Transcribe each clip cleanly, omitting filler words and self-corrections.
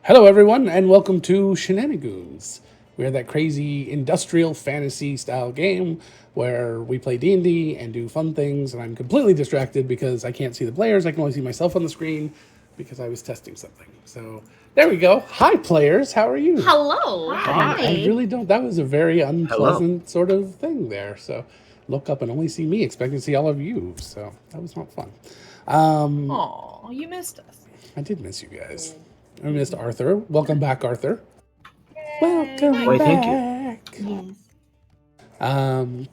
Hello, everyone, and welcome to Shenanigoons. We're that crazy industrial fantasy style game where we play D&D and do fun things, and I'm completely distracted because I can't see the players. I can only see myself on the screen because I was testing something. So there we go. Hi, players. How are you? Hello. I really don't. That was a very Hello. unpleasant sort of thing there. So look up and only see me, expecting to see all of you. So that was not fun. Aw, you missed us. I did miss you guys. I missed Arthur. Welcome back, Arthur. Yay. Welcome Why, thank you. back. Yes. Um,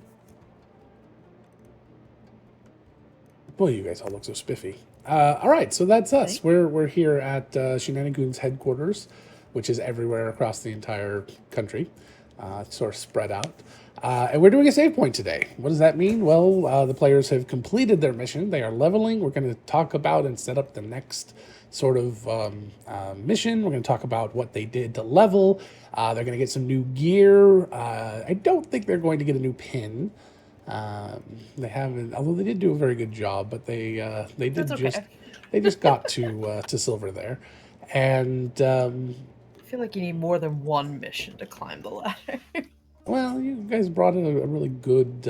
boy, you guys all look so spiffy. All right, so that's us. Thank We're here at Shenanigoons headquarters, which is everywhere across the entire country, sort of spread out. And we're doing a save point today. What does that mean? Well, the players have completed their mission. They are leveling. We're going to talk about and set up the next sort of mission. We're going to talk about what they did to level. They're going to get some new gear. I don't think they're going to get a new pin. They haven't, although they did do a very good job, but they did That's okay. they just got to silver there, and I feel like you need more than one mission to climb the ladder. well, you guys brought in a really good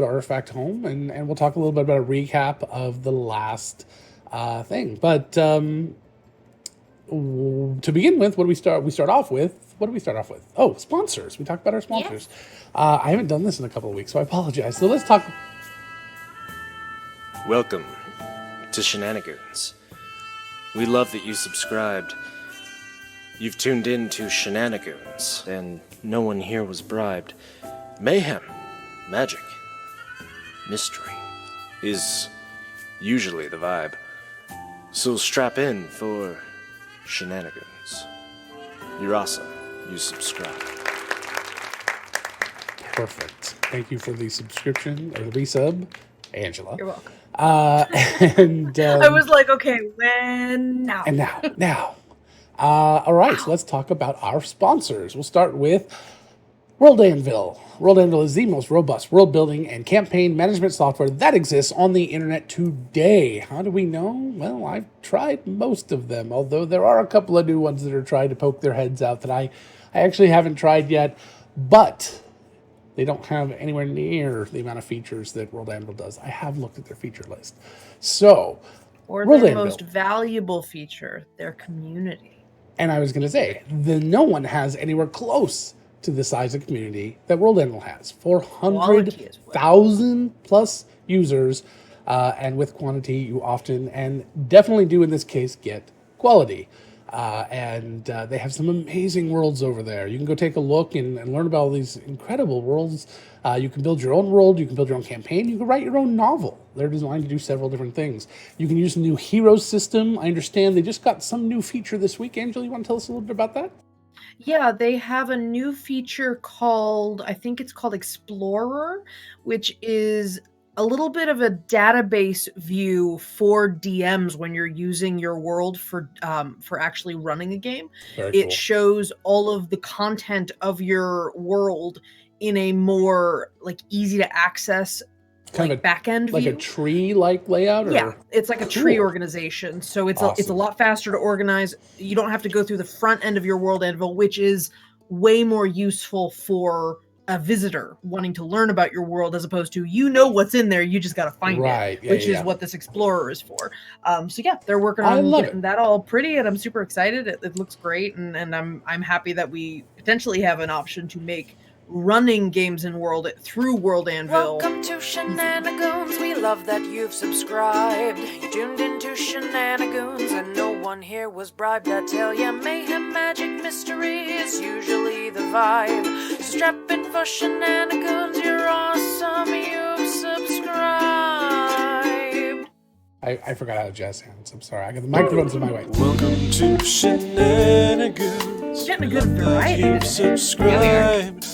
artifact home, and we'll talk a little bit about a recap of the last thing. But to begin with, what do we start? We start off with what do we start off with? Oh, sponsors. We talked about our sponsors. I haven't done this in a couple of weeks, so I apologize. So let's talk. Welcome to Shenanigoons. We love that you subscribed. You've tuned in to Shenanigoons, and no one here was bribed. Mayhem, magic, mystery is usually the vibe. So strap in for Shenanigans. You're awesome. You subscribe. Perfect. Thank you for the subscription or the resub, Angela. You're welcome. And I was like, okay, when now? and now. All right, so let's talk about our sponsors. We'll start with World Anvil. World Anvil is the most robust world building and campaign management software that exists on the internet today. How do we know? Well, I've tried most of them, although there are a couple of new ones that are trying to poke their heads out that I actually haven't tried yet, but they don't have anywhere near the amount of features that World Anvil does. I have looked at their feature list. So, Or World their Anvil. most valuable feature, their community. And I was going to say, no one has anywhere close to the size of community that World Anvil has. Quality as well. 400,000 plus users, and with quantity, you often and definitely do in this case get quality. And they have some amazing worlds over there. You can go take a look and learn about all these incredible worlds. You can build your own world. You can build your own campaign. You can write your own novel. They're designed to do several different things. You can use the new heroes system. I understand they just got some new feature this week. Angela, you want to tell us a little bit about that? Yeah, they have a new feature called, I think it's called Explorer, which is a little bit of a database view for DMs when you're using your world for actually running a game. Very It cool. shows all of the content of your world in a more like easy to access Kind like of back end like view. a tree-like layout? Or? Yeah, it's like a tree Cool. organization. So it's Awesome. it's a lot faster to organize. You don't have to go through the front end of your world anvil, which is way more useful for a visitor wanting to learn about your world as opposed to what's in there, you just got to find Right, it, yeah, which yeah. is what this Explorer is for. So yeah, they're working I on love getting it. that all pretty, and I'm super excited. It looks great, and I'm happy that we potentially have an option to make running games in world through World Anvil. Welcome to Shenanigoons. We love that you've subscribed. You tuned into Shenanigoons, and no one here was bribed. I tell ya, mayhem, magic, mystery is usually the vibe. So strap in for Shenanigoons. You're awesome. You've subscribed. I forgot how to jazz hands. I'm sorry. I got the microphones in my way. Welcome to Shenanigans. Getting a good variety You've today. subscribed.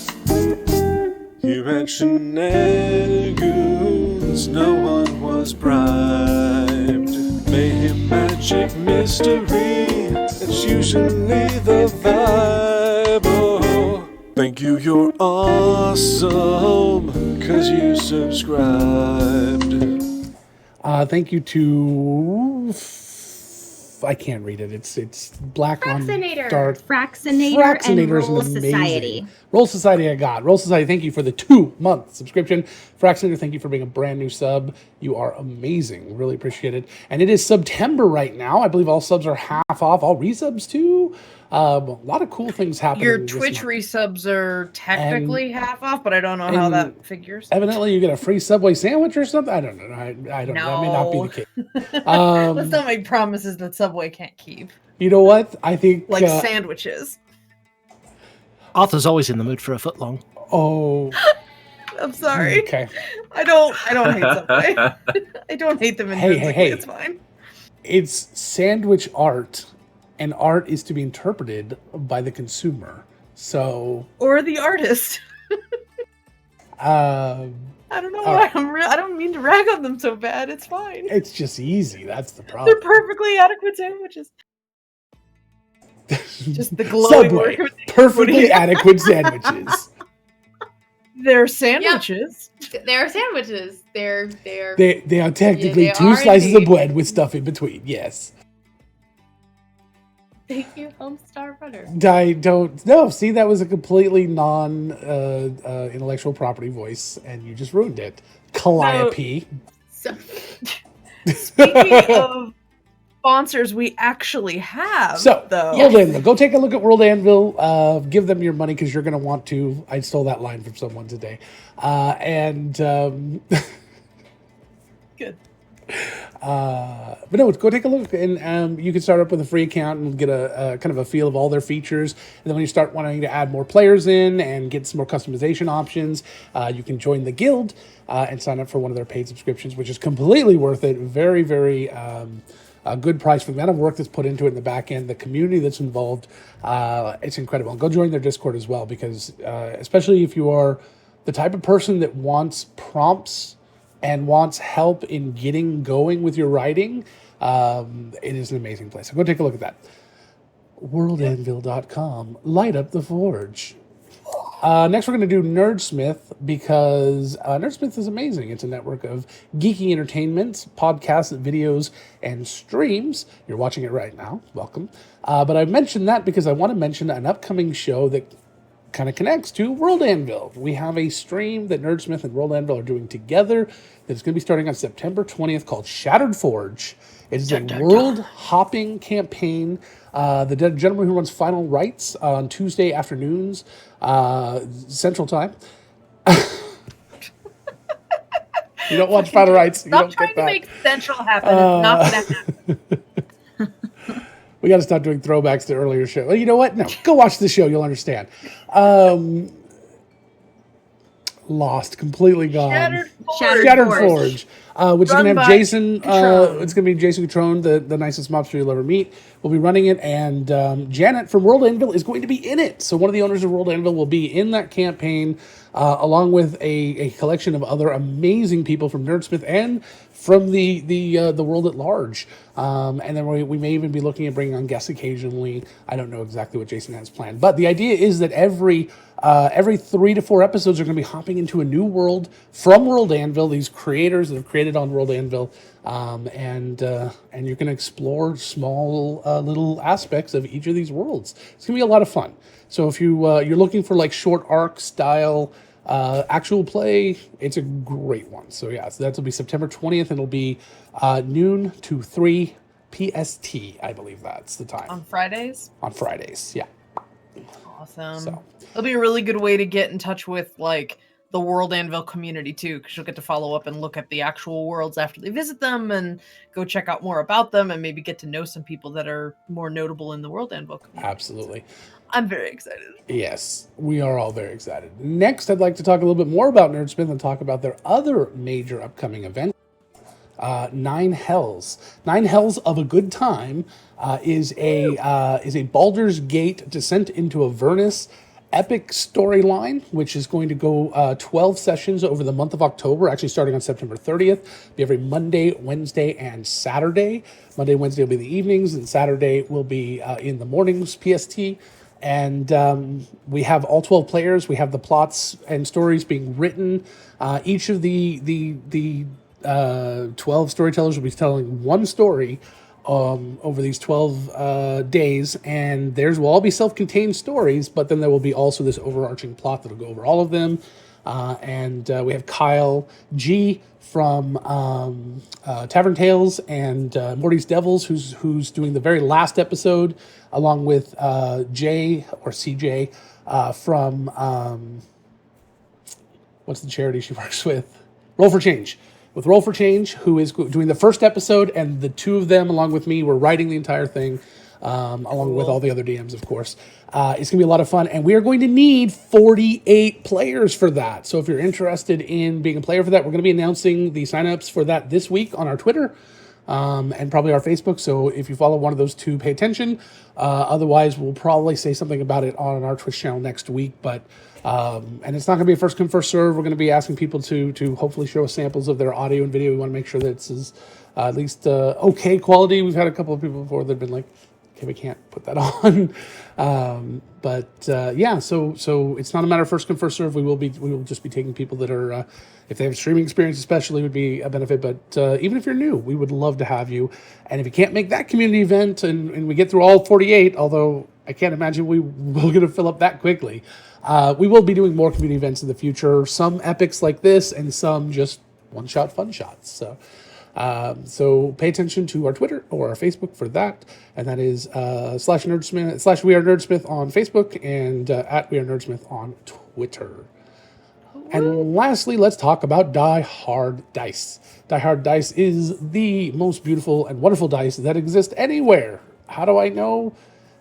You're at Shenanigans. No one was bribed. Mayhem, magic, mystery. That's usually the vibe. Oh, thank you, you're awesome. 'Cause you subscribed. Thank you to I can't read it. It's black on Fraxinator. dark. Fraxinator and Fraxinator is Roll amazing. Society. Roll Society, I got. Roll Society, thank you for the 2-month subscription. Fraxinator, thank you for being a brand new sub. You are amazing. Really appreciate it. And it is September right now. I believe all subs are half off. All resubs too. A lot of cool things happening. Your this Twitch month. resubs are technically half off, but I don't know how that figures. Evidently, you get a free Subway sandwich or something. I don't know. I don't know. That may not be the case. Let's not make promises that Subway can't keep. You know what? I think Like sandwiches. Arthur's always in the mood for a footlong. Oh, I'm sorry. okay. I don't hate Subway. I don't hate them intrinsically. Hey. It's fine. It's sandwich art, and art is to be interpreted by the consumer. So, Or the artist. uh, I don't know All why right. I don't mean to rag on them so bad. It's fine. it's just easy. That's the They're problem. perfectly adequate sandwiches. Just the glowing Subway, work. perfectly adequate sandwiches. They're sandwiches. They're sandwiches. They're They are technically they 2 are slices of indeed. bread with stuff in between. Yes. Thank you, Homestar Runner. I don't. No, see, that was a completely intellectual property voice, and you just ruined it. Calliope. So, Speaking of sponsors, we actually have So, though. World Anvil. Go take a look at World Anvil. Give them your money because you're going to want to. I stole that line from someone today. Good. But no, go take a look, and you can start up with a free account and get a kind of a feel of all their features. And then when you start wanting to add more players in and get some more customization options, you can join the guild and sign up for one of their paid subscriptions, which is completely worth it. Very, very a good price for the amount of work that's put into it in the back end, the community that's involved. It's incredible. And go join their Discord as well, because especially if you are the type of person that wants prompts and wants help in getting going with your writing, it is an amazing place. So go take a look at that. WorldAnvil.com. Light up the forge. Next, we're going to do Nerdsmith, because Nerdsmith is amazing. It's a network of geeky entertainment, podcasts, videos, and streams. You're watching it right now. Welcome. But I mentioned that because I want to mention an upcoming show that kind of connects to World Anvil. We have a stream that Nerdsmith and World Anvil are doing together that's going to be starting on September 20th called Shattered Forge. It is a world-hopping campaign. The gentleman who runs Final Rights on Tuesday afternoons, Central Time. You don't watch Final Rights. You Stop don't trying get to that. make Central happen. It's not going to happen. We got to stop doing throwbacks to earlier show. Well, you know what? No, go watch the show. You'll understand. Lost, completely gone. Shattered Forge, which is Run going to by have Jason. Cutrone. It's going to be Jason Cutrone, the nicest mobster you'll ever meet. We'll be running it, and Janet from World Anvil is going to be in it. So one of the owners of World Anvil will be in that campaign, along with a collection of other amazing people from Nerdsmith and from the world at large. And then we may even be looking at bringing on guests occasionally. I don't know exactly what Jason has planned, but the idea is that every 3 to 4 episodes are going to be hopping into a new world from World Anvil. These creators that have created on World Anvil, and you're going to explore small little aspects of each of these worlds. It's going to be a lot of fun. So if you're looking for like short arc style actual play, it's a great one. So yeah, so that'll be September 20th, and it'll be noon to 3 PST. I believe that's the time. On Fridays? On Fridays, yeah. Awesome. So. It'll be a really good way to get in touch with like the World Anvil community too, because you'll get to follow up and look at the actual worlds after they visit them and go check out more about them and maybe get to know some people that are more notable in the World Anvil community. Absolutely. I'm very excited. Yes, we are all very excited. Next, I'd like to talk a little bit more about Nerdsmith and talk about their other major upcoming event. 9 Hells. 9 Hells of a Good Time is a Baldur's Gate Descent into Avernus epic storyline, which is going to go 12 sessions over the month of October, actually starting on September 30th. Be every Monday, Wednesday, and Saturday. Monday, Wednesday will be the evenings, and Saturday will be in the mornings, PST. And we have all 12 players. We have the plots and stories being written. Each of the 12 storytellers will be telling one story over these 12 days, and theirs will all be self-contained stories, but then there will be also this overarching plot that'll go over all of them. And we have Kyle G from Tavern Tales and Morty's Devils, who's doing the very last episode, along with Jay or CJ from what's the charity she works with? Roll for Change. With Roll for Change, who is doing the first episode, and the two of them, along with me, were writing the entire thing, along with all the other DMs, of course. It's going to be a lot of fun, and we are going to need 48 players for that. So if you're interested in being a player for that, we're going to be announcing the signups for that this week on our Twitter and probably our Facebook. So if you follow one of those two, pay attention. Otherwise, we'll probably say something about it on our Twitch channel next week, but... and it's not going to be a first come first serve. We're going to be asking people to hopefully show us samples of their audio and video. We want to make sure that it's at least okay quality. We've had a couple of people before that've been like, okay, we can't put that on. Yeah, so it's not a matter of first come first serve. We will just be taking people that are if they have streaming experience, especially, would be a benefit. But even if you're new, we would love to have you. And if you can't make that community event and we get through all 48, although I can't imagine we're going to fill up that quickly. We will be doing more community events in the future, some epics like this and some just one-shot fun shots. So pay attention to our Twitter or our Facebook for that. And that is /Nerdsmith, /We Are Nerdsmith on Facebook and at We Are Nerdsmith on Twitter. And lastly, let's talk about Die Hard Dice. Die Hard Dice is the most beautiful and wonderful dice that exist anywhere. How do I know?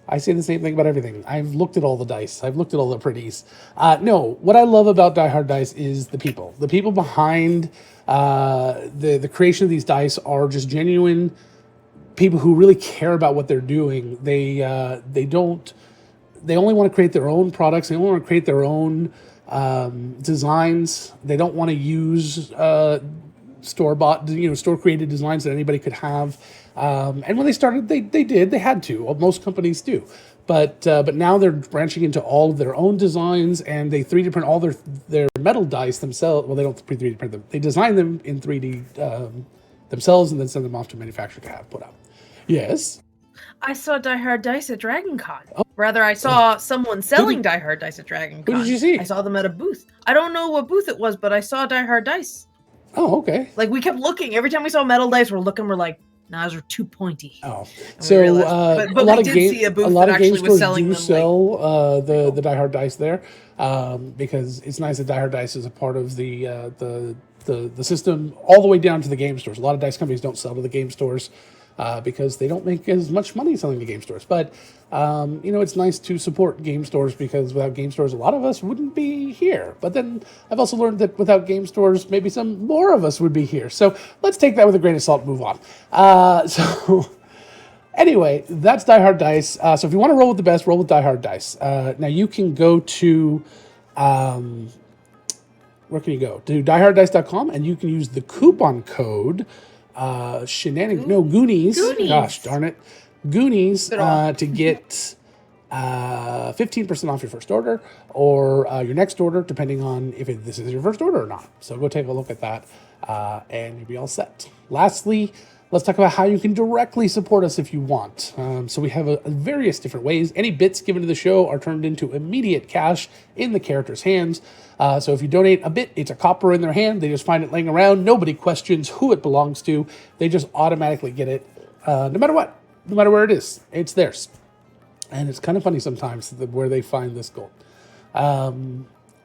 I say the same thing about everything. I've looked at all the dice. I've looked at all the pretties. No, what I love about Die Hard Dice is the people. The people behind the creation of these dice are just genuine people who really care about what they're doing. They only want to create their own products. They only want to create their own designs. They don't want to use store-bought, store-created designs that anybody could have. And when they started, they had to. Most companies do. But now they're branching into all of their own designs, and they 3D print all their metal dice themselves. Well, they don't 3D print them. They design them in 3D themselves and then send them off to manufacturer to have put out. Yes? I saw Die Hard Dice at Dragon Con. Rather, I saw someone selling Die Hard Dice at Dragon Con. Who did you see? I saw them at a booth. I don't know what booth it was, but I saw Die Hard Dice. Oh, okay. Like, we kept looking. Every time we saw metal dice, we're like, nah, those are too pointy. Oh, And so we realized- but a lot we of did game, see a booth a lot that of game actually was stores selling do them, sell the Die Hard Dice there, because it's nice that Die Hard Dice is a part of the system all the way down to the game stores. A lot of dice companies don't sell to the game stores because they don't make as much money selling to game stores. But it's nice to support game stores, because without game stores, a lot of us wouldn't be here. But then I've also learned that without game stores, maybe some more of us would be here. So let's take that with a grain of salt and move on. Anyway, that's Die Hard Dice. So if you want to roll with the best, roll with Die Hard Dice. Now you can go to... where can you go? To dieharddice.com, and you can use the coupon code Goonies. Gosh darn it. Goonies to get 15% off your first order or your next order, depending on if this is your first order or not. So go take a look at that and you'll be all set. Lastly, let's talk about how you can directly support us if you want. So we have various different ways. Any bits given to the show are turned into immediate cash in the character's hands. So if you donate a bit, it's a copper in their hand. They just find it laying around. Nobody questions who it belongs to. They just automatically get it, no matter what, no matter where it is. It's theirs. And it's kind of funny sometimes where they find this gold.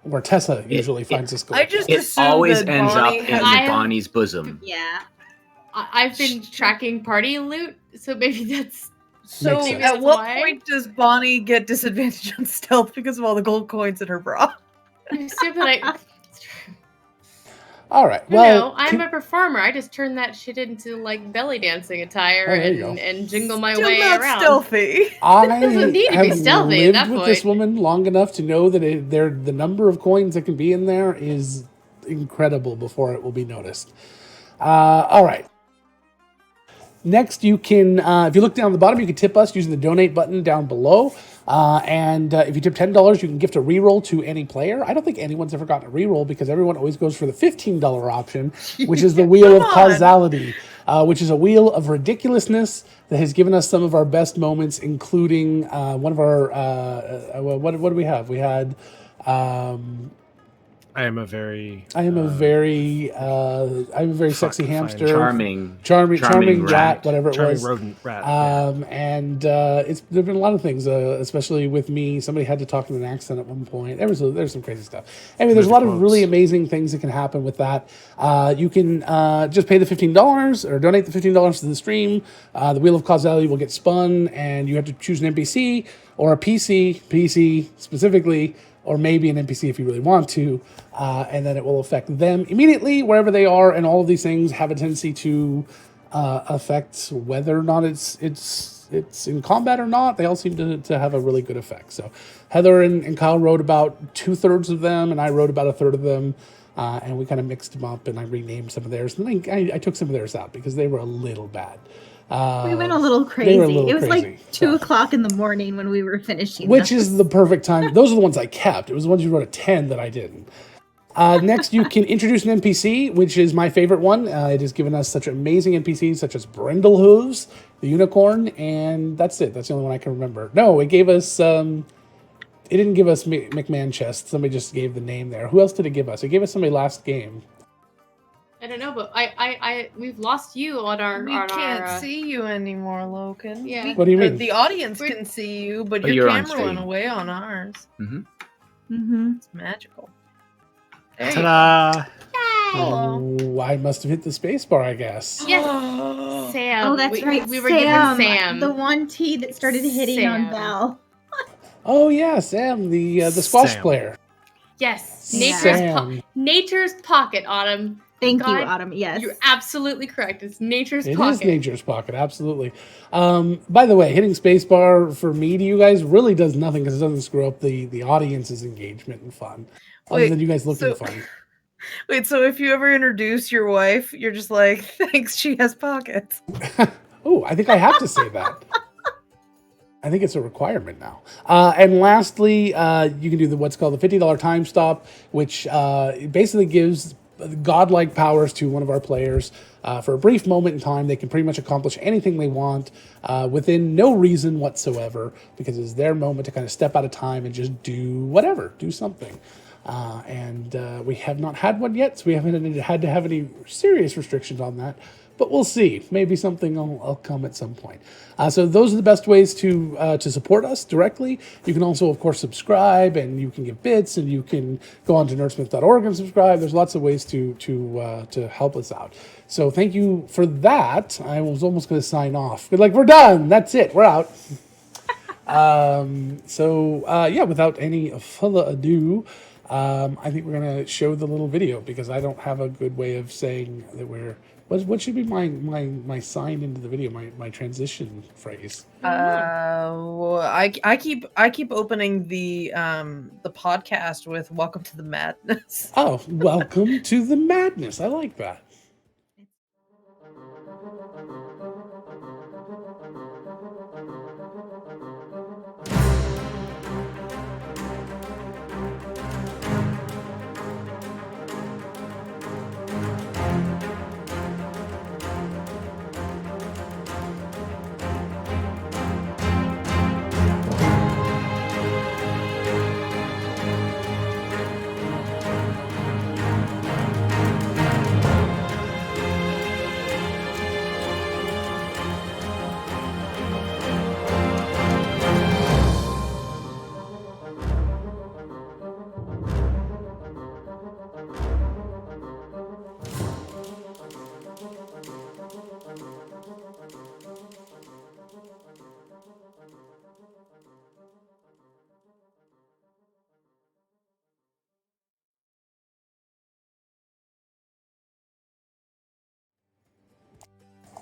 Where Tessa usually finds this gold. I just It assumed always that ends up Bonnie in had- Bonnie's bosom. Yeah. I've been tracking party loot, so maybe that's... So Makes sense. at what Why? point does Bonnie get disadvantage on stealth because of all the gold coins in her bra? I assume that I... All right. Well, Well, I'm a performer. I just turn that shit into like belly dancing attire Oh, there you and jingle my Still way not around. stealthy. I doesn't need to be have stealthy lived at that with this point. woman long enough to know that the number of coins that can be in there is incredible before it will be noticed. All right. Next, you can, if you look down the bottom, you can tip us using the donate button down below. And if you tip $10, you can gift a reroll to any player. I don't think anyone's ever gotten a reroll because everyone always goes for the $15 option, which is the Wheel of Come on. Causality. which is a wheel of ridiculousness that has given us some of our best moments, including one of our what do we have? We had I am a very I'm a very sexy hamster, charming rat, whatever it charming was. rodent rat. Yeah. And there've been a lot of things, especially with me. Somebody had to talk in an accent at one point. There's some crazy stuff. Anyway, there's a lot of really amazing things that can happen with that. You can just pay the $15 or donate the $15 to the stream. The Wheel of Causality will get spun, and you have to choose an NPC or a PC specifically, or maybe an NPC if you really want to, and then it will affect them immediately wherever they are. And all of these things have a tendency to affect whether or not it's in combat or not. They all seem to have a really good effect. So Heather and Kyle wrote about 2/3 of them, and I wrote about 1/3 of them, and we kind of mixed them up, and I renamed some of theirs. And I took some of theirs out because they were a little bad. We went a little crazy. It was crazy, like 2 o'clock in the morning when we were finishing. Which is the perfect time. Those are the ones I kept. It was the ones you wrote at 10 that I didn't. Next, you can introduce an NPC, which is my favorite one. It has given us such amazing NPCs, such as Brindlehooves, the unicorn, and that's it. That's the only one I can remember. No, it gave us... it didn't give us McMahon Chest. Somebody just gave the name there. Who else did it give us? It gave us somebody last game. I don't know, but we've lost you on our. We can't see you anymore, Logan. Yeah. What do you mean? The audience can see you, but your you're on camera went stream. away on ours. Mm-hmm. It's magical. There you go. Ta-da! Hello. Oh, I must have hit the space bar, I guess. Yes, Sam. Oh, that's right. We were Sam, given Sam. the one T that started hitting on Sam. Val. Oh, yeah, Sam, the squash Sam. player. Yes, Sam. Nature's pocket, Autumn. Thank you, God, Autumn. Yes. You're absolutely correct. It's nature's It pocket. is nature's pocket, absolutely. By the way, hitting spacebar for me to you guys really does nothing because it doesn't screw up the audience's engagement and fun. Other Wait, than you guys looking so- funny. Wait, so if you ever introduce your wife, you're just like, thanks, she has pockets. Oh, I think I have to say that. I think it's a requirement now. And lastly, you can do what's called the $50 time stop, which basically gives godlike powers to one of our players. For a brief moment in time, they can pretty much accomplish anything they want within no reason whatsoever, because it's their moment to kind of step out of time and just do whatever, do something. And we have not had one yet, so we haven't had to have any serious restrictions on that. But we'll see. Maybe something will come at some point. So those are the best ways to support us directly. You can also, of course, subscribe, and you can give bits, and you can go on to nerdsmith.org and subscribe. There's lots of ways to help us out. So thank you for that. I was almost going to sign off. But we're done. That's it. We're out. Yeah, without any further ado, I think we're going to show the little video because I don't have a good way of saying that we're... What should be my sign into the video, my transition phrase? I keep opening the podcast with "Welcome to the Madness." Oh, welcome to the madness. I like that.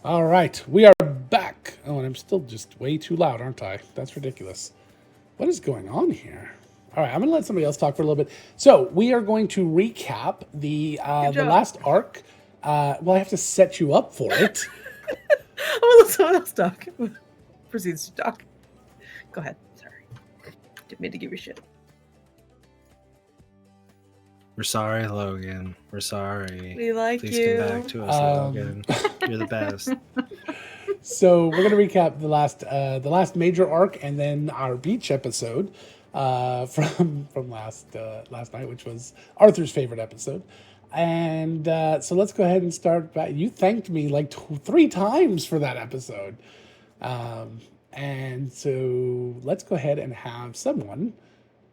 All right, we are back. Oh, and I'm still just way too loud, aren't I? That's ridiculous. What is going on here? All right, I'm going to let somebody else talk for a little bit. So we are going to recap the last arc. Well, I have to set you up for it. Oh, let someone else talk. Proceeds to talk. Go ahead. Sorry, didn't mean to give you shit. We're sorry, Logan. We're sorry. We like Please you. come back to us, Logan. You're the best. So we're going to recap the last major arc and then our beach episode from last night, which was Arthur's favorite episode. And so let's go ahead and start back. You thanked me like 3 times for that episode. And so let's go ahead and have someone,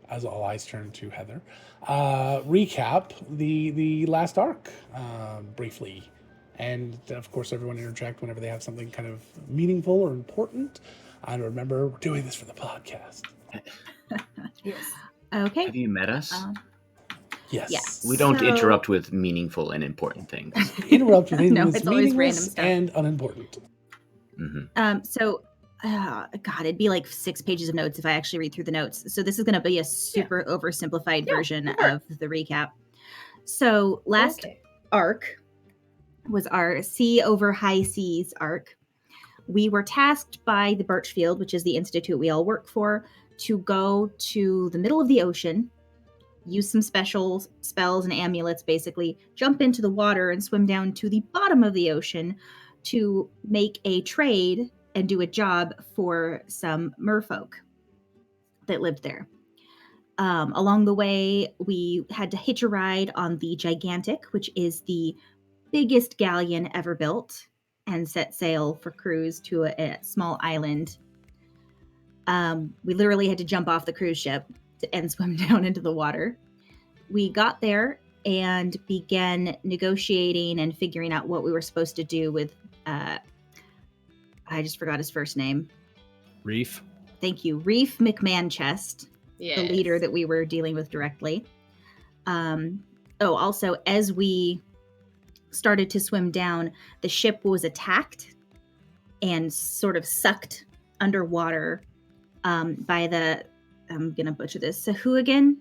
as all eyes turn to Heather, recap the last arc briefly. And of course, everyone interject whenever they have something kind of meaningful or important. And remember, we're doing this for the podcast. Yes. Okay. Have you met us? Yes. Yes. We don't So- interrupt with meaningful and important things. Interrupt with No, anything it's always random meaningless stuff. and unimportant. God, it'd be like 6 pages of notes if I actually read through the notes. So this is going to be a super oversimplified version of the recap. So last arc was our Sea Over High Seas arc. We were tasked by the Birchfield, which is the institute we all work for, to go to the middle of the ocean, use some special spells and amulets, basically, jump into the water and swim down to the bottom of the ocean to make a trade and do a job for some merfolk that lived there. Along the way, we had to hitch a ride on the Gigantic, which is the biggest galleon ever built, and set sail for cruise to a small island. We literally had to jump off the cruise ship and swim down into the water. We got there and began negotiating and figuring out what we were supposed to do with I just forgot his first name. Reef. Thank you. Reef McManchest, Yes. the leader that we were dealing with directly. Also, as we started to swim down, the ship was attacked and sort of sucked underwater by the, I'm going to butcher this, Sahuagin?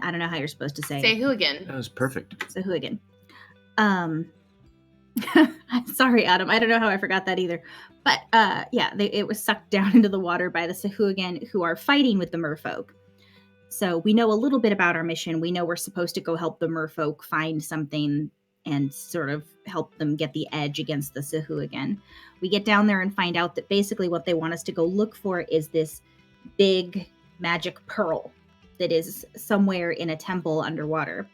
I don't know how you're supposed to say Say it. who again? That was perfect. Sahuagin. I'm sorry, Adam. I don't know how I forgot that either. But it was sucked down into the water by the Sahuagin, who are fighting with the merfolk. So we know a little bit about our mission. We know we're supposed to go help the merfolk find something and sort of help them get the edge against the Sahuagin. We get down there and find out that basically what they want us to go look for is this big magic pearl that is somewhere in a temple underwater.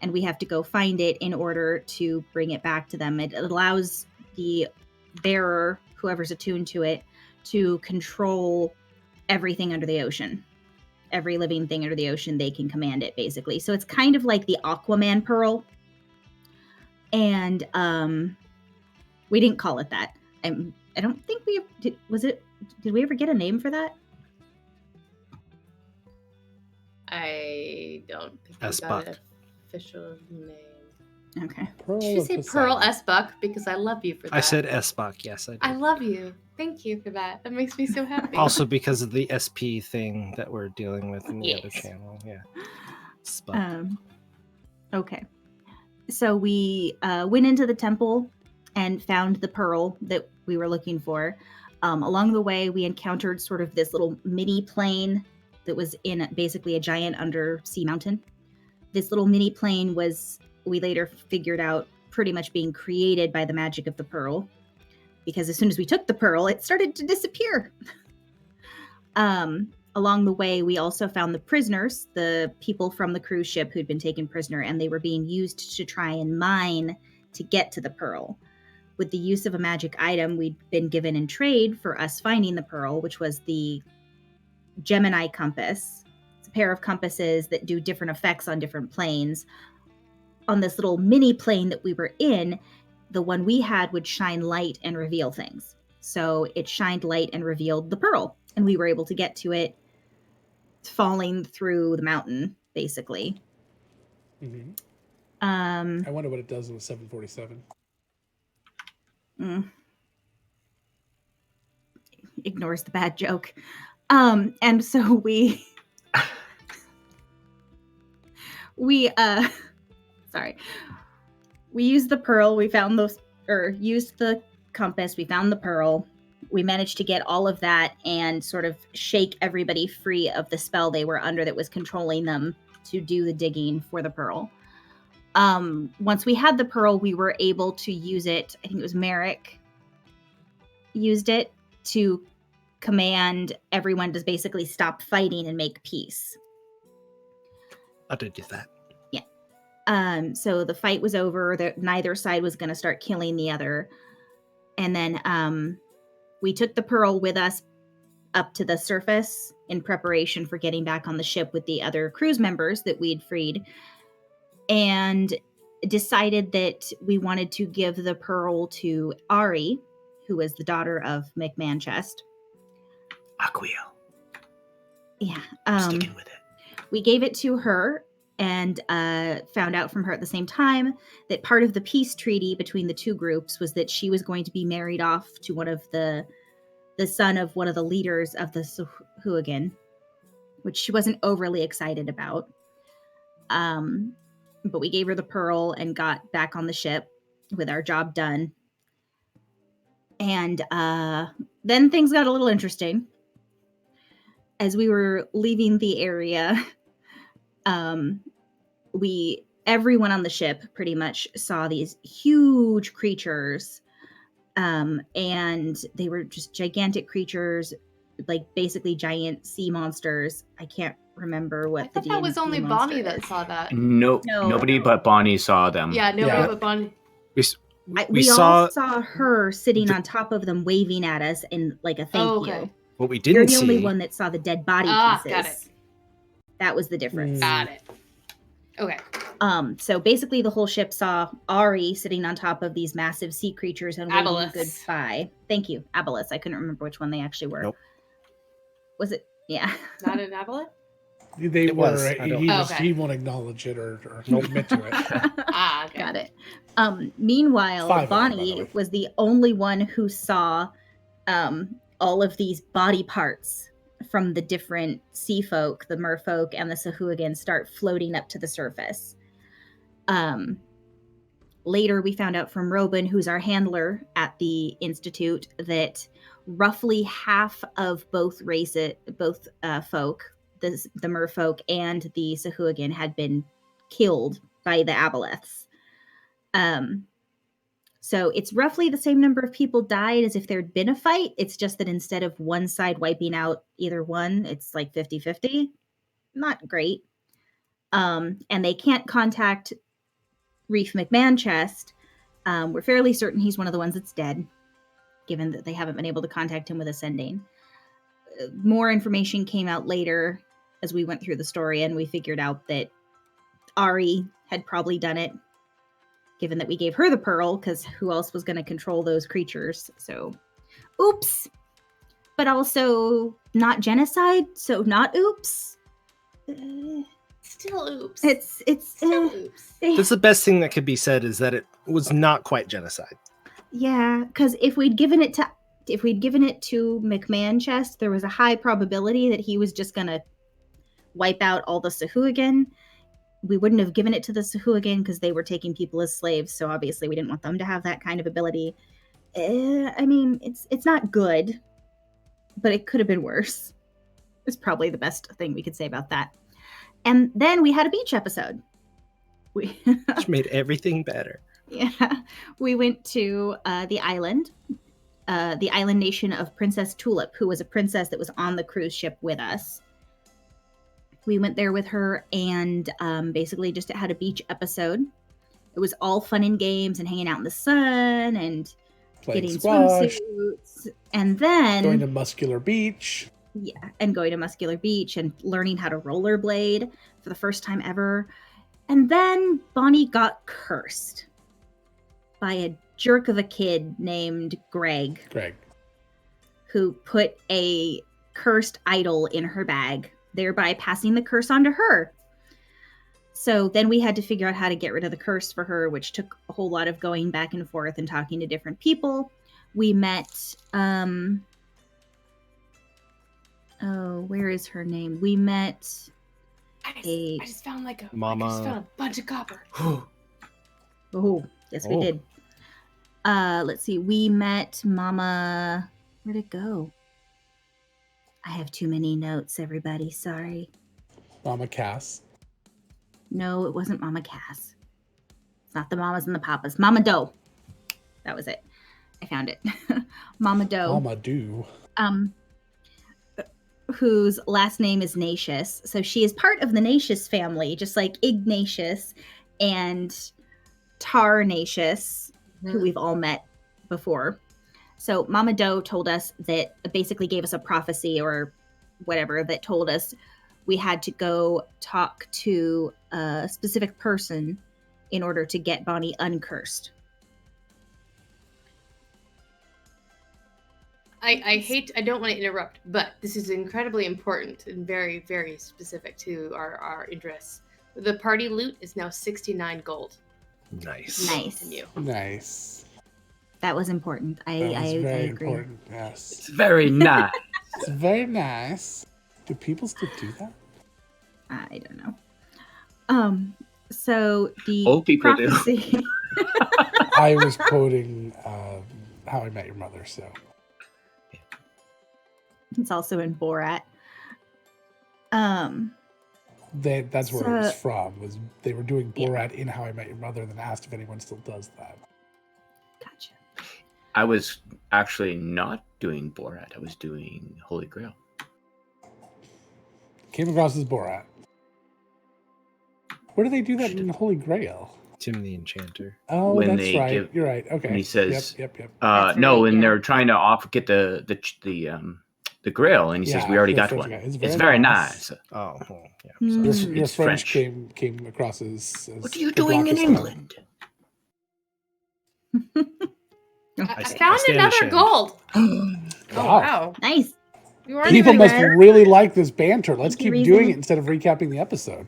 And we have to go find it in order to bring it back to them. It allows the bearer, whoever's attuned to it, to control everything under the ocean. Every living thing under the ocean, they can command it, basically. So it's kind of like the Aquaman pearl. And we didn't call it that. I don't think we did. Did we ever get a name for that? I don't think we S. got Buck. an official name. Okay. Pearl Did you of say Poseidon. Pearl S. Buck? Because I love you for that. I said S-Buck. Yes, I did. I love you. Thank you for that. That makes me so happy. Also because of the SP thing that we're dealing with in the other Yes. channel. Yeah. Spuck. Okay. So we went into the temple and found the pearl that we were looking for. Along the way, we encountered sort of this little mini plane that was in basically a giant undersea mountain. This little mini plane was, we later figured out, pretty much being created by the magic of the pearl. Because as soon as we took the pearl, it started to disappear. Along the way, we also found the prisoners, the people from the cruise ship who'd been taken prisoner, and they were being used to try and mine to get to the pearl. With the use of a magic item we'd been given in trade for us finding the pearl, which was the Gemini compass. It's a pair of compasses that do different effects on different planes. On this little mini plane that we were in, the one we had would shine light and reveal things. So it shined light and revealed the pearl, and we were able to get to it falling through the mountain, basically. Mhm. Um, I wonder what it does in a 747. Ignores the bad joke. And so we used the pearl. We found used the compass. We found the pearl. We managed to get all of that and sort of shake everybody free of the spell they were under that was controlling them to do the digging for the pearl. Once we had the pearl, we were able to use it. I think it was Merrick used it to command everyone to basically stop fighting and make peace. I did do that. Yeah. So the fight was over. Neither side was going to start killing the other. And then we took the pearl with us up to the surface in preparation for getting back on the ship with the other cruise members that we'd freed, and decided that we wanted to give the pearl to Ari, who was the daughter of McManchest. Aquio. Yeah. Sticking with it. We gave it to her and found out from her at the same time that part of the peace treaty between the two groups was that she was going to be married off to one of the son of one of the leaders of the Sahuagin, which she wasn't overly excited about. But we gave her the pearl and got back on the ship with our job done. And then things got a little interesting. As we were leaving the area, everyone on the ship pretty much saw these huge creatures, and they were just gigantic creatures, like basically giant sea monsters. I can't remember what I thought that was DMC only monster Bonnie that is. saw that. No. Nobody but Bonnie saw them. Yeah, nobody Yeah. but Bonnie. We all saw her sitting on top of them, waving at us in like a thank you. What we You're didn't the only see. one that saw the dead body pieces. Got it. That was the difference. Got it. Okay. So basically the whole ship saw Ari sitting on top of these massive sea creatures and waving Aboleths. goodbye. Thank you. Aboleths. I couldn't remember which one they actually were. Nope. Was it? Yeah. Not an aboleth? They It were. was. I don't- He won't acknowledge it or admit to it. Okay. Got it. Meanwhile, 5 of them, by the Bonnie way. was the only one who saw all of these body parts from the different sea folk, the merfolk and the Sahuagin, start floating up to the surface. Later, we found out from Robin, who's our handler at the Institute, that roughly half of both folk, the merfolk and the Sahuagin, had been killed by the aboleths. So it's roughly the same number of people died as if there'd been a fight. It's just that instead of one side wiping out either one, it's like 50-50. Not great. And they can't contact Reef McManchest. We're fairly certain he's one of the ones that's dead, given that they haven't been able to contact him with a sending. More information came out later as we went through the story, and we figured out that Ari had probably done it, given that we gave her the pearl, because who else was going to control those creatures? So, oops. But also not genocide, so not oops. Still oops. It's Still oops. That's the best thing that could be said, is that it was not quite genocide. Yeah, because if we'd given it to McManchest, there was a high probability that he was just gonna wipe out all the Sahuagin. We wouldn't have given it to the Sahuagin because they were taking people as slaves, so obviously we didn't want them to have that kind of ability. I mean, it's not good, but it could have been worse. It's probably the best thing we could say about that. And then we had a beach episode. Which made everything better. Yeah, we went to the island nation of Princess Tulip, who was a princess that was on the cruise ship with us. We went there with her and basically just had a beach episode. It was all fun and games and hanging out in the sun and Playing getting squash, swimsuits. And then going to Muscular Beach. and going to Muscular Beach and learning how to rollerblade for the first time ever. And then Bonnie got cursed by a jerk of a kid named Greg, who put a cursed idol in her bag, thereby passing the curse on to her. So then we had to figure out how to get rid of the curse for her, which took a whole lot of going back and forth and talking to different people. We met, where is her name? We met I just found like a Mama. I just found a bunch of copper. Oh, yes, we did. Let's see. We met Mama. Where'd it go? I have too many notes, everybody. Sorry. Mama Cass. No, it wasn't Mama Cass. It's not the mamas and the papas. Mama Doe. That was it. I found it. Mama Doe. Mama do. Whose last name is Nacious. So she is part of the Nacious family, just like Ignatius and Tarnacious, who we've all met before. So Mama Doe told us that, basically gave us a prophecy or whatever, that told us we had to go talk to a specific person in order to get Bonnie uncursed. I don't want to interrupt, but this is incredibly important and very, very specific to our interests. The party loot is now 69 gold. Nice. Continue. Nice. That was important. That was I very agree. important. Yes. It's very nice. It's very nice. Do people still do that? I don't know. So the Old people do. prophecy. I was quoting How I Met Your Mother, so. It's also in Borat. That's where it was So- from. Was they were doing Yeah. Borat in How I Met Your Mother, and then asked if anyone still does that. Gotcha. I was actually not doing Borat. I was doing Holy Grail. Came across as Borat. Where do they do that in Holy Grail? Tim the Enchanter. Oh, When that's they right. give- You're right. Okay. when he says- Yep. That's No, right, when yeah. they're trying to get the Grail, and he says, Yeah, "We already the got French one." guy. It's very nice. Oh, well, yeah. Mm. Your It's French French. came across as What are you the doing in Blocker England? I stand found another ashamed. gold. style. Oh, Wow. wow. Nice. We weren't People even must there. really like this banter. Let's Thank you, keep doing Reason. it instead of recapping the episode.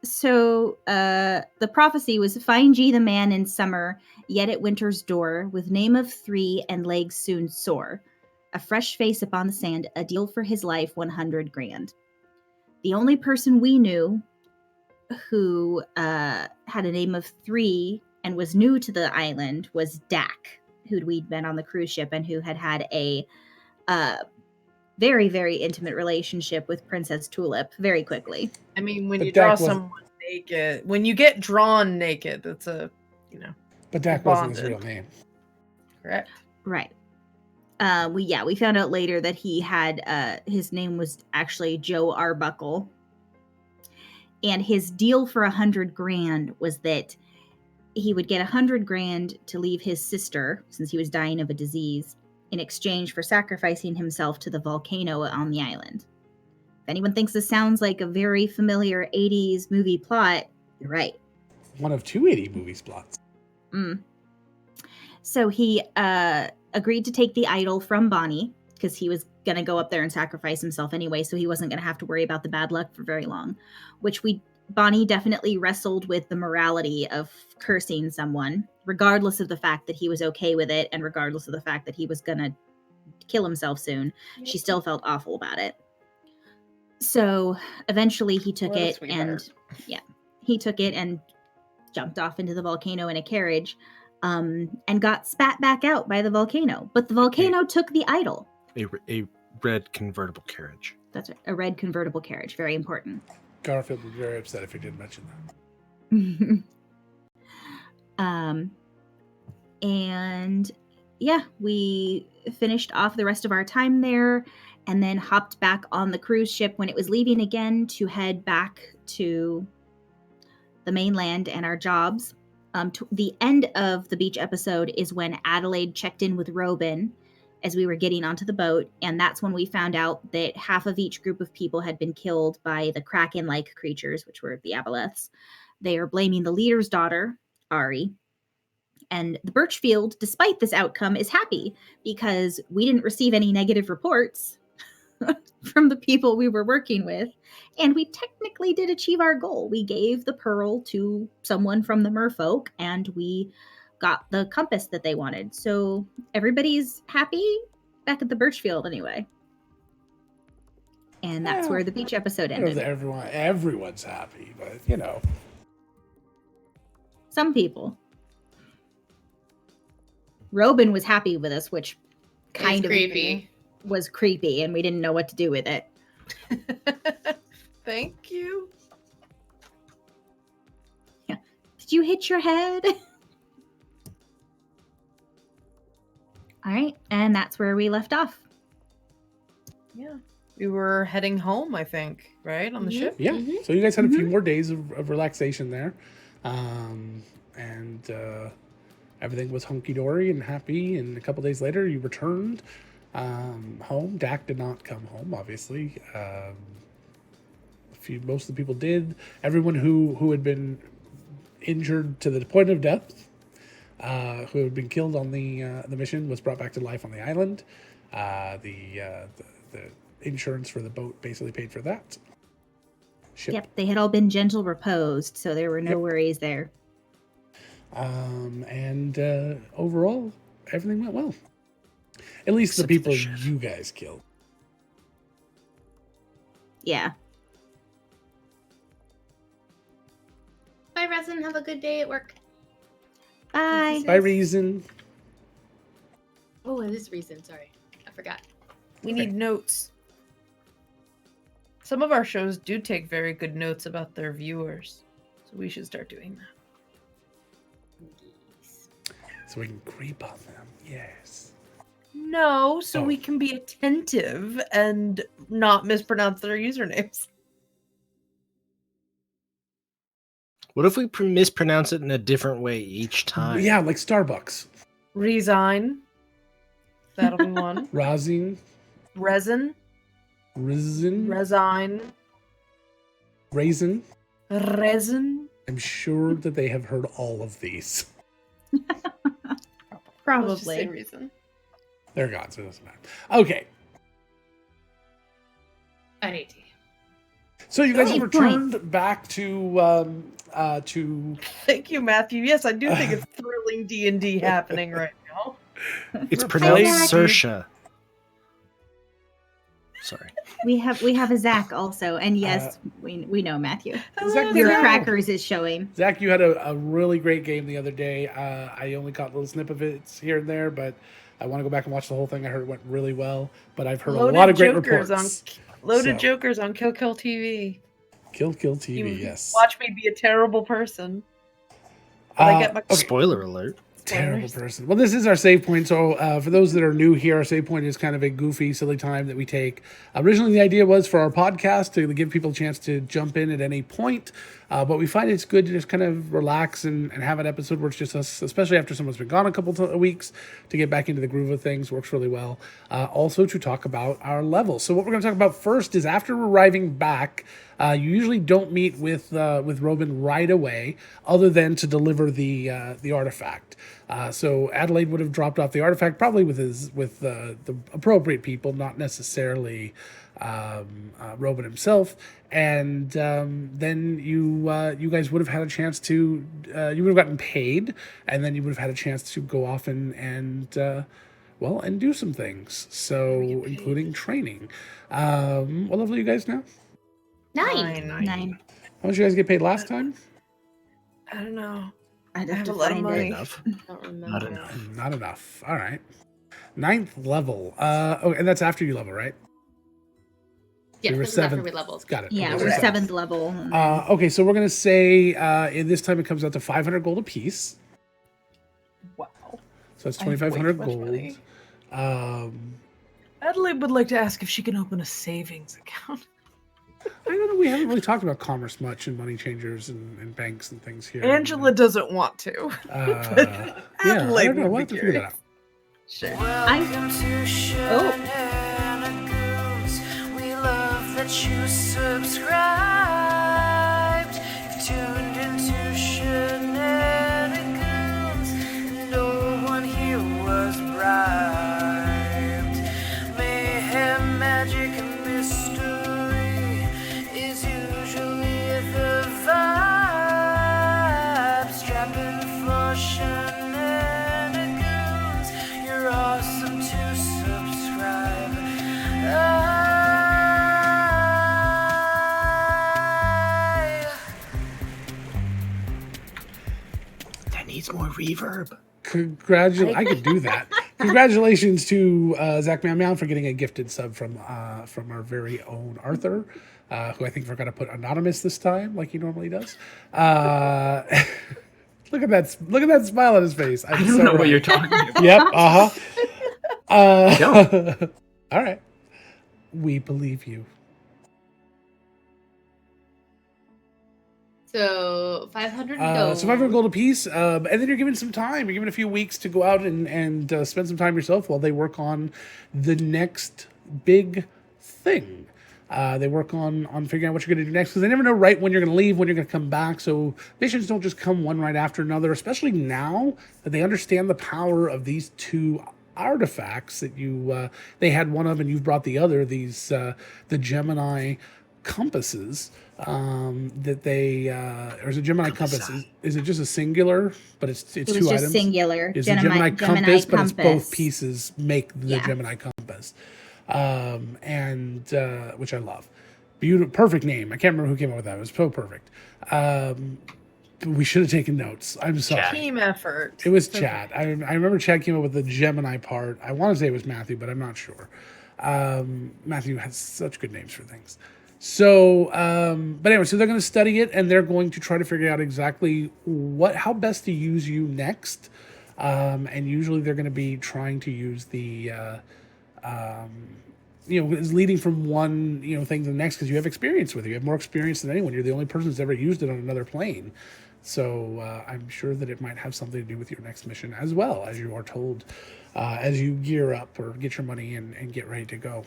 So the prophecy was, find ye the man in summer, yet at winter's door, with name of 3 and legs soon sore. A fresh face upon the sand, a deal for his life, 100 grand. The only person we knew who had a name of 3 and was new to the island was Dak, who we'd met on the cruise ship and who had a very, very intimate relationship with Princess Tulip very quickly. I mean, when But you draw Dak wasn't- someone naked, when you get drawn naked, that's a, But Dak wasn't his Bonded. real name. correct. Right. We found out later that he had his name was actually Joe Arbuckle, and his deal for 100 grand was that he would get 100 grand to leave his sister, since he was dying of a disease, in exchange for sacrificing himself to the volcano on the island. If anyone thinks this sounds like a very familiar 80s movie plot, you're right. One of 280 movies plots. So he agreed to take the idol from Bonnie because he was going to go up there and sacrifice himself anyway, so he wasn't going to have to worry about the bad luck for very long, which Bonnie definitely wrestled with the morality of cursing someone, regardless of the fact that he was okay with it and regardless of the fact that he was going to kill himself soon. She still felt awful about it. So eventually he took What a it sweetheart. he took it and jumped off into the volcano in a carriage and got spat back out by the volcano. But the volcano took the idol. A red convertible carriage. That's right, a red convertible carriage. Very important. Garfield would be very upset if he didn't mention that. And yeah, we finished off the rest of our time there and then hopped back on the cruise ship when it was leaving again to head back to the mainland and our jobs. The end of the beach episode is when Adelaide checked in with Robin as we were getting onto the boat, and that's when we found out that half of each group of people had been killed by the kraken-like creatures, which were the aboleths. They are blaming the leader's daughter, Ari. And the Birchfield, despite this outcome, is happy because we didn't receive any negative reports from the people we were working with, and we technically did achieve our goal. We gave the pearl to someone from the merfolk, and we got the compass that they wanted. So everybody's happy back at the Birchfield anyway. And that's where the beach episode I don't know ended. that everyone's happy, but Some people. Robin was happy with us, which kind It's of creepy. was creepy, and we didn't know what to do with it. Thank you. Did you hit your head? All right, and that's where we left off. Yeah. We were heading home, I think, right? On the ship? Yeah. So you guys had a few more days of relaxation there. And everything was hunky-dory and happy. And a couple days later, you returned home. Dak did not come home, obviously. Most of the people did. Everyone who had been injured to the point of death, who had been killed on the mission, was brought back to life on the island. The insurance for the boat basically paid for that. Ship. Yep, they had all been gentle reposed, so there were no worries there. And overall, everything went well. At least Except the people the chef. you guys killed. Yeah. Bye, Resin. Have a good day at work. Bye. By reason. Oh, it is Reason. Sorry. I forgot. We need notes. Some of our shows do take very good notes about their viewers. So we should start doing that. So we can creep on them. Yes. No, so Oh. we can be attentive and not mispronounce their usernames. What if we mispronounce it in a different way each time? Yeah, like Starbucks. Resign. That'll be one. Razin. Resin. Risen. Resign. Raisin. Resin. I'm sure that they have heard all of these. Let's just say Probably. reason. They're gone, so it doesn't matter. Okay. Alrighty. So you guys Great have point. returned back to Thank you, Matthew. Yes, I do think it's thrilling D&D happening right now. It's We're pronounced playing- Sersha. Sorry. We have a Zach also, and yes, we know Matthew. Zach, Your Zach. crackers is showing. Zach, you had a really great game the other day. I only caught a little snip of it here and there, but I want to go back and watch the whole thing. I heard it went really well, but I've heard a lot of great reports. Loaded So- Jokers on Kill TV. Kill TV, You yes. Watch me be a terrible person. But I get my okay. Spoiler alert. Terrible spoilers. person. Well, this is our save point. So, for those that are new here, our save point is kind of a goofy, silly time that we take. Originally, the idea was for our podcast to give people a chance to jump in at any point. But we find it's good to just kind of relax and have an episode where it's just us, especially after someone's been gone a couple of weeks, to get back into the groove of things. Works really well. Also, to talk about our levels. So, what we're going to talk about first is after arriving back, you usually don't meet with Robin right away, other than to deliver the artifact. So Adelaide would have dropped off the artifact probably with the appropriate people, not necessarily Robin himself. And then you guys would have had a chance to you would have gotten paid, and then you would have had a chance to go off and do some things. So including training. What level are you guys now? 9. 9. How much you guys get paid last time? I don't know. I'd I have have to a lot of find money. it. Enough. I don't remember. Not enough. Not enough. All right. 9th level. And that's after you level, right? Yeah, We were this is after 7th. we leveled. Got it. Yeah, Okay, we're so- 7th level. Okay, so we're gonna say in this time it comes out to 500 gold apiece. Wow. So that's I have way 2,500 too much gold. money. Um, Adelaide would like to ask if she can open a savings account. I don't know. We haven't really talked about commerce much and money changers and banks and things here. Angela doesn't want to. Yeah, I Adelaide don't know. would We'll be have to figure that curious. out. Sure. Welcome to Oh. Shenanigoons. We love that you subscribed. You've tuned into Shenanigoons. No one here was bribed. Mayhem, magic, and mystery is usually the vibe. Strap in for Shenanigoons. You're awesome to subscribe. That needs more reverb. Congratulations! I could do that. congratulations to Zach Meow Meow for getting a gifted sub from our very own Arthur, who I think forgot to put anonymous this time, like he normally does. Look at that smile on his face. I don't know what you're talking about. Yep. No. All right. We believe you. So 500 gold. So 500 gold apiece, and then you're given some time. You're given a few weeks to go out and spend some time yourself while they work on the next big thing. They work on figuring out what you're going to do next, because they never know right when you're going to leave, when you're going to come back. So missions don't just come one right after another, especially now that they understand the power of these two artifacts that they had one of and you've brought the other, these the Gemini compasses that they or is it Gemini compass? Is it just a singular? But it's It two was just items. singular. It's a Gemini compass, but it's both pieces make the Yeah. Gemini compass, and which I love. Beautiful, perfect name. I can't remember who came up with that. It was so perfect. We should have taken notes. I'm sorry. Team effort. It was Chad. I remember Chad came up with the Gemini part. I want to say it was Matthew, but I'm not sure. Matthew has such good names for things. So, but anyway, so they're going to study it, and they're going to try to figure out exactly how best to use you next. And usually they're going to be trying to use the, is leading from one, thing to the next, because you have experience with it. You have more experience than anyone. You're the only person who's ever used it on another plane. So I'm sure that it might have something to do with your next mission as well, as you are told, as you gear up or get your money in and get ready to go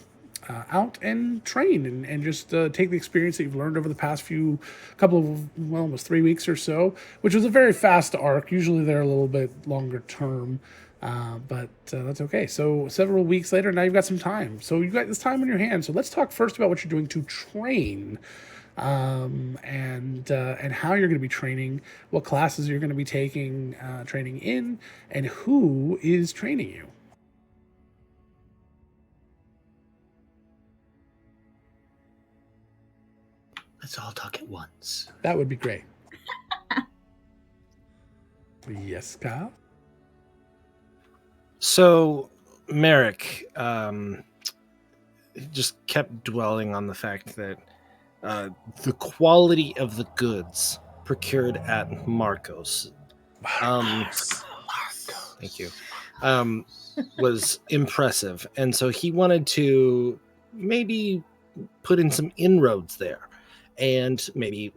out and train and just take the experience that you've learned over the past almost 3 weeks or so, which was a very fast arc. Usually they're a little bit longer term, but that's okay. So several weeks later, now you've got some time. So you've got this time on your hands. So let's talk first about what you're doing to train. And how you're going to be training, what classes you're going to be taking training in, and who is training you. Let's all talk at once. That would be great. Yes, Kyle? So, Merrick just kept dwelling on the fact that the quality of the goods procured at Marcos, thank you, was impressive, and so he wanted to maybe put in some inroads there, and maybe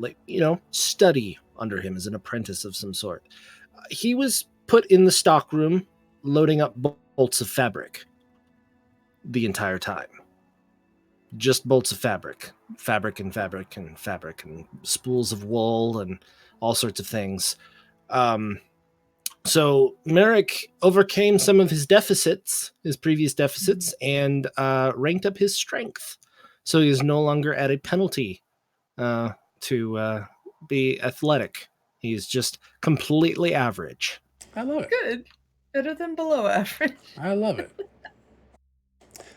study under him as an apprentice of some sort. He was put in the stock room, loading up bolts of fabric the entire time. Just bolts of fabric and spools of wool and all sorts of things. So Merrick overcame some of his previous deficits, and ranked up his strength. So he is no longer at a penalty to be athletic. He's just completely average. I love it. Good. Better than below average. I love it.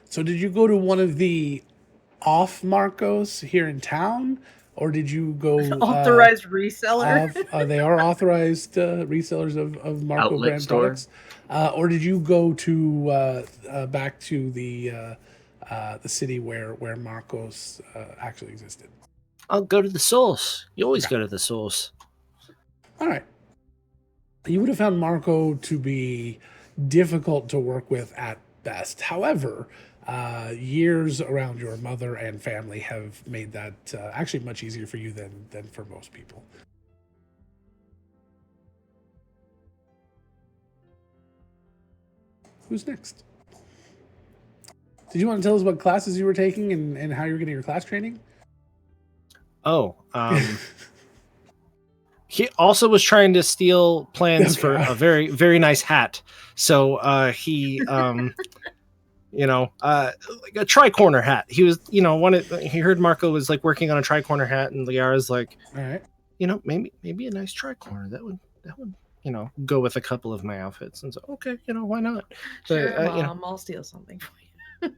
So did you go to one of the off Marcos here in town, or did you go authorized reseller? They are authorized resellers of Marco Outlet brand store. products, or did you go to back to the city where Marcos actually existed? I'll go to the source. You always go to the source. All right. You would have found Marco to be difficult to work with at best. However, years around your mother and family have made that actually much easier for you than for most people. Who's next? Did you want to tell us what classes you were taking and how you're getting your class training? Oh, he also was trying to steal plans for a very, very nice hat. So he, like a tri-corner hat. He was, he heard Marco was like working on a tri-corner hat, and Liara's like, all right, maybe a nice tri-corner that would go with a couple of my outfits. And so, okay, why not? Sure, But, Mom, I'll steal something for you.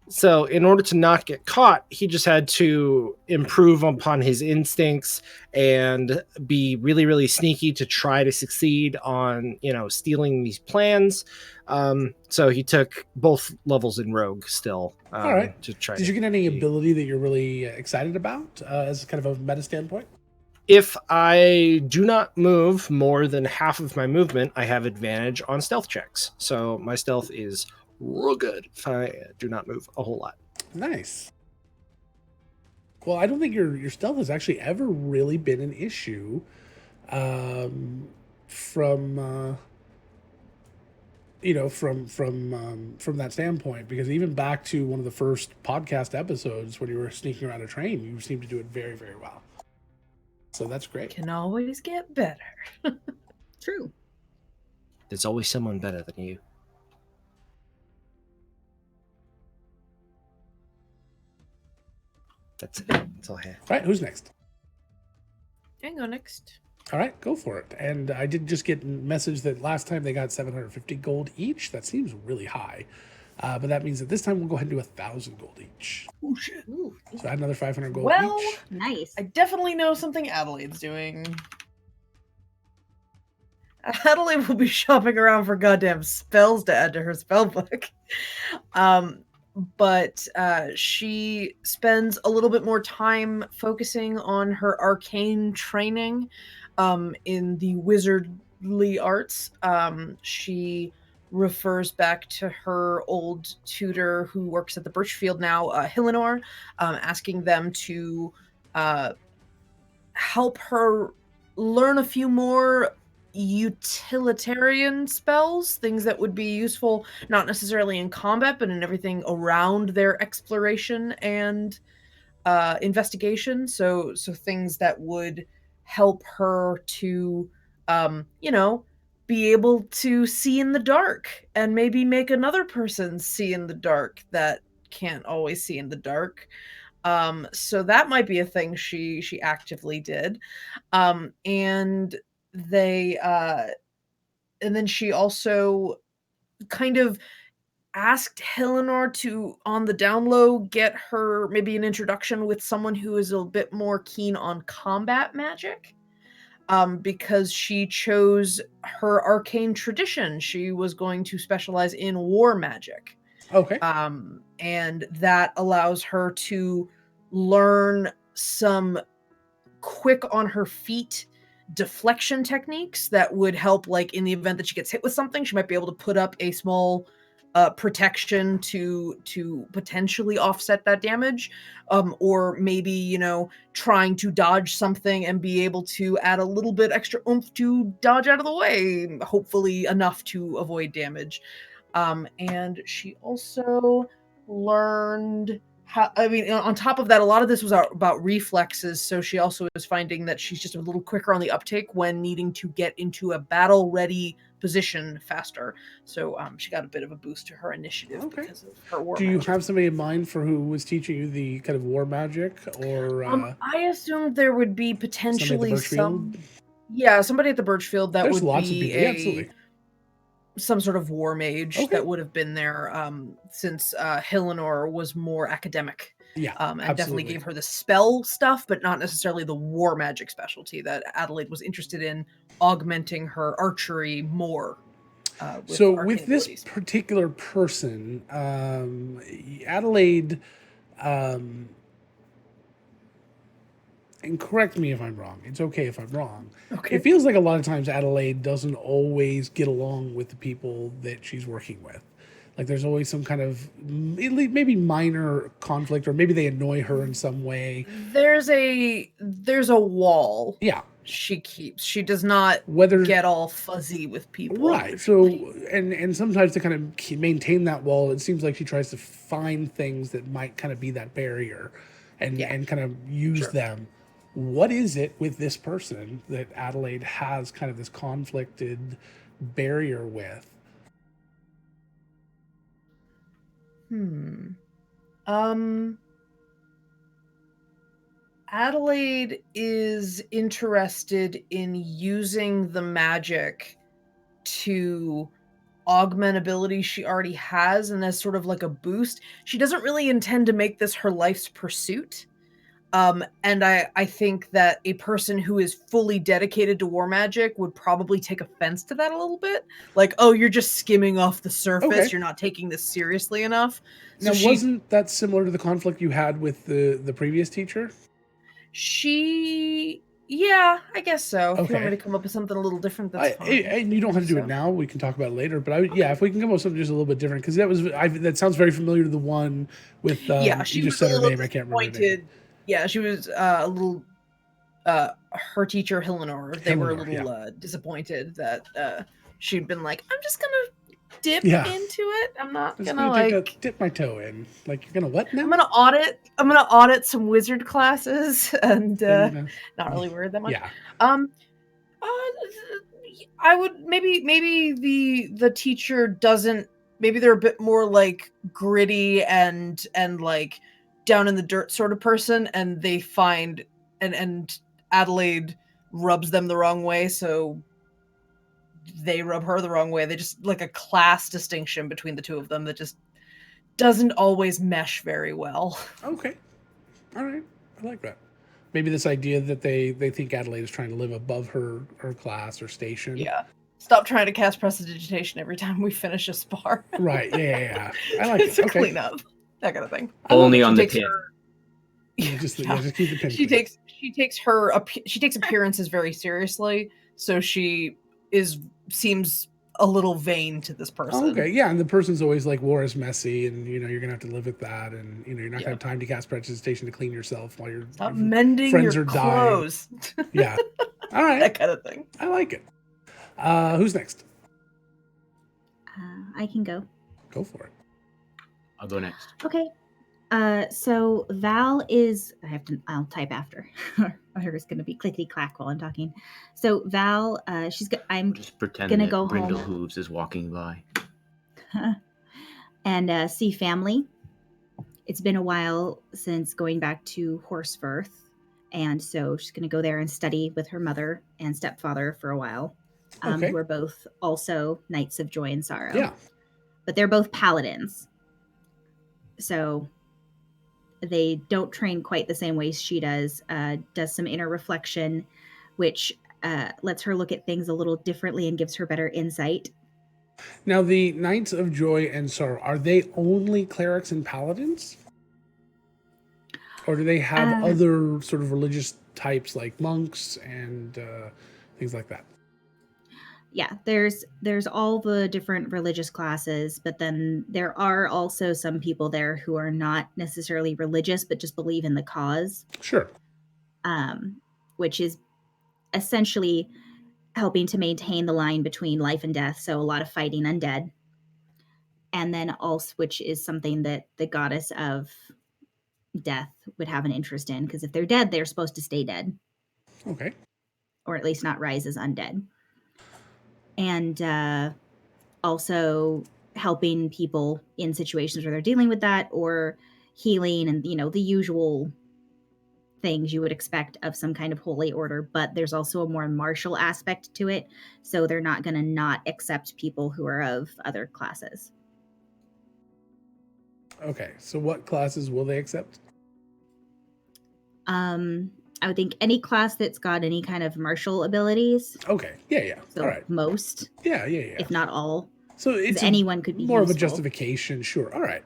So in order to not get caught, he just had to improve upon his instincts and be really, really sneaky to try to succeed on, stealing these plans. So he took both levels in Rogue still. All right. To try. Did you get any ability that you're really excited about as kind of a meta standpoint? If I do not move more than half of my movement, I have advantage on stealth checks. So my stealth is real good if I do not move a whole lot. Nice. Well, I don't think your stealth has actually ever really been an issue from that standpoint, because even back to one of the first podcast episodes when you were sneaking around a train, you seemed to do it very, very well. So that's great. Can always get better. True. There's always someone better than you. That's it. That's all I have. All right, who's next? I can go next. All right, go for it. And I did just get a message that last time they got 750 gold each. That seems really high. But that means that this time we'll go ahead and do 1,000 gold each. Oh, shit. Ooh. So add another 500 gold Well, each. Nice. I definitely know something Adelaide's doing. Adelaide will be shopping around for goddamn spells to add to her spell book. But she spends a little bit more time focusing on her arcane training in the wizardly arts. She refers back to her old tutor who works at the Birchfield now, Hillenor, asking them to help her learn a few more utilitarian spells, things that would be useful not necessarily in combat but in everything around their exploration and investigation. So things that would help her to be able to see in the dark and maybe make another person see in the dark that can't always see in the dark. So that might be a thing she actively did. And then she also kind of asked Hillenor to, on the down low, get her maybe an introduction with someone who is a bit more keen on combat magic. Because she chose her arcane tradition. She was going to specialize in war magic. Okay. And that allows her to learn some quick on her feet deflection techniques that would help, like in the event that she gets hit with something, she might be able to put up a small protection to potentially offset that damage, or maybe trying to dodge something and be able to add a little bit extra oomph to dodge out of the way, hopefully enough to avoid damage. And she also learned on top of that, a lot of this was about reflexes, so she also is finding that she's just a little quicker on the uptake when needing to get into a battle-ready position faster. So she got a bit of a boost to her initiative because of her war magic. Do you have somebody in mind for who was teaching you the kind of war magic? Or I assumed there would be potentially somebody at the Birchfield that There's would lots be of people. Absolutely. Some sort of war mage that would have been there, since Hillenor was more academic. Yeah, and definitely gave her the spell stuff, but not necessarily the war magic specialty that Adelaide was interested in augmenting her archery more. With this particular person, Adelaide, and correct me if I'm wrong. It's okay if I'm wrong. Okay. It feels like a lot of times Adelaide doesn't always get along with the people that she's working with. Like there's always some kind of maybe minor conflict, or maybe they annoy her in some way. There's a wall. Yeah. She keeps. She does not get all fuzzy with people. Right. So, and sometimes to kind of maintain that wall, it seems like she tries to find things that might kind of be that barrier and kind of use them. What is it with this person that Adelaide has kind of this conflicted barrier with? Adelaide is interested in using the magic to augment abilities she already has, and as sort of like a boost. She doesn't really intend to make this her life's pursuit. And I think that a person who is fully dedicated to war magic would probably take offense to that a little bit. Like, oh, you're just skimming off the surface. Okay. You're not taking this seriously enough. Now, wasn't that similar to the conflict you had with the previous teacher? Yeah, I guess so. Okay. If you want me to come up with something a little different, that's fine. And you don't have to do it now. We can talk about it later. But if we can come up with something just a little bit different, because that sounds very familiar to the one with. She you just was said a her little name. I can't remember her name. disappointed. Yeah, she was a little. Her teacher Hillenor, they were a little disappointed that she'd been like, I'm just gonna dip into it. I'm not gonna dip my toe in. Like, you're gonna what now? I'm gonna audit some wizard classes and not really worried that much. Yeah. I would maybe the teacher doesn't, maybe they're a bit more like gritty and like down in the dirt sort of person, and they find and Adelaide rubs them the wrong way, so they rub her the wrong way. They just like a class distinction between the two of them that just doesn't always mesh very well. Okay. All right. I like that. Maybe this idea that they think Adelaide is trying to live above her class or station. Yeah. Stop trying to cast prestidigitation every time we finish a spar. Right. Yeah. I like it's it. a cleanup. That kind of thing. Only on the pin. Just keep the pin. She takes appearances very seriously, so she seems a little vain to this person. Okay, yeah, and the person's always like, war is messy, and you're gonna have to live with that, and you're not gonna have time to cast prestidigitation to clean yourself while your mending friends your are clothes. Dying. Yeah, all right, that kind of thing. I like it. Who's next? I can go. Go for it. I'll go next. Okay. So Val is. I'll type after. Or it's gonna be clickety clack while I'm talking. So Val, I'm just pretend gonna that go Brindle home. Hooves is walking by. And see family. It's been a while since going back to Horseforth, and so she's gonna go there and study with her mother and stepfather for a while. Who are both also Knights of Joy and Sorrow. Yeah. But they're both paladins. So they don't train quite the same way she does. Does some inner reflection, which lets her look at things a little differently and gives her better insight. Now, the Knights of Joy and Sorrow, are they only clerics and paladins? Or do they have other sort of religious types like monks and things like that? Yeah, there's all the different religious classes, but then there are also some people there who are not necessarily religious, but just believe in the cause. Sure. Which is essentially helping to maintain the line between life and death. So a lot of fighting undead. And then also, which is something that the goddess of death would have an interest in, because if they're dead, they're supposed to stay dead. Okay. Or at least not rise as undead. And also helping people in situations where they're dealing with that, or healing and, the usual things you would expect of some kind of holy order. But there's also a more martial aspect to it. So they're not going to not accept people who are of other classes. Okay. So what classes will they accept? I would think any class that's got any kind of martial abilities. Okay. Yeah. So all right. most. Yeah. If not all. So it's anyone could be more useful. of a justification. Sure. All right.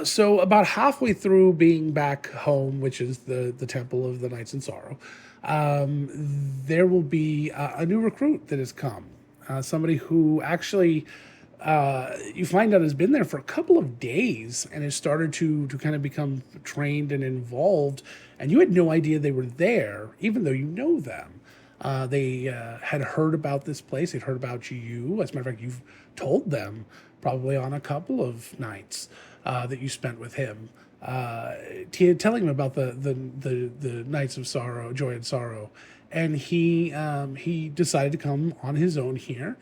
So about halfway through being back home, which is the Temple of the Knights in Sorrow, there will be a new recruit that has come. Somebody who actually you find out has been there for a couple of days and has started to kind of become trained and involved. And you had no idea they were there, even though you know them. They had heard about this place. They'd heard about you. As a matter of fact, you've told them probably on a couple of nights that you spent with him, telling him about the Knights of Sorrow, Joy and Sorrow. And he decided to come on his own here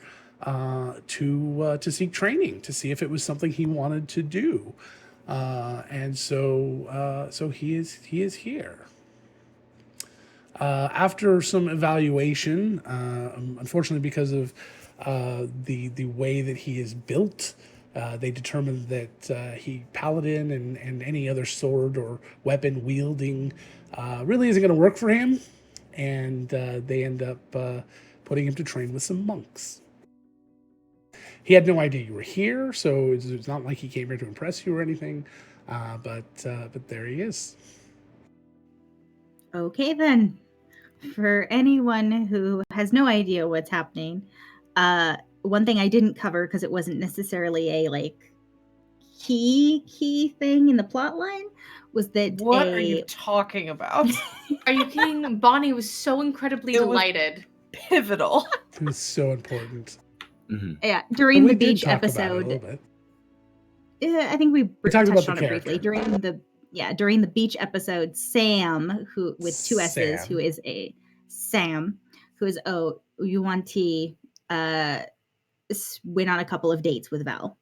to seek training, to see if it was something he wanted to do. And so he is here. After some evaluation, unfortunately because of the way that he is built. They determined that he paladin and any other sword or weapon wielding really isn't going to work for him, and they end up putting him to train with some monks. He had no idea you were here, so it's not like he came here to impress you or anything. But there he is. Okay, then. For anyone who has no idea what's happening, one thing I didn't cover because it wasn't necessarily a like key thing in the plot line was that What are you talking about? Are you kidding? Bonnie was so incredibly It was- delighted. Pivotal. It was so important. Yeah, during But the we did beach talk about it a episode, little bit. I think we talked about touched the on it briefly character. during the beach episode. Sam, who with two S's, Sam. who is a Sam, who is Yuan-Ti, went on a couple of dates with Val.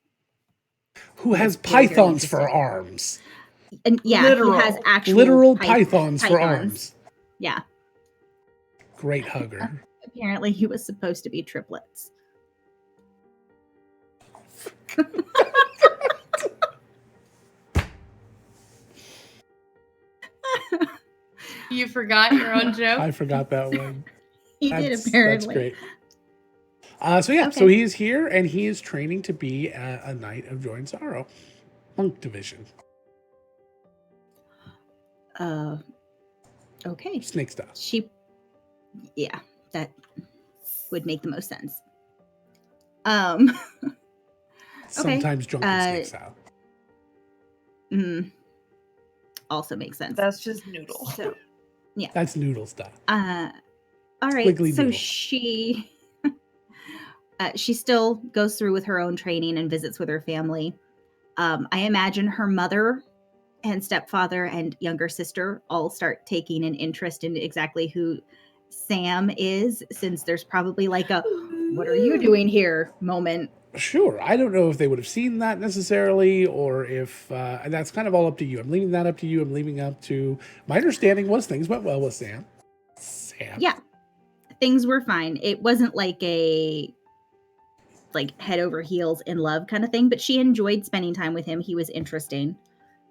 Who has That's very, very pythons for interesting. arms? And yeah, Literal. he has actual Literal pythons for arms. Yeah, Great hugger. apparently he was supposed to be triplets. You forgot your own joke? I forgot that one. He did apparently. That's great. So Okay. he is here, and he is training to be a Knight of Joy and Sorrow, Monk Division, Okay. snake style. Yeah, that would make the most sense. Sometimes drunken snake style. Also makes sense. That's just noodle. So, That's noodle style. all right. Squiggly So doodle. she still goes through with her own training and visits with her family. I imagine her mother and stepfather and younger sister all start taking an interest in exactly who Sam is, since there's probably like a "what are you doing here" moment. Sure. I don't know if they would have seen that necessarily, or if that's kind of all up to you. I'm leaving that up to you. I'm leaving up to my understanding was things went well with Sam. Yeah, things were fine. It wasn't like a head over heels in love kind of thing, but she enjoyed spending time with him. He was interesting.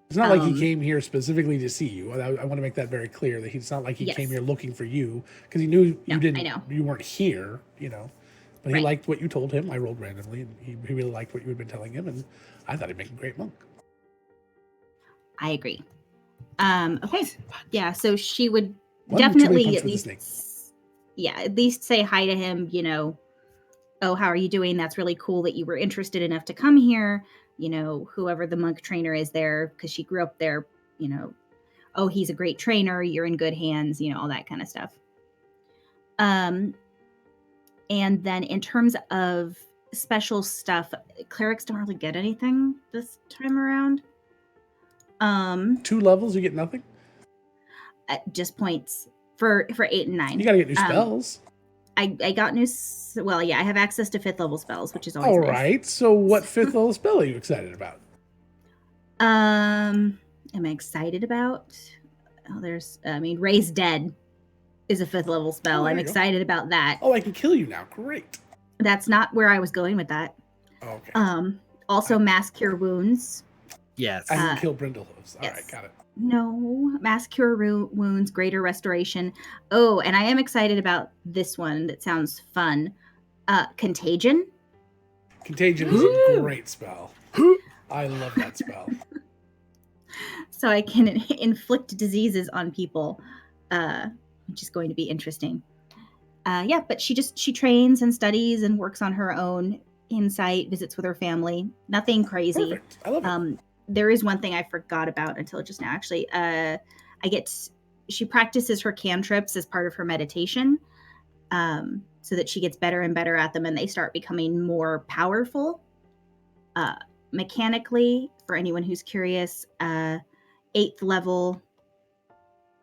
It's not like he came here specifically to see you. I want to make that very clear, that he's not like he came here looking for you, because he knew you weren't here, But he liked what you told him. I rolled randomly, and he really liked what you had been telling him, and I thought he'd make a great monk. I agree. Okay. Yeah, so she would One too many definitely punts at for the least at least say hi to him, "Oh, how are you doing? That's really cool that you were interested enough to come here." Whoever the monk trainer is there, because she grew up there, "Oh, he's a great trainer. You're in good hands," all that kind of stuff. And then in terms of special stuff, clerics don't really get anything this time around. 2 levels, you get nothing? Just points for 8 and 9. You got to get new spells. I got new. Well, yeah, I have access to 5th level spells, which is always All nice. right. So, what 5th level spell are you excited about? Am I excited about? Raise Dead is a 5th level spell. there I'm you go. excited about that. Oh, I can kill you now. Great. That's not where I was going with that. Okay. Also, Mass Cure Wounds. Yes. I can kill Brindlehooves. All yes. right, got it. No, Mass Cure Wounds, Greater Restoration. Oh, and I am excited about this one that sounds fun. Contagion. Contagion is a great spell. I love that spell. So I can inflict diseases on people, which is going to be interesting. But she trains and studies and works on her own insight, visits with her family. Nothing crazy. Perfect. I love it. There is one thing I forgot about until just now. Actually, she practices her cantrips as part of her meditation, so that she gets better and better at them, and they start becoming more powerful. Mechanically, for anyone who's curious, 8th level,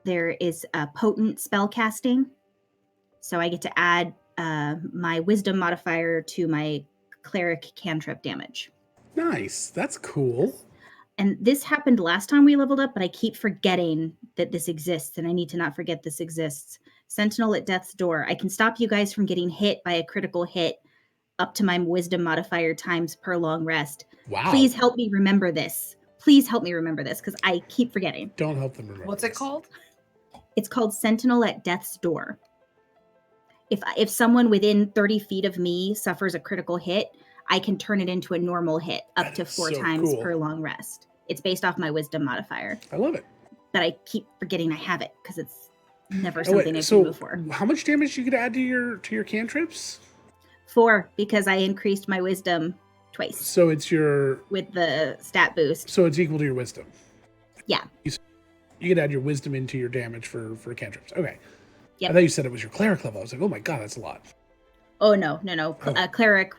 there is a potent spell casting. So I get to add my wisdom modifier to my cleric cantrip damage. Nice. That's cool. And this happened last time we leveled up, but I keep forgetting that this exists, and I need to not forget this exists. Sentinel at Death's Door. I can stop you guys from getting hit by a critical hit up to my wisdom modifier times per long rest. Wow. Please help me remember this. Please help me remember this because I keep forgetting. Don't help them remember. What's it this. called? It's called Sentinel at Death's Door. If someone within 30 feet of me suffers a critical hit, I can turn it into a normal hit up That to is 4 so times cool. per long rest. It's based off my wisdom modifier, I love it. but I keep forgetting I have it because it's never Oh, something wait, I've so done before. how much damage you could add to your cantrips? 4 because I increased my wisdom twice So it's your with the stat boost. so it's equal to your wisdom. Yeah. You could add your wisdom into your damage for cantrips. Okay. Yep. I thought you said it was your cleric level. I was like, oh my god, that's a lot. Oh no. Oh. Cleric,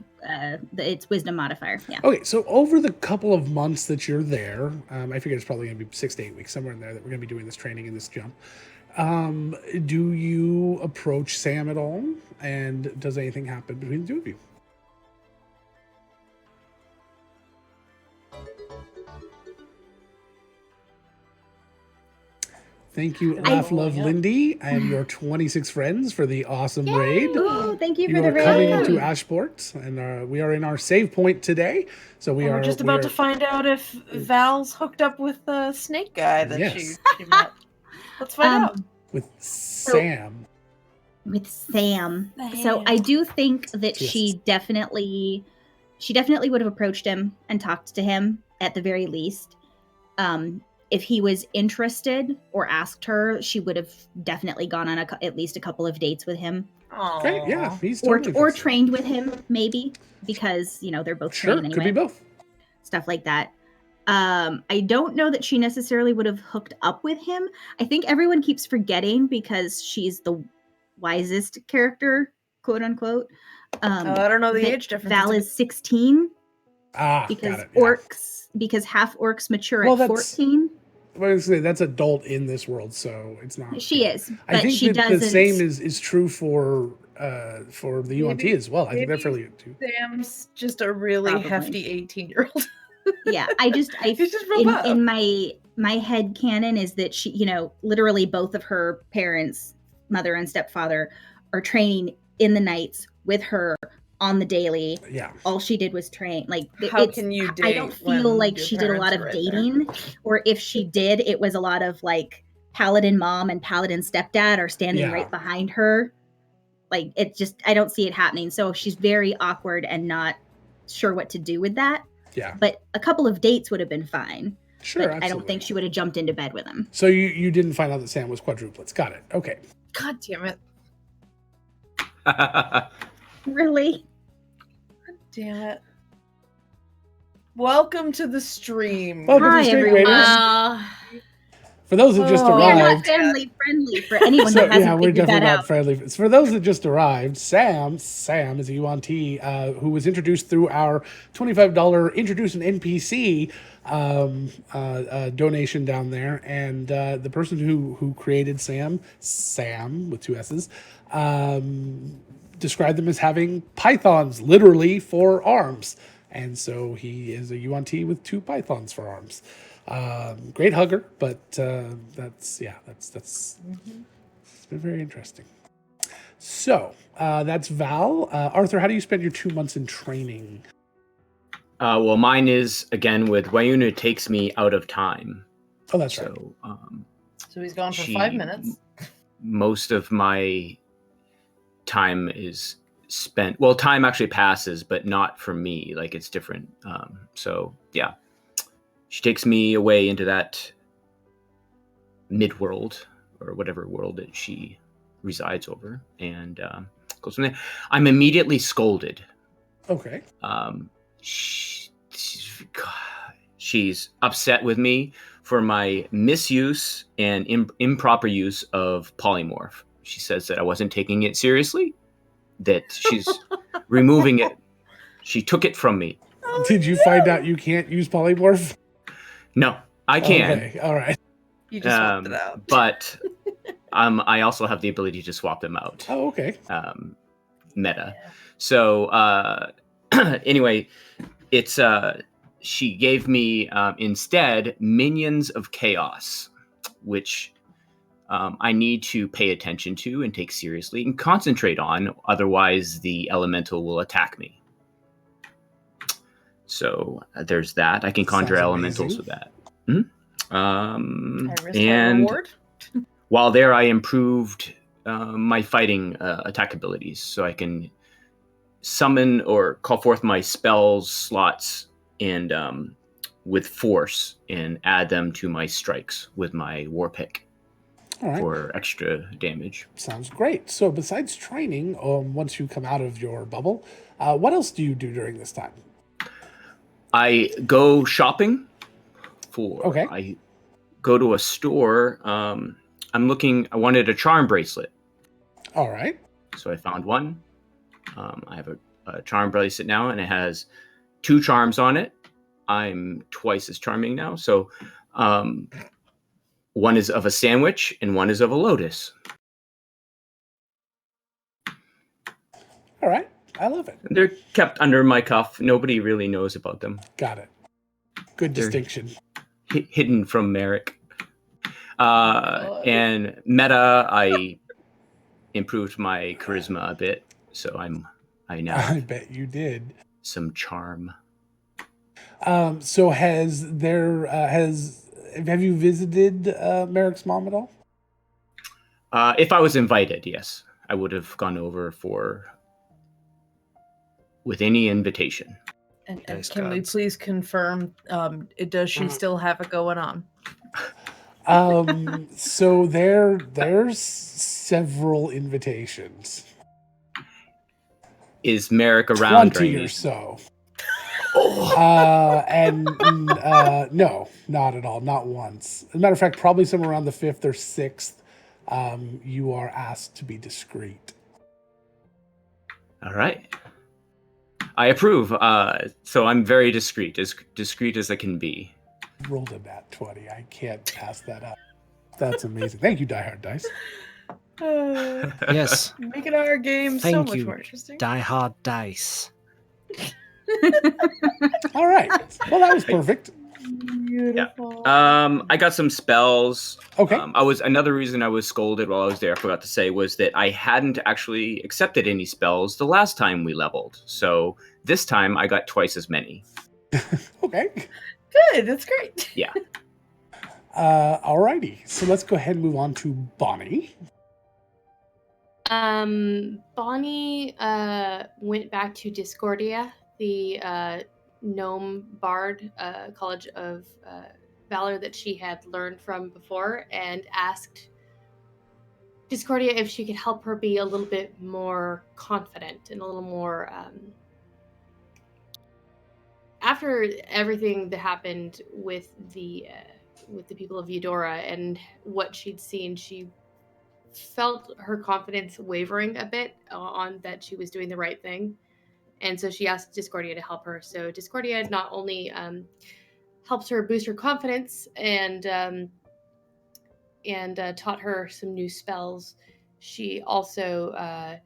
it's wisdom modifier. Yeah. Okay, so over the couple of months that you're there, I figure it's probably going to be 6 to 8 weeks, somewhere in there, that we're going to be doing this training and this jump. Do you approach Sam at all? And does anything happen between the two of you? Thank you, Laugh Love Lindy, and your 26 friends for the awesome raid. Oh, thank you for You the are raid. coming into Ashport, and we are in our save point today. So We're just about to find out if Val's hooked up with the snake guy that she met. Let's find out. with Sam. With Sam. So I do think that Yes. she definitely would have approached him and talked to him at the very least. If he was interested or asked her, she would have definitely gone on at least a couple of dates with him. Okay, yeah, he's Or totally or interested. trained with him, maybe, because they're both Sure, trained anyway. could be both. Stuff like that. I don't know that she necessarily would have hooked up with him. I think everyone keeps forgetting because she's the wisest character, quote unquote. I don't know the that age difference. Val is 16 Got because it. Yeah. because half orcs mature Well, at that's- 14. I was gonna say, that's adult in this world, so it's not. She is, I but think she that doesn't. the same is true for the UNT as well. I think they're maybe fairly good too. Sam's just a really Probably. hefty 18-year-old. Yeah, He's just real buff. in my head canon is that she, literally both of her parents, mother and stepfather, are training in the nights with her on the daily. Yeah. All she did was train. Like, How can you I don't date feel when like your she did a lot parents of are right there? dating, or if she did, it was a lot of like paladin mom and paladin stepdad are standing Yeah. right behind her. Like, I don't see it happening. So she's very awkward and not sure what to do with that. Yeah. But a couple of dates would have been fine. Sure. But Absolutely. I don't think she would have jumped into bed with him. So you didn't find out that Sam was quadruplets. Got it. Okay. God damn it. Really? Damn it. Welcome to the stream. Welcome to Hi, the Stream everyone. Raiders. For those that just Oh. We are not arrived. family friendly for anyone So, who hasn't yeah, we're figured definitely that not out. friendly. For those that just arrived, Sam is a UNT who was introduced through our $25 Introduce an NPC donation down there. And the person who created Sam with 2 S's, described them as having pythons literally for arms. And so he is a UNT with 2 pythons for arms. Great hugger, but that's it's been very interesting. So that's Val. Arthur, how do you spend your 2 months in training? Well, mine is again with Wayuna takes me out of time. Oh, that's right. So So he's gone for she- 5 minutes. most of my time is spent. Well, time actually passes, but not for me. Like it's different. So yeah, she takes me away into that mid-world or whatever world that she resides over, and goes from there. I'm immediately scolded. Okay. She's upset with me for my misuse and improper use of polymorph. She says that I wasn't taking it seriously, that she's removing it. She took it from me. Did you find out you can't use polymorph? No, I can. Okay. All right. You just swapped it out. But I also have the ability to swap them out. Oh, okay. Meta. So anyway, it's she gave me instead Minions of Chaos, which I need to pay attention to and take seriously and concentrate on. Otherwise, the elemental will attack me. So there's that. I can conjure Sounds elementals amazing. with that. Mhm. High-risk, And high-reward. while there, I improved my fighting attack abilities, so I can summon or call forth my spells slots and with force and add them to my strikes with my war pick All right. for extra damage. Sounds great. So besides training, once you come out of your bubble, what else do you do during this time? I go shopping for. Okay. I go to a store. I wanted a charm bracelet, All right. so I found one. I have a charm bracelet now, and it has 2 charms on it. I'm twice as charming now. So one is of a sandwich and one is of a lotus. All right. I love it. They're kept under my cuff. Nobody really knows about them. Got it. Good They're- distinction. Hidden from Merrick. And meta, I improved my charisma a bit, so I now I have bet you did. some charm. So have you visited Merrick's mom at all? If I was invited, yes, I would have gone over with any invitation. And Nice can we gods. please confirm, does she still have it going on? So there's several invitations. Is Merrick around 20 during or these? so. Oh. No, not at all. Not once. As a matter of fact, probably somewhere around the 5th or 6th, you are asked to be discreet. All right. I approve. So I'm very discreet, as discreet as I can be. Rolled a nat 20. I can't pass that up. That's amazing. Thank you, Die Hard Dice. Yes. Making our game so Thank much you, more interesting. Die Hard Dice. All right. Well, that was perfect. Beautiful. I got some spells. Okay. Another reason I was scolded while I was there, I forgot to say, was that I hadn't actually accepted any spells the last time we leveled. So this time I got twice as many. Okay. Good. That's great. Yeah. Alrighty. So let's go ahead and move on to Bonnie. Bonnie went back to Discordia, the gnome bard college of valor that she had learned from before, and asked Discordia if she could help her be a little bit more confident and a little more after everything that happened with the people of Eudora and what she'd seen. She felt her confidence wavering a bit on that she was doing the right thing. And so she asked Discordia to help her. So Discordia not only helps her boost her confidence and taught her some new spells, she also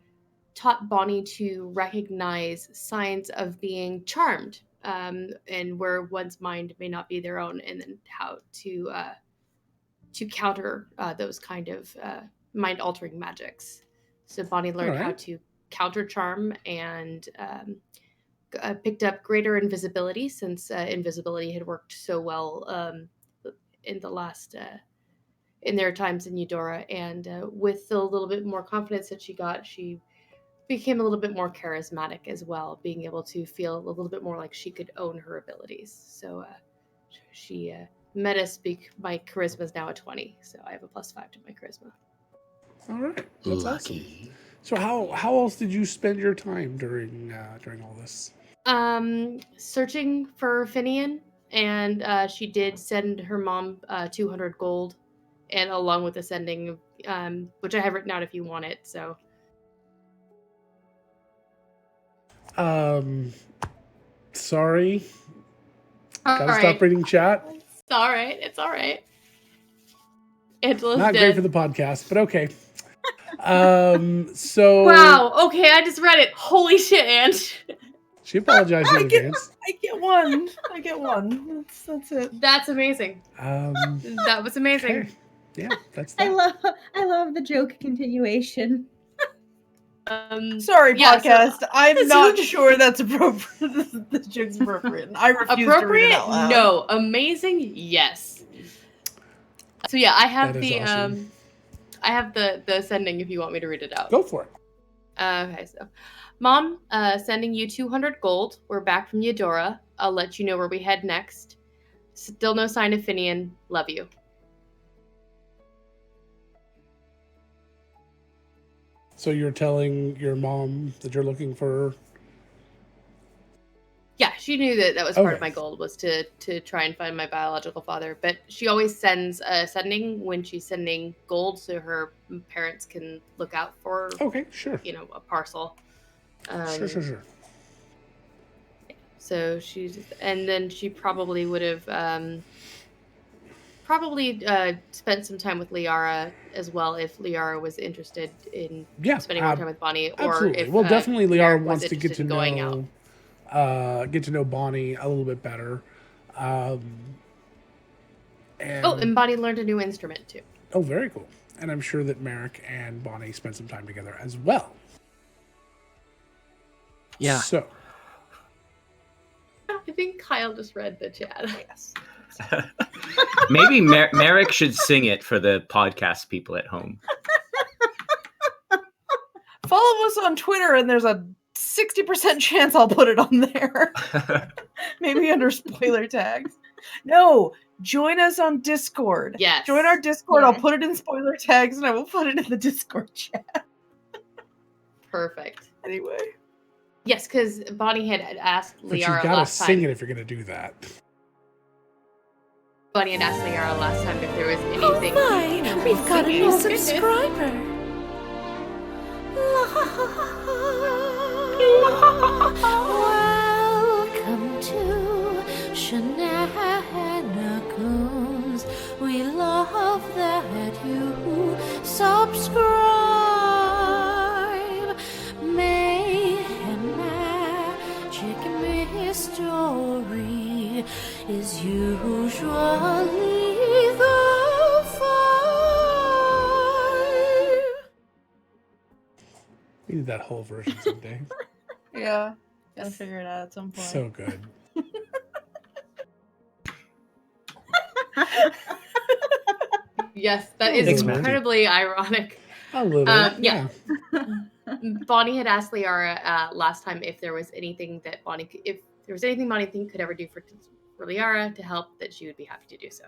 taught Bonnie to recognize signs of being charmed, and where one's mind may not be their own, and then how to counter those kind of mind-altering magics. So Bonnie learned how to counter charm and picked up greater invisibility, since invisibility had worked so well in the last in their times in Eudora. And with the little bit more confidence that she got, she became a little bit more charismatic as well, being able to feel a little bit more like she could own her abilities. So she meta speak. My charisma is now a 20, so I have a +5 to my charisma. All right. That's Lucky. awesome. So how else did you spend your time during all this? Searching for Finian, and she did send her mom 200 gold, and along with the sending, which I have written out if you want it. So Sorry. all Gotta right. stop reading chat. It's all right. It's all right. Angela's Not dead. great for the podcast, but okay. So Wow. Okay, I just read it. Holy shit, Ange. she apologized in advance. I get one. I get one. That's it. That's amazing. That was amazing. Okay. Yeah, that's I that. love the joke continuation. Sorry, yeah, so- podcast. I'm not sure that's appropriate. This joke's appropriate. I refuse to read it Appropriate? out loud. No. Amazing? Yes. So yeah, I have That is the awesome. I have the sending if you want me to read it out. Go for it. Okay, so Mom, sending you 200 gold. We're back from Eudora. I'll let you know where we head next. Still no sign of Finian. Love you. So you're telling your mom that you're looking for... Yeah, she knew that was part Okay. of my goal was to try and find my biological father. But she always sends a sending when she's sending gold, so her parents can look out for Okay, sure. a parcel. Sure. So and then she probably would have spent some time with Liara as well if Liara was interested in spending more time with Bonnie, or absolutely. if Well, definitely Liara was wants to get interested to in going out. know Bonnie a little bit better. And Bonnie learned a new instrument too. Oh, very cool. And I'm sure that Merrick and Bonnie spent some time together as well. Yeah. So I think Kyle just read the chat. Yes. Maybe Merrick should sing it for the podcast people at home. Follow us on Twitter, and there's a 60% chance I'll put it on there. Maybe under spoiler tags. No, join us on Discord. Yes. Join our Discord. I'll put it in spoiler tags, and I will put it in the Discord chat. Perfect. Anyway. Yes, because Bonnie had asked but you Liara gotta last sing time. it if you're gonna do that. Bonnie had asked Liara last time if there was anything. Oh my, we've got a new subscriber. Welcome to Shenanigoons. We love that you subscribe. Mayhem magic mystery is usually the five. We need that whole version someday. Yeah. Gotta figure it out at some point. So good. Yes, that is Thanks, man. incredibly ironic. A little. Yeah. Bonnie had asked Liara last time if there was anything that if there was anything Bonnie could ever do for Liara to help, that she would be happy to do so.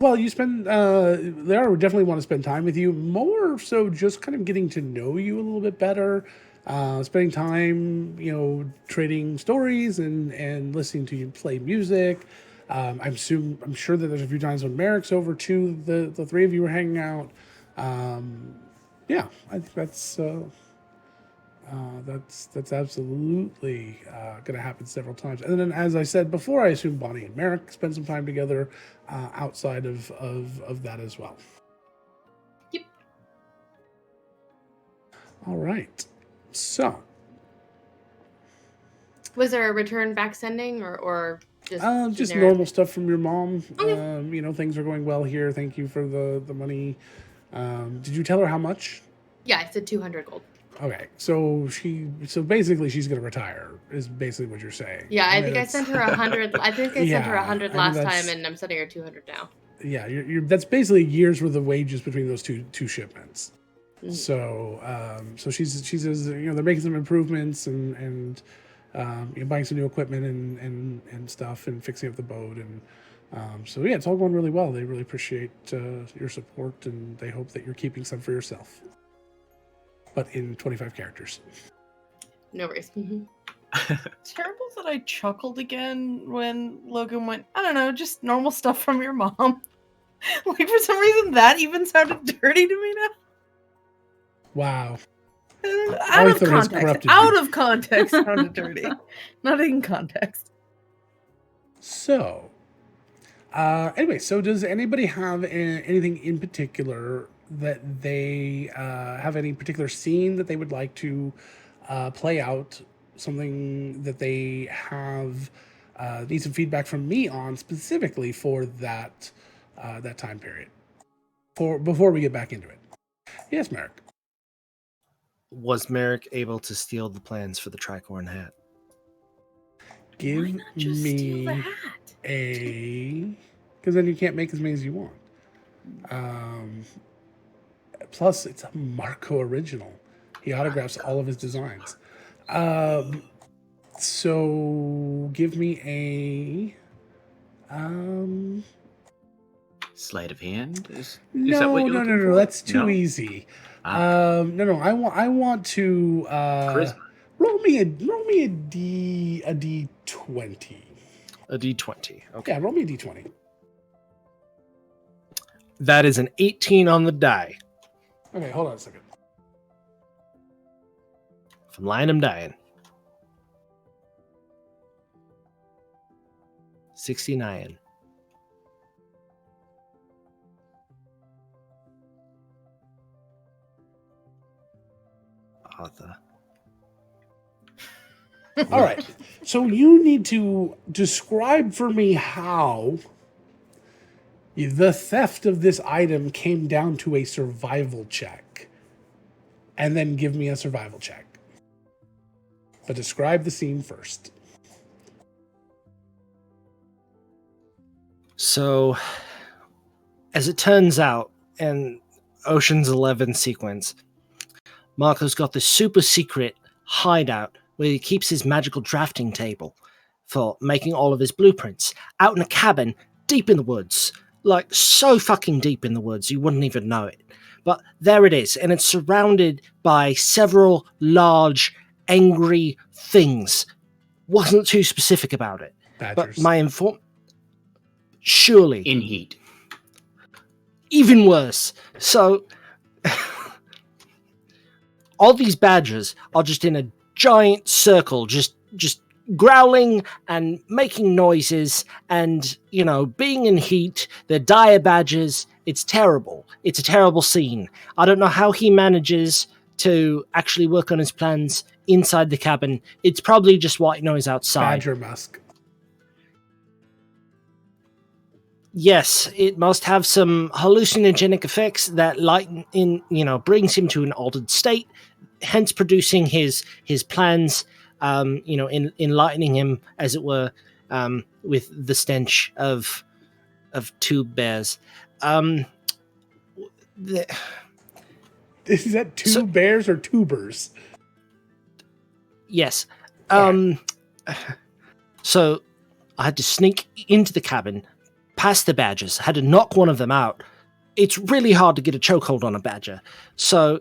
Well, you Liara would definitely want to spend time with you. More so just kind of getting to know you a little bit better. Spending time, trading stories and listening to you play music. I'm sure that there's a few times when Merrick's over too. The three of you were hanging out. Yeah, I think that's absolutely going to happen several times. And then, as I said before, I assume Bonnie and Merrick spend some time together outside of that as well. Yep. All right. So, Was there a return back sending or just generic? normal stuff from your mom. Okay. Things are going well here. Thank you for the money. Did you tell her how much? Yeah, I said 200 gold. Okay, so basically she's gonna retire. Is basically what you're saying. Yeah, I mean, think I sent her 100. I think I sent her 100 I mean, last that's- time, and I'm sending her 200 now. Yeah, that's basically a year's worth of wages between those two shipments. Mhm. So she says they're making some improvements and buying some new equipment and stuff and fixing up the boat and so yeah, it's all going really well. They really appreciate your support and they hope that you're keeping some for yourself, but in 25 characters. No worries. It's terrible that I chuckled again when Logan went, I don't know, just normal stuff from your mom. Like, for some reason, that even sounded dirty to me now. Wow. Out of Arthur has context. corrupted Out you. of context sounded dirty. Not in context. So, anyway, so does anybody have anything in particular that they have any particular scene that they would like to play out? Something that they have need some feedback from me on specifically for that time period. Before we get back into it. Yes, Merrick. Was Merrick able to steal the plans for the tricorn hat? Give Why not just steal the me hat? because then you can't make as many as you want. Plus, it's a Marco original. He autographs all of his designs. So give me a Sleight of hand? Is no, that what you're no, looking no, for? no. That's too No? easy. Ah. No. I want to Charisma. roll me a D20. A D20. Okay. Yeah, roll me a D20. That is an 18 on the die. Okay, hold on a second. If I'm lying, I'm dying. 69. Arthur. All right. So you need to describe for me how the theft of this item came down to a survival check. And then give me a survival check. But describe the scene first. So, as it turns out, in Ocean's 11 sequence, Marco's got this super secret hideout where he keeps his magical drafting table for making all of his blueprints out in a cabin deep in the woods. Like, so fucking deep in the woods, you wouldn't even know it. But there it is, and it's surrounded by several large, angry things. Wasn't too specific about it. Badgers. But my surely. In heat. Even worse. So, all these badgers are just in a giant circle, just growling and making noises and, being in heat. They're dire badgers. It's terrible. It's a terrible scene. I don't know how he manages to actually work on his plans inside the cabin. It's probably just white noise outside. Badger musk. Yes, it must have some hallucinogenic effects that brings him to an altered state, hence producing his plans, enlightening him, as it were, with the stench of tube bears. Is that bears or tubers? Yes. So I had to sneak into the cabin, past the badgers, had to knock one of them out. It's really hard to get a chokehold on a badger. So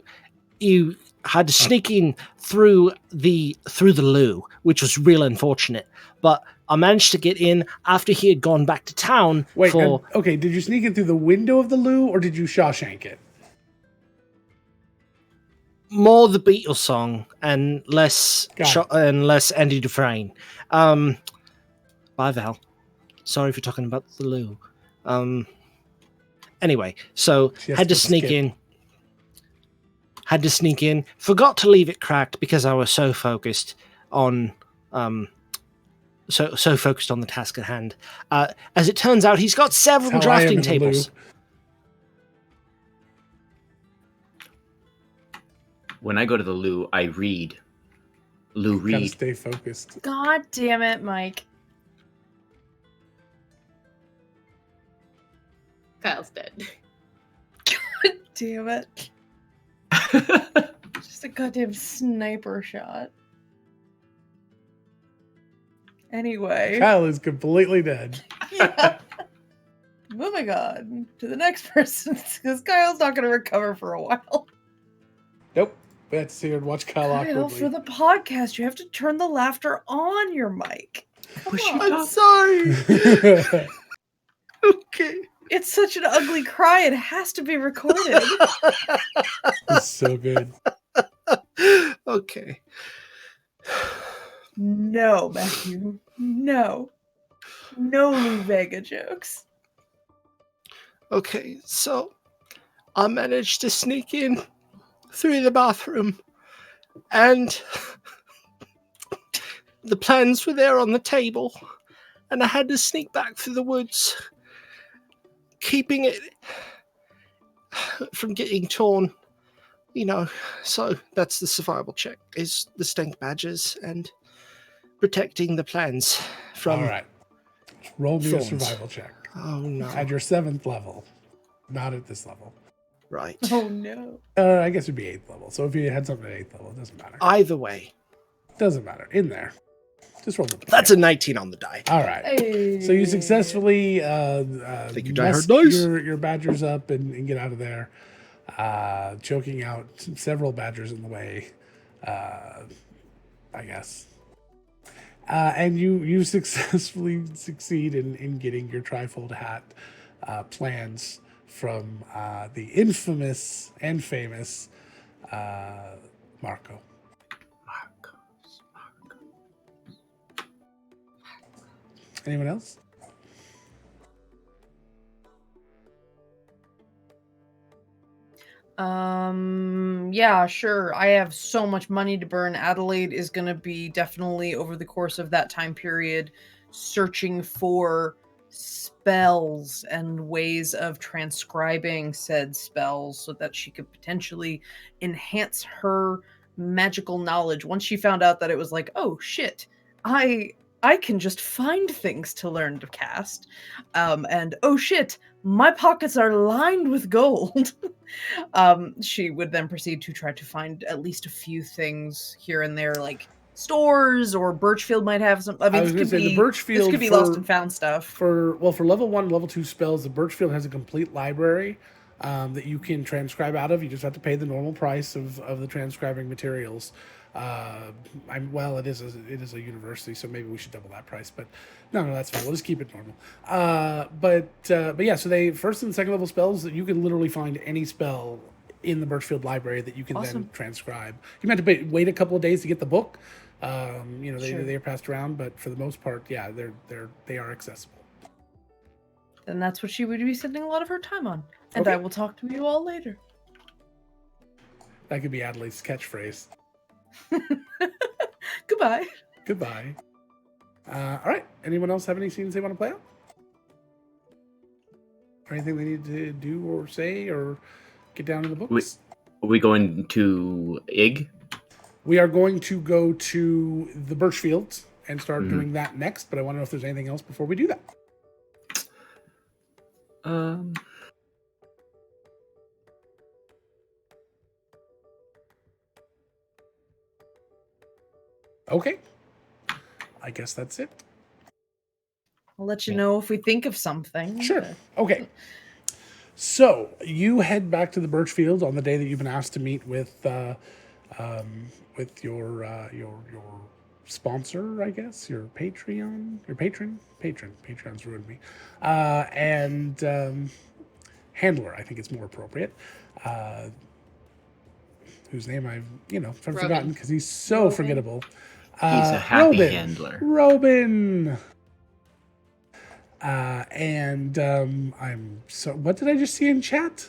you had to sneak in through the loo, which was real unfortunate. But I managed to get in after he had gone back to town. Okay, did you sneak in through the window of the loo, or did you Shawshank it? More the Beatles song and less Andy Dufresne. Bye, Val. Sorry for talking about the loo. Anyway, so had to sneak in. Forgot to leave it cracked because I was so focused on so focused on the task at hand. As it turns out, he's got several drafting tables. When I go to the loo, I read. Lou Reed. Gotta stay focused. God damn it, Mike. Kyle's dead. God damn it. Just a goddamn sniper shot. Anyway. Kyle is completely dead. Yeah. Moving on to the next person, because Kyle's not going to recover for a while. Nope. We have to sit here and watch Kyle awkwardly. For the podcast, you have to turn the laughter on your mic. Come on. I'm sorry. Okay. It's such an ugly cry, it has to be recorded. It's so good. Okay. No, Matthew. No. No Lou Vega jokes. Okay, so I managed to sneak in through the bathroom and the plans were there on the table and I had to sneak back through the woods, keeping it from getting torn So that's the survival check, is the stank badges and protecting the plans from All right. Roll me a thorns. survival check. Oh, no. At your 7th level. Not at this level. Right. Oh no. I guess it'd be 8th level. So if you had something at 8th level, it doesn't matter. Either way. Doesn't matter. In there. Just roll the That's a 19 on the die. All right. So you successfully Think your die mess hurt dice? your badgers up and get out of there, choking out several badgers in the way, I guess. And you successfully succeed in getting your trifold hat plans from the infamous and famous Marco. Anyone else? Yeah, sure. I have so much money to burn. Adelaide is going to be definitely over the course of that time period searching for spells and ways of transcribing said spells so that she could potentially enhance her magical knowledge. Once she found out that it was like, oh shit, I can just find things to learn to cast. And oh shit, my pockets are lined with gold. She would then proceed to try to find at least a few things here and there, like stores, or Birchfield might have some. I mean, I was going to say the Birchfield this could be lost and found stuff. For level 1, level 2 spells, the Birchfield has a complete library that you can transcribe out of. You just have to pay the normal price of the transcribing materials. It is a university, so maybe we should double that price. But no, that's fine. We'll just keep it normal. But yeah, so they first and second level spells, you can literally find any spell in the Birchfield library that you can then transcribe. You might have to wait a couple of days to get the book. They are passed around, but for the most part, yeah, they are accessible. And that's what she would be spending a lot of her time on. And I will talk to you all later. That could be Adelaide's catchphrase. Goodbye. Goodbye. All right. Anyone else have any scenes they want to play out? Or anything they need to do or say or get down in the books? Are we going to Ig? We are going to go to the Birchfields and start doing that next, but I want to know if there's anything else before we do that. Okay. I guess that's it. I'll let you know if we think of something. Sure. Okay. So you head back to the Birchfield on the day that you've been asked to meet with your sponsor, I guess, your patron. Patron's ruined me, and handler. I think it's more appropriate. Whose name I've forgotten because he's so forgettable. He's a happy Robin. handler. Robin. I'm so. What did I just see in chat?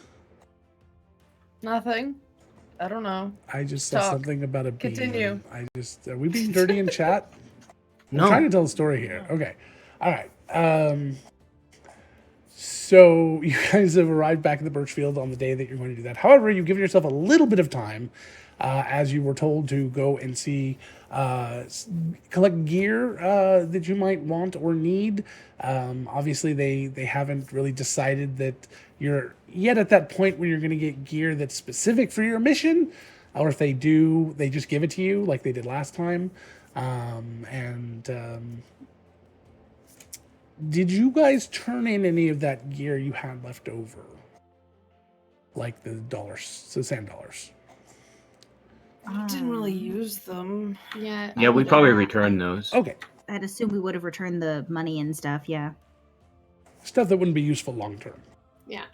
Nothing. I don't know. I just saw something about a bee. Continue. Are we being dirty in chat? No. I'm trying to tell a story here. Okay. All right. So you guys have arrived back at the Birchfield on the day that you're going to do that. However, you've given yourself a little bit of time, as you were told to go and see, collect gear that you might want or need. Obviously, they haven't really decided that you're yet at that point where you're going to get gear that's specific for your mission, or if they do, they just give it to you like they did last time. Did you guys turn in any of that gear you had left over? Like the sand dollars? I didn't really use them. Yeah. Yeah, we probably returned those. Okay. I'd assume we would have returned the money and stuff, yeah. Stuff that wouldn't be useful long term. Yeah.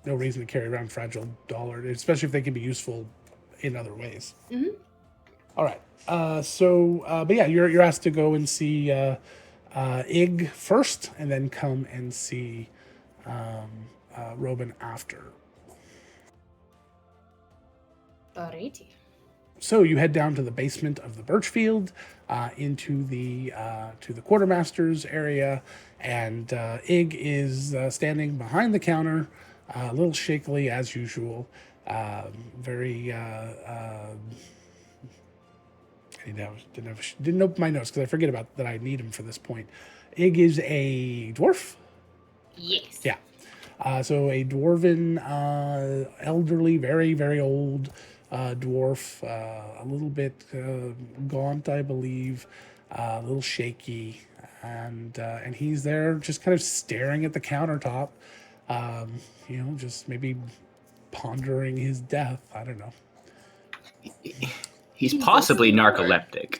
No reason to carry around fragile dollar, especially if they can be useful in other ways. Mm-hmm. All right. But yeah, you're asked to go and see Ig first, and then come and see Robin after. Alrighty. So you head down to the basement of the Birchfield, into the quartermaster's area, and Ig is standing behind the counter, a little shakily as usual, Very. Didn't open my notes because I forget about that. I need him for this point. Ig is a dwarf. Yes. Yeah. So a dwarven, elderly, very, very old dwarf, a little bit gaunt, I believe, a little shaky, and he's there just kind of staring at the countertop, just maybe pondering his death. I don't know. He's possibly narcoleptic.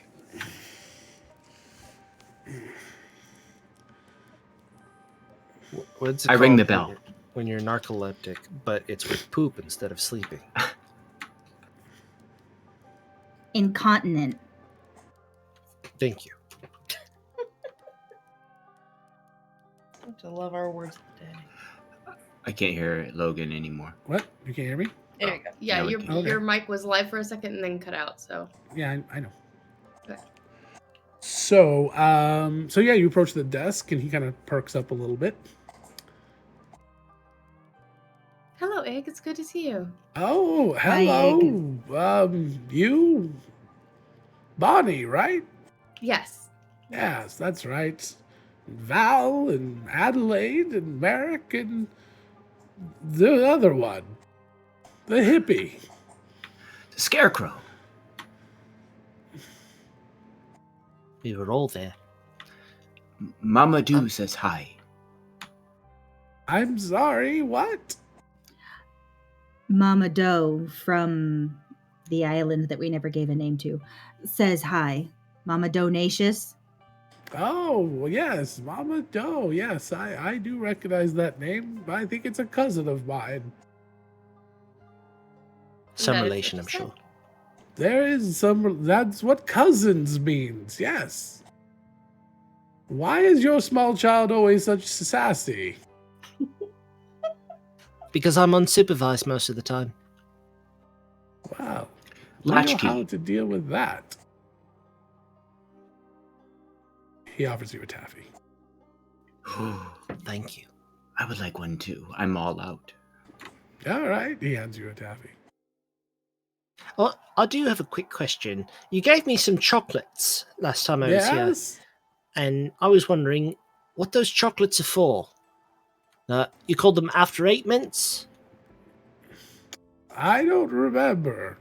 What's it I ring called the bell. when you're narcoleptic, but it's with poop instead of sleeping? Incontinent. Thank you. To love our words today. I can't hear Logan anymore. What? You can't hear me? There you go. Yeah, Now we your can. Okay. your mic was live for a second and then cut out. So Yeah, I know. Okay. So yeah, you approach the desk, and he kind of perks up a little bit. hello, Egg. It's good to see you. Oh, Hi, hello. You, Bonnie, right? Yes. Yes, that's right. Val and Adelaide and Merrick and the other one, the hippie. Scarecrow. We were all there. Mama Do says hi. I'm sorry, what? Mama Doe from the island that we never gave a name to says hi. Mama Donacious. Oh, well, yes, Mama Doe. Yes, I do recognize that name. I think it's a cousin of mine. Some That is relation, I'm what you sure. There is some. That's what cousins means. Yes. Why is your small child always such sassy? Because I'm unsupervised most of the time. Wow. I don't know Latchkey. how to deal with that. He offers you a taffy. Thank you. I would like one too. I'm all out. All right. He hands you a taffy. Oh, I do have a quick question. You gave me some chocolates last time I was here, Yes. and I was wondering what those chocolates are for. You called them After 8 mints? I don't remember.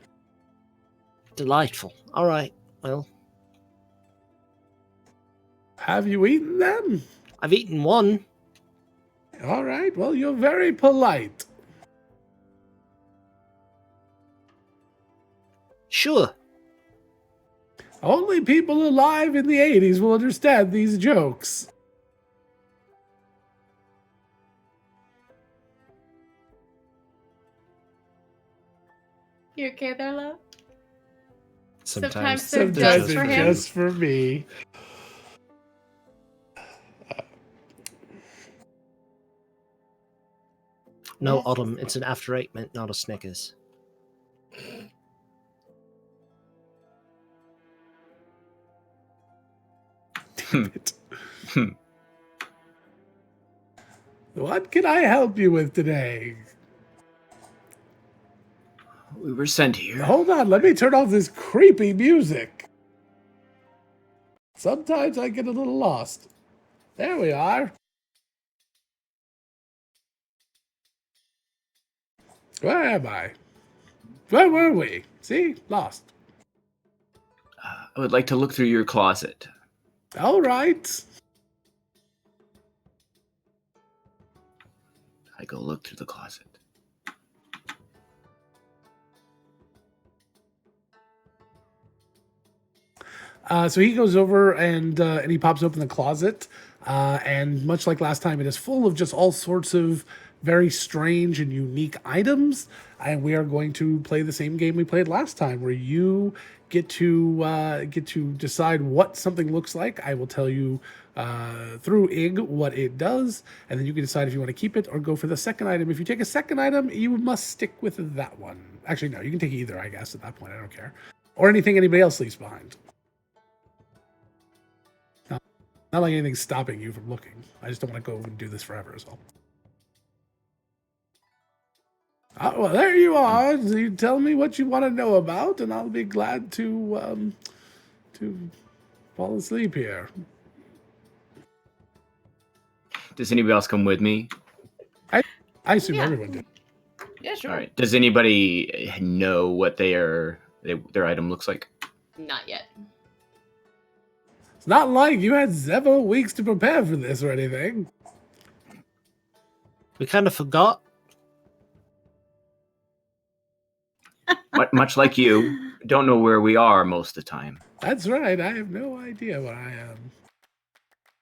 Delightful. All right. Well, Have you eaten them? I've eaten one. All right. Well, you're very polite. Sure. Only people alive in the 80s will understand these jokes. You okay there, love? Sometimes Sometimes they're just for him. Just for me. No, Yes. Autumn, it's an After 8 mint, not a Snickers. What can I help you with today? We were sent here. Hold on, let me turn off this creepy music. Sometimes I get a little lost. There we are. Where am I? Where were we? See? Lost. I would like to look through your closet. All right. I go look through the closet. So he goes over and he pops open the closet. And much like last time, it is full of just all sorts of very strange and unique items. And we are going to play the same game we played last time, where you get to decide what something looks like. I will tell you through IG what it does, and then you can decide if you want to keep it or go for the second item. If you take a second item, you must stick with that one. Actually, no, you can take either, I guess, at that point. I don't care. Or anything anybody else leaves behind. Not like anything's stopping you from looking. I just don't want to go and do this forever as well. Well, there you are. You tell me what you want to know about, and I'll be glad to fall asleep here. Does anybody else come with me? I assume Yeah. everyone did. Yeah, sure. All right. Does anybody know what their item looks like? Not yet. It's not like you had several weeks to prepare for this or anything. We kind of forgot. Much like you, don't know where we are most of the time. That's right. I have no idea where I am.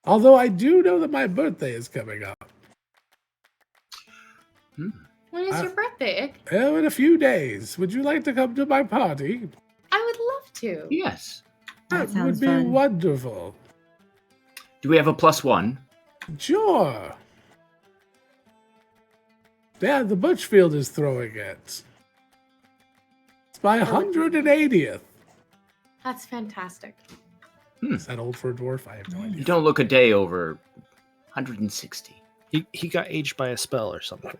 Although I do know that my birthday is coming up. When is your birthday? Oh, in a few days. Would you like to come to my party? I would love to. Yes. That That sounds would be fun. wonderful. Do we have a +1? Sure. Yeah, the Butchfield is throwing it. It's my 180th. That's fantastic. Is that old for a dwarf? I have no idea. You don't look a day over 160. He got aged by a spell or something.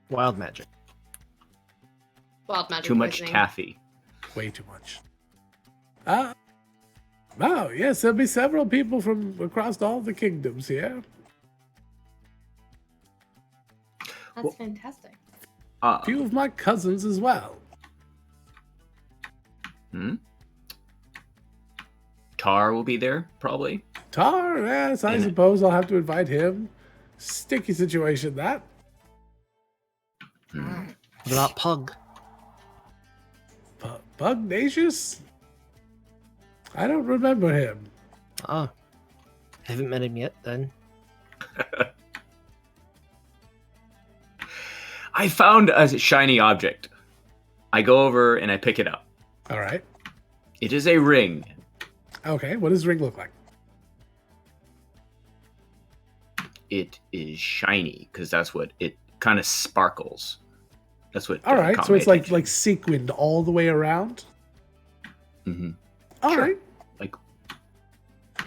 Wild magic. Wild magic. Too much poisoning. taffy. Way too much. Oh, yes, there'll be several people from across all the kingdoms here. That's fantastic. A few of my cousins as well. Tar will be there, probably. Tar, yes, I suppose I'll have to invite him. Sticky situation, that. What about Pug? Pugnacious? I don't remember him. Oh. Haven't met him yet, then. I found a shiny object. I go over and I pick it up. All right. It is a ring. Okay, what does the ring look like? It is shiny because that's what it kind of sparkles. That's what. All right, caught so my it's like attention. sequined all the way around. Mhm. All Sure. right. Like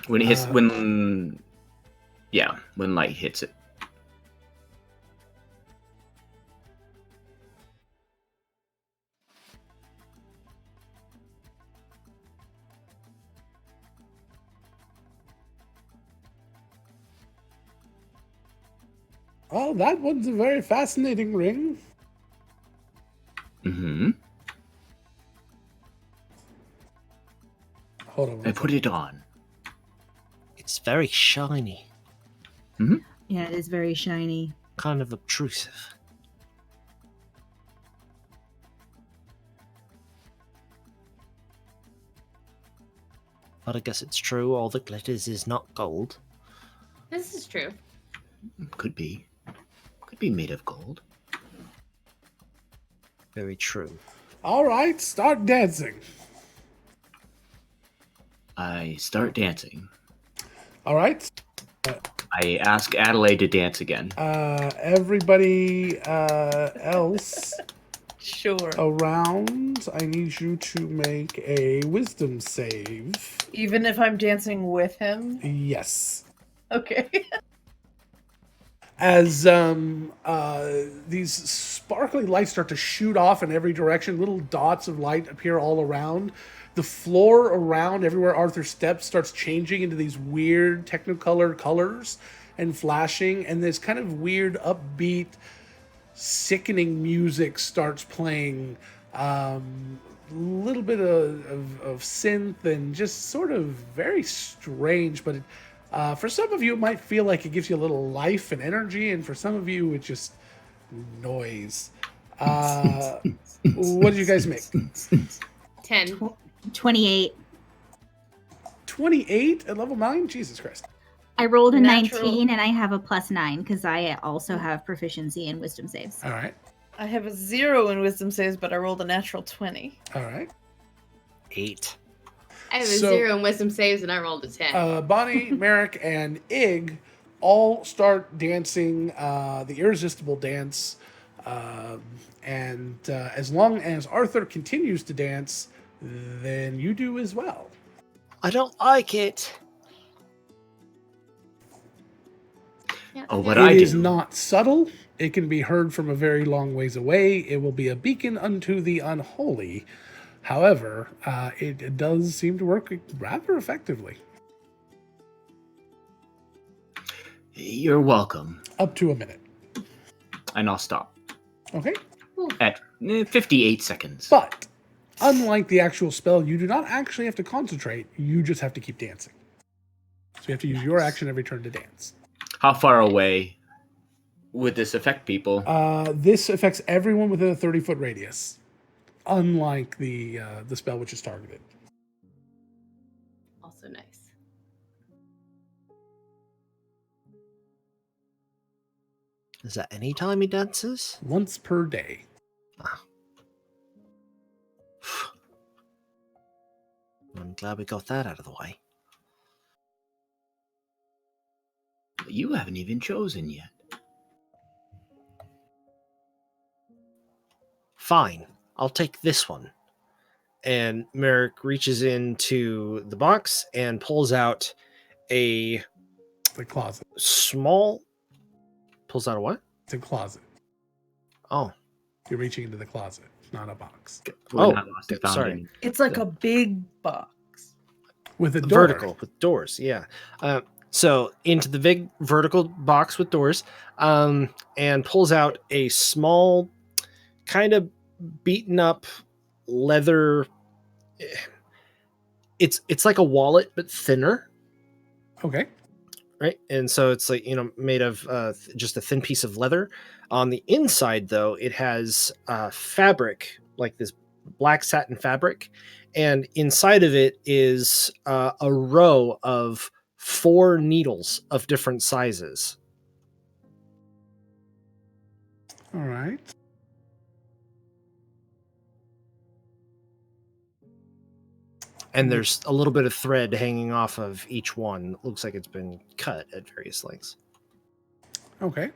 when it hits when light hits it. Oh, that one's a very fascinating ring. Mm-hmm. Hold on. I put it on. It's very shiny. Yeah, it is very shiny. Kind of obtrusive. But I guess it's true, all that glitters is not gold. This is true. Could be. Could be made of gold. Very true. All right, start dancing. I start dancing. All right. I ask Adelaide to dance again. Everybody else Sure. around, I need you to make a wisdom save. Even if I'm dancing with him? Yes. Okay. As these sparkly lights start to shoot off in every direction, little dots of light appear all around. The floor around everywhere Arthur steps starts changing into these weird technicolor colors and flashing, and this kind of weird upbeat, sickening music starts playing. Little bit of synth and just sort of very strange, but for some of you, it might feel like it gives you a little life and energy, and for some of you, it's just noise. What did you guys make? 10. 28. 28 at level 9? Jesus Christ. I rolled a Natural. 19 and I have a +9 because I also have proficiency in wisdom saves. All right. I have a 0 in wisdom saves, but I rolled a natural 20. All right. 8. I have a So- 0 in wisdom saves and I rolled a 10. Bonnie, Merrick, and Ig all start dancing the irresistible dance. And as long as Arthur continues to dance, then you do as well. I don't like it. Yeah. Oh, what It I is do. not subtle. It can be heard from a very long ways away. It will be a beacon unto the unholy. However, it does seem to work rather effectively. You're welcome. Up to a minute. And I'll stop Okay? at 58 seconds. But, unlike the actual spell, you do not actually have to concentrate. You just have to keep dancing. So you have to use your action every turn to dance. How far away would this affect people? This affects everyone within a 30-foot radius, unlike the spell which is targeted. Also nice. Is that any time he dances? Once per day. I'm glad we got that out of the way. You haven't even chosen yet. Fine, I'll take this one. And Merrick reaches into the box and pulls out a The closet. small... Pulls out a what? It's a closet. Oh, You're reaching into the closet, not a box. We're Oh, not lost and found sorry. any. It's like a big box. With a door. vertical with doors, yeah. So into the big vertical box with doors, and pulls out a small, kind of beaten up leather. It's like a wallet but thinner, Okay. right? And so it's like, made of just a thin piece of leather. On the inside, though, it has fabric, like this black satin fabric, and inside of it is a row of 4 needles of different sizes. All right. And there's a little bit of thread hanging off of each one. It looks like it's been cut at various lengths. Okay.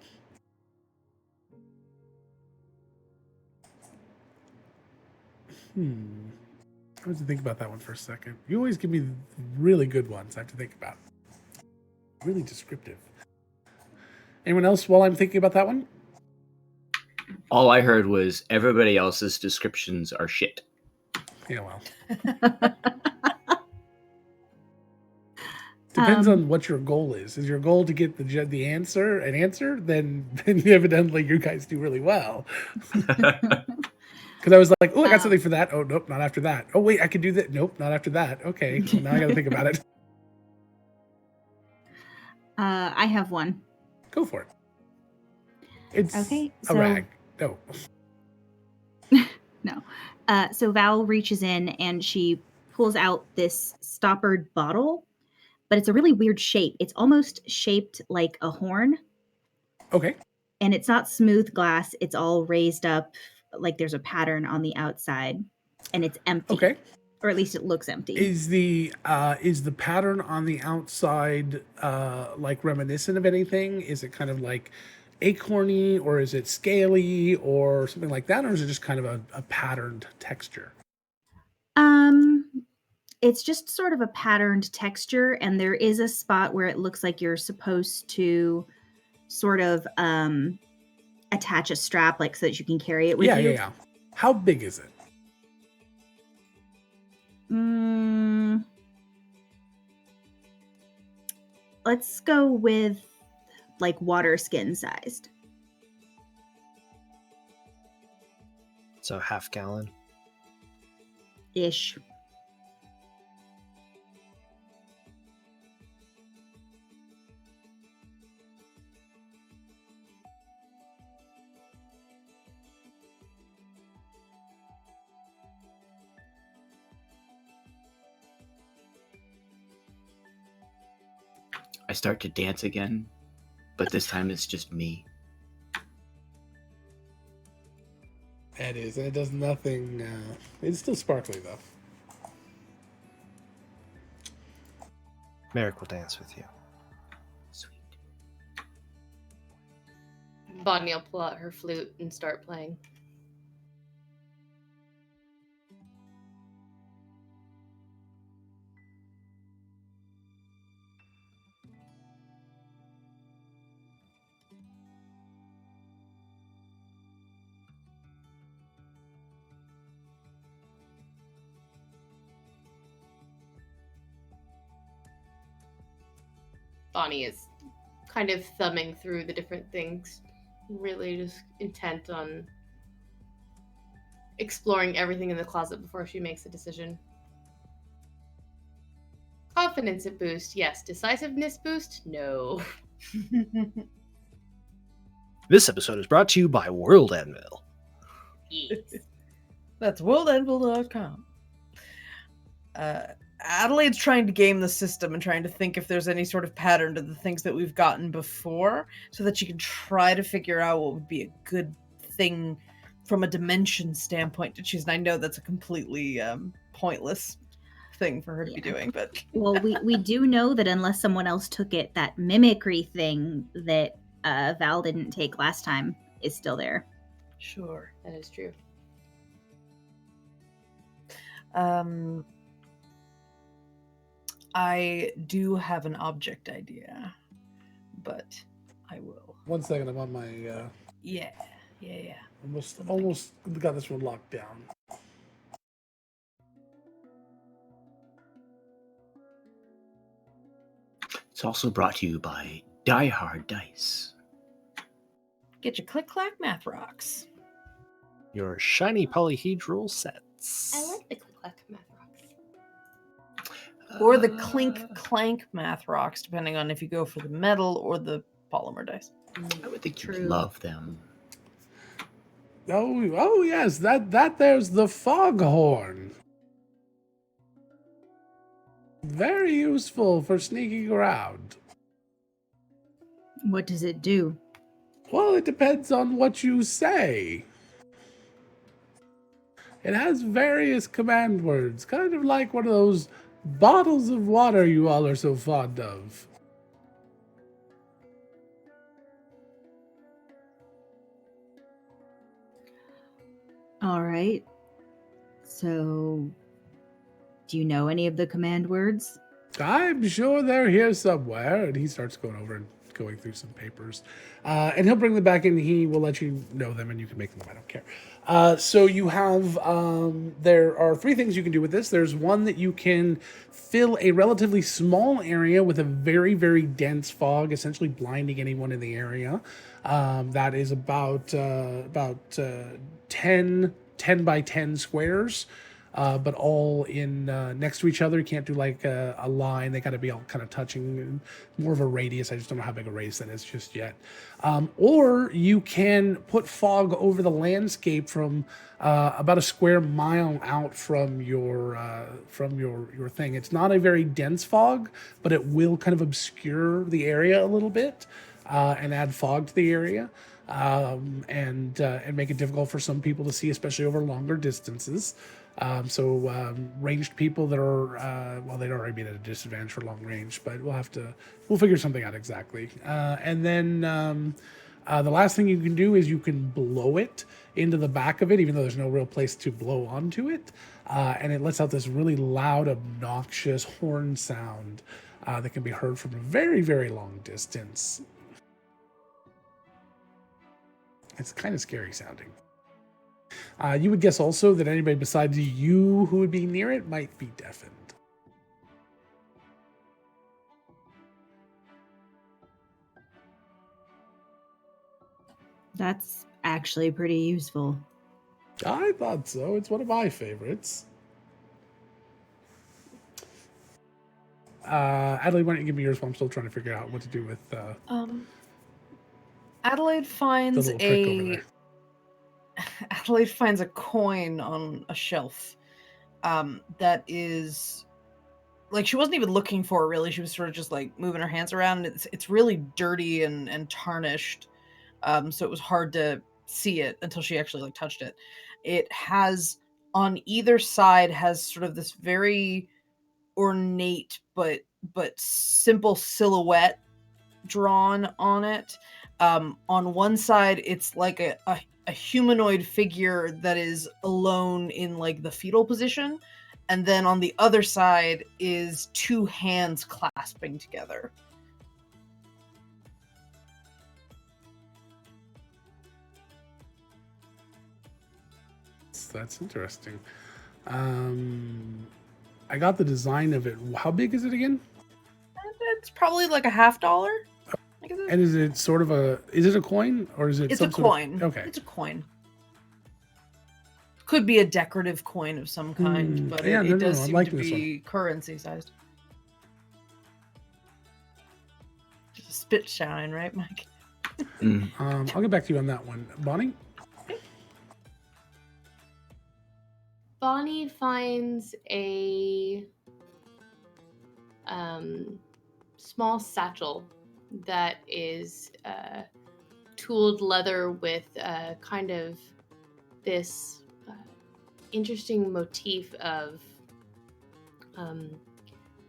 I have to think about that one for a second. You always give me really good ones I have to think about. Really descriptive. Anyone else while I'm thinking about that one? All I heard was everybody else's descriptions are shit. Yeah, well. Depends on what your goal is. Is your goal to get the answer, an answer? Then evidently you guys do really well. Because I was like, oh, I got something for that. Oh, nope, not after that. Oh, wait, I could do that. Nope, not after that. Okay, well, now I got to think about it. I have one. Go for it. It's Okay, a so- rag. No. No. So Val reaches in and she pulls out this stoppered bottle, but it's a really weird shape. It's almost shaped like a horn, Okay. and it's not smooth glass. It's all raised up, like there's a pattern on the outside, and it's empty. Okay. Or at least it looks empty. Is the pattern on the outside like reminiscent of anything? Is it kind of like acorny, or is it scaly, or something like that, or is it just kind of a patterned texture? It's just sort of a patterned texture, and there is a spot where it looks like you're supposed to sort of attach a strap, like so that you can carry it with you. Yeah. How big is it? Let's go with like water skin sized. So half gallon. Ish. I start to dance again, but this time it's just me. It is, and it does nothing. It's still sparkly though. Merrick will dance with you. Sweet. Bonnie will pull out her flute and start playing. Bonnie is kind of thumbing through the different things, really just intent on exploring everything in the closet before she makes a decision. Confidence boost, yes. Decisiveness boost, no. This episode is brought to you by World Anvil. Yes. That's worldanvil.com. Adelaide's trying to game the system and trying to think if there's any sort of pattern to the things that we've gotten before, so that she can try to figure out what would be a good thing from a dimension standpoint to choose. And I know that's a completely pointless thing for her to be doing, but Well, we do know that unless someone else took it, that mimicry thing that Val didn't take last time is still there. sure. That is true. I do have an object idea, but I will. 1 second, I'm on my Yeah. almost got this one locked down. It's also brought to you by Die Hard Dice. Get your click-clack math rocks. Your shiny polyhedral sets. I like the click-clack math rocks. Or the clink-clank math rocks, depending on if you go for the metal or the polymer dice. I would think True. you'd love them. Oh yes, that there's the foghorn. Very useful for sneaking around. What does it do? Well, it depends on what you say. It has various command words, kind of like one of those bottles of water you all are so fond of. All right. So, do you know any of the command words? I'm sure they're here somewhere. And he starts going over and going through some papers. And he'll bring them back and he will let you know them and you can make them. I don't care. So you have, there are 3 things you can do with this. There's one that you can fill a relatively small area with a very, very dense fog, essentially blinding anyone in the area. That is about 10 by 10 squares. But all in next to each other. You can't do like a line. They got to be all kind of touching, more of a radius. I just don't know how big a radius that is just yet. Or you can put fog over the landscape from about a square mile out from your thing. It's not a very dense fog, but it will kind of obscure the area a little bit and add fog to the area. And make it difficult for some people to see, especially over longer distances. So ranged people that are, well, they'd already be at a disadvantage for long range, but we'll figure something out exactly. And then the last thing you can do is you can blow it into the back of it, even though there's no real place to blow onto it. And it lets out this really loud, obnoxious horn sound that can be heard from a very, very long distance. It's kind of scary sounding. You would guess also that anybody besides you who would be near it might be deafened. That's actually pretty useful. I thought so. It's one of my favorites. Adelaide, why don't you give me yours while I'm still trying to figure out what to do with Adelaide the finds little trick over there. Adelaide finds a coin on a shelf that is like she wasn't even looking for it really. She was sort of just like moving her hands around. It's really dirty and tarnished, so it was hard to see it until she actually like touched it. It has on either side has sort of this very ornate but simple silhouette drawn on it. On one side, it's like a humanoid figure that is alone in like the fetal position, and then on the other side is 2 hands clasping together. That's interesting. I got the design of it. How big is it again? It's probably like a $50. And is it sort of is it a coin or is it It's some a sort of- coin. okay. It's a coin. Could be a decorative coin of some kind, but yeah, it does I'm seem liking to this one. be currency sized. Just a spit shine, right, Mike? I'll get back to you on that one. Bonnie? Bonnie finds a small satchel that is tooled leather with kind of this interesting motif of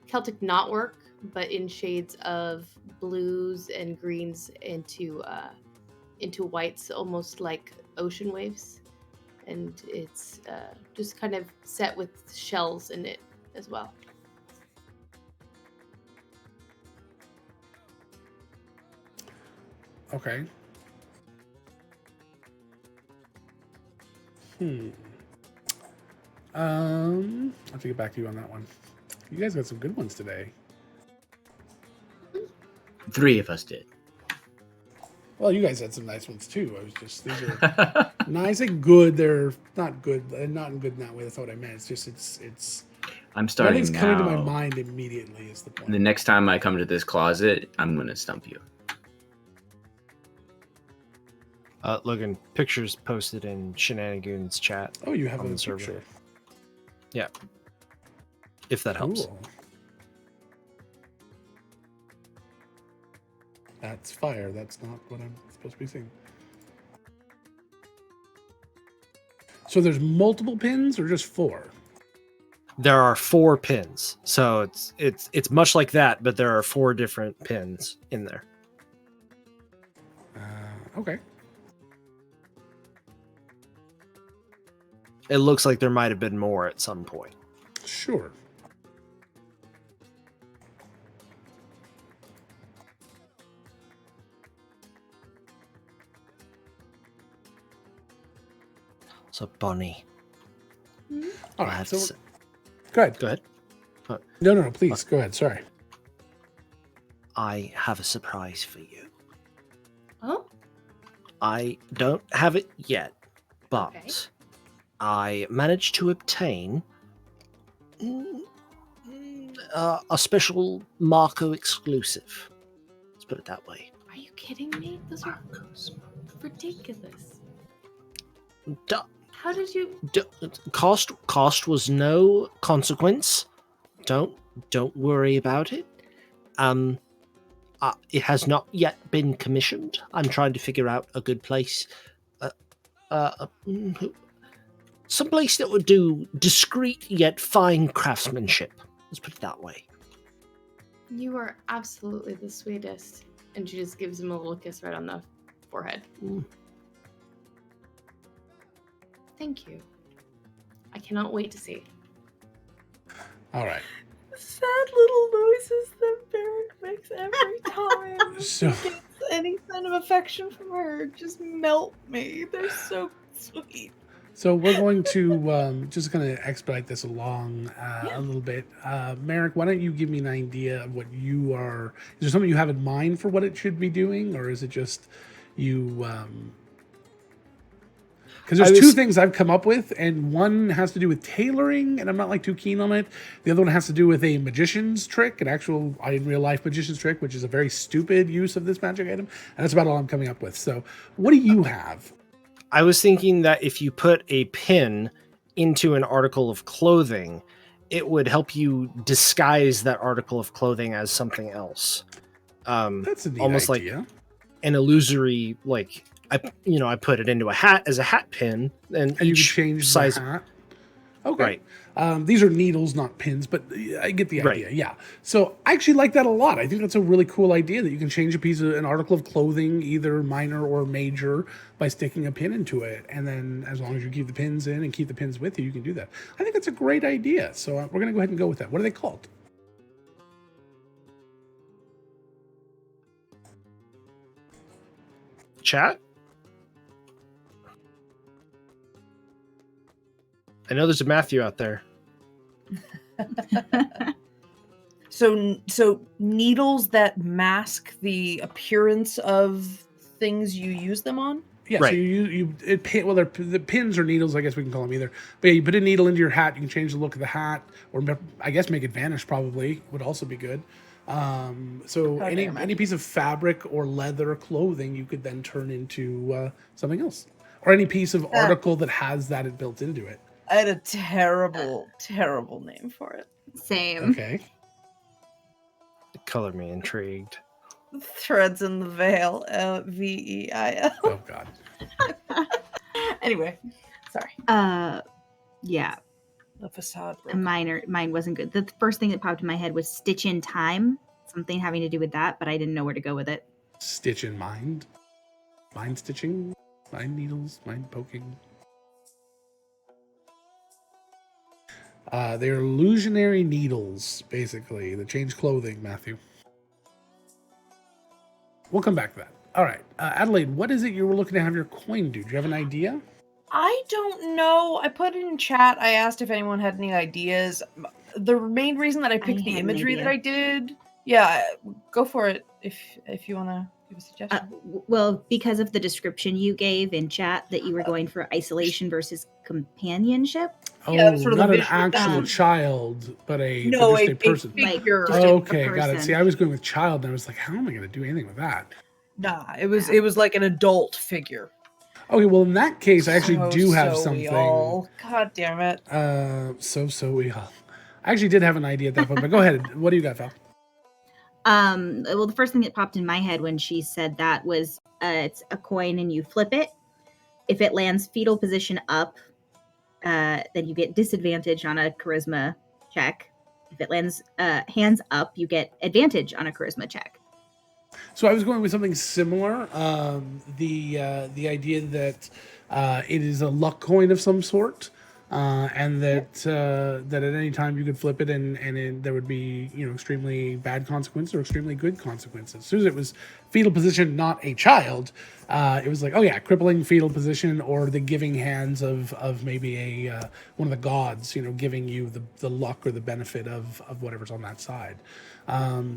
Celtic knotwork, but in shades of blues and greens into whites, almost like ocean waves. And it's just kind of set with shells in it as well. Okay. I'll have to get back to you on that one. You guys got some good ones today. 3 of us did. Well, you guys had some nice ones too. These are nice and good. They're not good, not good in that way. That's not what I meant. It's just, it's. I'm starting Nothing's now. coming to my mind immediately is the point. The next time I come to this closet, I'm going to stump you. Logan, pictures posted in Shenanigoons chat. Oh, you have on a the server. picture. Yeah. If that helps. Cool. That's fire. That's not what I'm supposed to be seeing. So there's multiple pins or just 4? There are 4 pins. So it's much like that, but there are 4 different pins in there. Okay. It looks like there might have been more at some point. Sure. So Bonnie. All I right. have So to say- go ahead. Go ahead. No. Please go ahead. Sorry. I have a surprise for you. Oh? I don't have it yet, but Okay. I managed to obtain a special Marco exclusive. Let's put it that way. Are you kidding me? Those are ridiculous. D- How did you... cost was no consequence. Don't worry about it. It has not yet been commissioned. I'm trying to figure out a good place. Some place that would do discreet yet fine craftsmanship. Let's put it that way. You are absolutely the sweetest. And she just gives him a little kiss right on the forehead. Thank you. I cannot wait to see. All right. Sad little noises that Barrack makes every time So- he gets any kind of affection from her just melt me. They're so sweet. So we're going to just kind of expedite this along a little bit. Merrick, why don't you give me an idea of what you are... Is there something you have in mind for what it should be doing? Or is it just you... Because there's 2 things I've come up with, and one has to do with tailoring, and I'm not too keen on it. The other one has to do with a magician's trick, an actual in real life magician's trick, which is a very stupid use of this magic item. And that's about all I'm coming up with. So what do you have? I was thinking that if you put a pin into an article of clothing, it would help you disguise that article of clothing as something else. That's a neat almost idea. like an illusory, I put it into a hat as a hat pin, and And you each can change size. the hat. Okay. Right. These are needles, not pins, but I get the Right. idea. Yeah. So I actually like that a lot. I think that's a really cool idea that you can change an article of clothing, either minor or major, by sticking a pin into it. And then as long as you keep the pins in and keep the pins with you, you can do that. I think that's a great idea. So we're going to go ahead and go with that. What are they called? Chat? I know there's a Matthew out there. So needles that mask the appearance of things you use them on. Yeah, Right. so the pins or needles, I guess we can call them either. But yeah, you put a needle into your hat, you can change the look of the hat, or I guess make it vanish probably would also be good. So How dare any piece of fabric or leather or clothing you could then turn into something else. Or any piece of article that has that built into it. I had a terrible name for it. Same. Okay. Color me intrigued. Threads in the Veil. VEIL. Oh God. Anyway, sorry. Yeah. The facade. Mine wasn't good. The first thing that popped in my head was Stitch in Time, something having to do with that, but I didn't know where to go with it. Stitch in mind. Mind stitching. Mind needles. Mind poking. They're illusionary needles, basically, that change clothing, Matthew. We'll come back to that. All right. Adelaide, what is it you were looking to have your coin do? Do you have an idea? I don't know. I put it in chat. I asked if anyone had any ideas. The main reason that I picked the had an imagery that idea. I did. Yeah, go for it if you want to give a suggestion. Well, because of the description you gave in chat that you were going for isolation versus companionship. Yeah, Oh, sort of the not an visual- actual child, but a No, just a a person. figure. Like, just a Okay, got it. person. See, I was going with child, and I was like, how am I going to do anything with that? Nah, it was like an adult figure. Okay, well, in that case, I actually do have we something. all. God damn it. So we all. I actually did have an idea at that point, but go ahead. What do you got, Val? Well, the first thing that popped in my head when she said that was it's a coin and you flip it. If it lands fetal position up, then you get disadvantage on a charisma check. If it lands hands up, you get advantage on a charisma check. So I was going with something similar. The idea that it is a luck coin of some sort, and that at any time you could flip it, and there would be extremely bad consequences or extremely good consequences. As soon as it was fetal position, not a child, it was like, oh yeah, crippling fetal position, or the giving hands of maybe a one of the gods, giving you the luck or the benefit of whatever's on that side.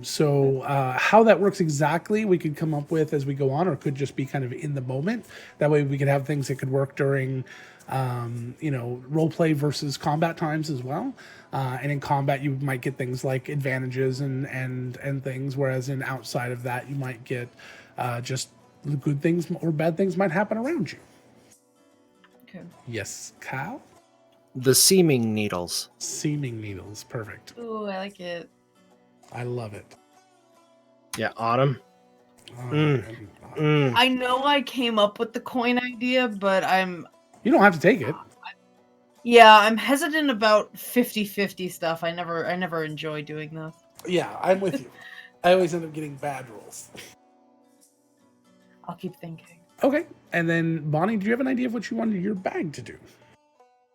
So how that works exactly, we could come up with as we go on, or it could just be kind of in the moment. That way we could have things that could work during, role play versus combat times as well. And in combat, you might get things like advantages and things, whereas in outside of that, you might get just good things or bad things might happen around you. Okay. Yes, Kyle? The seeming needles. Seeming needles. Perfect. Ooh, I like it. I love it. Yeah, Autumn. Oh, I know I came up with the coin idea, but You don't have to take it. I'm hesitant about 50-50 stuff. I never enjoy doing that. Yeah, I'm with you. I always end up getting bad rolls. I'll keep thinking. Okay. And then, Bonnie, do you have an idea of what you wanted your bag to do?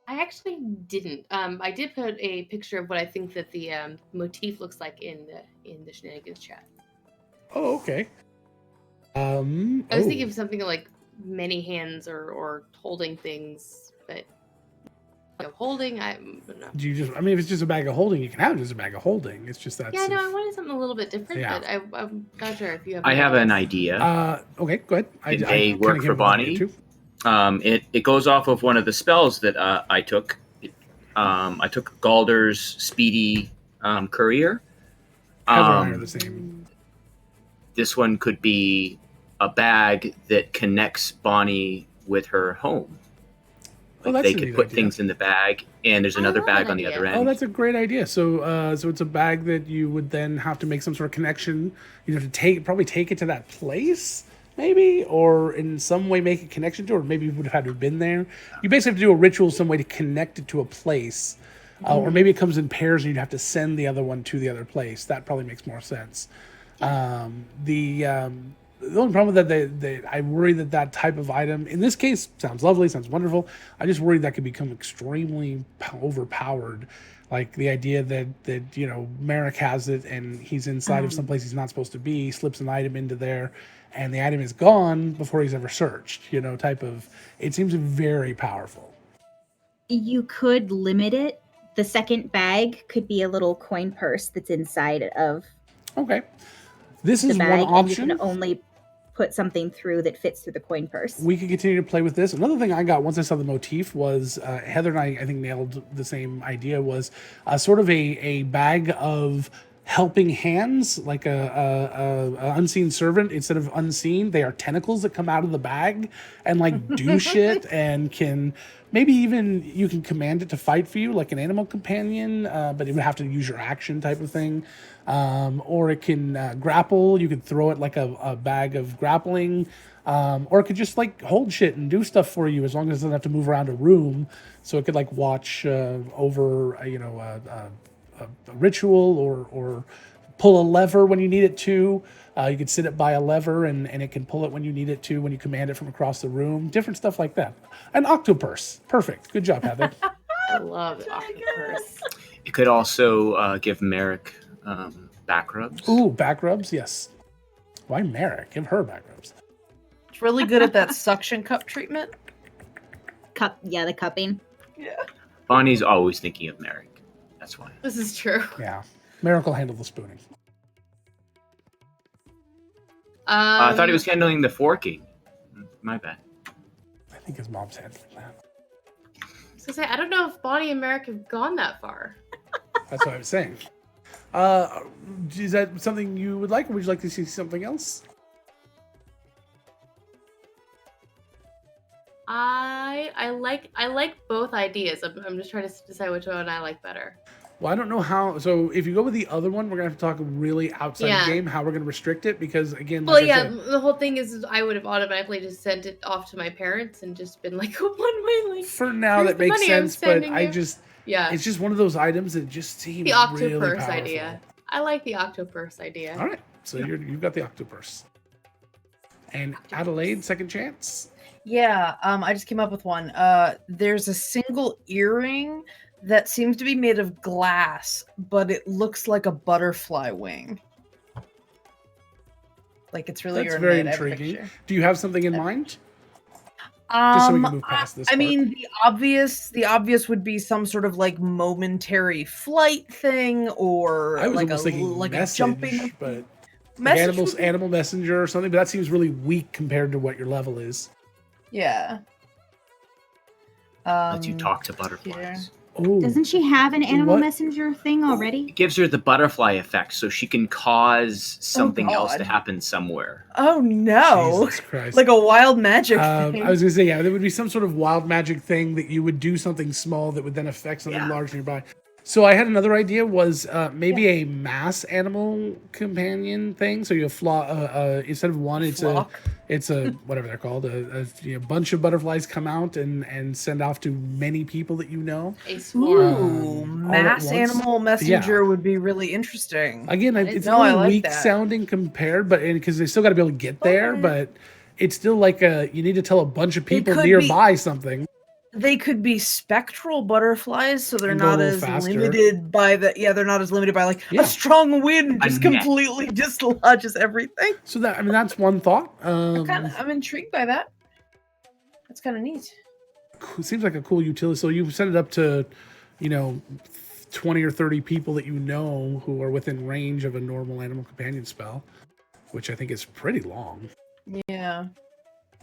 I actually didn't. I did put a picture of what I think that the motif looks like in the Shenanigans chat. Oh, okay. I was thinking of something like many hands or holding things, but holding, I don't know. Do you just? I mean, if it's just a bag of holding, you can have it as a bag of holding. It's just that. Yeah, no, I wanted something a little bit different, Yeah. but I'm not sure if you have. I have any an ideas. idea. Okay, go ahead. It may kinda work gave for him an idea Bonnie. too. It goes off of one of the spells that I took. I took Galder's Speedy Courier. Heather and I are the same. This one could be a bag that connects Bonnie with her home. Oh, Like that's they a could neat put idea. things in the bag, and there's I another love bag that on the idea. other end. Oh, that's a great idea. So it's a bag that you would then have to make some sort of connection. You'd have to probably take it to that place, maybe, or in some way make a connection to it, or maybe you would have had to have been there. You basically have to do a ritual some way to connect it to a place. Or maybe it comes in pairs and you'd have to send the other one to the other place. That probably makes more sense. The only problem with that, I worry that type of item, in this case, sounds lovely, sounds wonderful. I just worry that could become extremely overpowered. Like the idea that Merrick has it and he's inside of some place he's not supposed to be, slips an item into there, and the item is gone before he's ever searched. Type of. It seems very powerful. You could limit it The second bag could be a little coin purse that's inside of Okay. This the is one bag, and you option. can only put something through that fits through the coin purse. We can continue to play with this. Another thing I got once I saw the motif was Heather and I think nailed the same idea, was sort of a bag of helping hands, like a unseen servant. Instead of unseen, they are tentacles that come out of the bag and like do shit, and can maybe even you can command it to fight for you like an animal companion, but it would have to use your action type of thing. Or it can grapple. You could throw it like a bag of grappling, or it could just like hold shit and do stuff for you as long as it doesn't have to move around a room. So it could like watch over a ritual, or pull a lever when you need it to. You could sit it by a lever and it can pull it when you need it to, when you command it from across the room. Different stuff like that. An octopurse. Perfect. Good job, Heather. I love octopus. It could also give Merrick back rubs. Ooh, back rubs. Yes. Why Merrick? Give her back rubs. It's really good at that suction cup treatment. The cupping. Yeah. Bonnie's always thinking of Merrick. That's why. This is true. Yeah. Merrick will handle the spooning. I thought he was handling the forking. My bad. I think his mom's handling that. I don't know if Bonnie and Merrick have gone that far. That's what I was saying. Is that something you would like, or would you like to see something else? I like both ideas. I'm just trying to decide which one I like better. Well, I don't know how. So if you go with the other one, we're gonna have to talk really outside the game how we're gonna restrict it, because again, well, like I said, the whole thing is I would have automatically just sent it off to my parents and just been like, one way, like, for now here's that the makes money I'm sense. But sending I you. just, Yeah, it's just one of those items that just seems the really octopurse powerful. idea. I like the octopurse idea. All right, so you've got the octopurse. And Adelaide, second chance. Yeah, I just came up with one. There's a single earring that seems to be made of glass, but it looks like a butterfly wing. Like it's really That's very ornate. intriguing. Do you have something in mind? Just so we can move past this I part. mean, the obvious would be some sort of like momentary flight thing, or I was like almost thinking a message, jumping but like message. would be- animal messenger or something. But that seems really weak compared to what your level is. Yeah. Lets you talk to butterflies. Oh, Doesn't she have an animal What? messenger thing already? It gives her the butterfly effect, so she can cause something else to God. happen somewhere. Oh no! Jesus Christ. Like a wild magic thing. I was gonna say, yeah, there would be some sort of wild magic thing that you would do something small that would then affect something large nearby. So I had another idea, was maybe a mass animal companion thing. So you have instead of one, it's a whatever they're called, a bunch of butterflies come out and send off to many people that you know. A swarm. Ooh, at mass once. animal messenger would be really interesting. Again, it's No, I really like weak that. sounding compared, but because they still got to be able to get there, but it's still like you need to tell a bunch of people could nearby something. They could be spectral butterflies, so they're And go a not little as faster. limited by they're not as limited by like Yeah. a strong wind A just net. completely dislodges everything. So that's one thought. I'm intrigued by that. That's kind of neat. It seems like a cool utility. So you set it up to, 20 or 30 people that you know who are within range of a normal animal companion spell, which I think is pretty long. Yeah.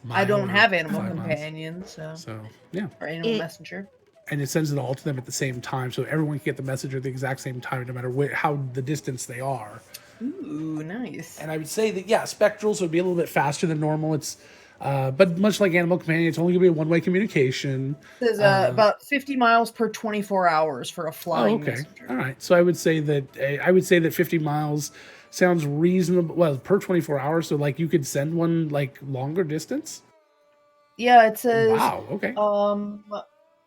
Mile I don't or have animal 5 miles. companions, So yeah, or animal It- messenger. and it sends it all to them at the same time, so everyone can get the message at the exact same time, no matter how the distance they are. Ooh, nice. And I would say that spectrals would be a little bit faster than normal. It's but much like animal companion, it's only gonna be a one-way communication. There's about 50 miles per 24 hours for a Oh, flying okay. messenger. All right. So I would say that 50 miles sounds reasonable. Well, per 24 hours, so like you could send one like longer distance. Yeah, it says. Wow. Okay.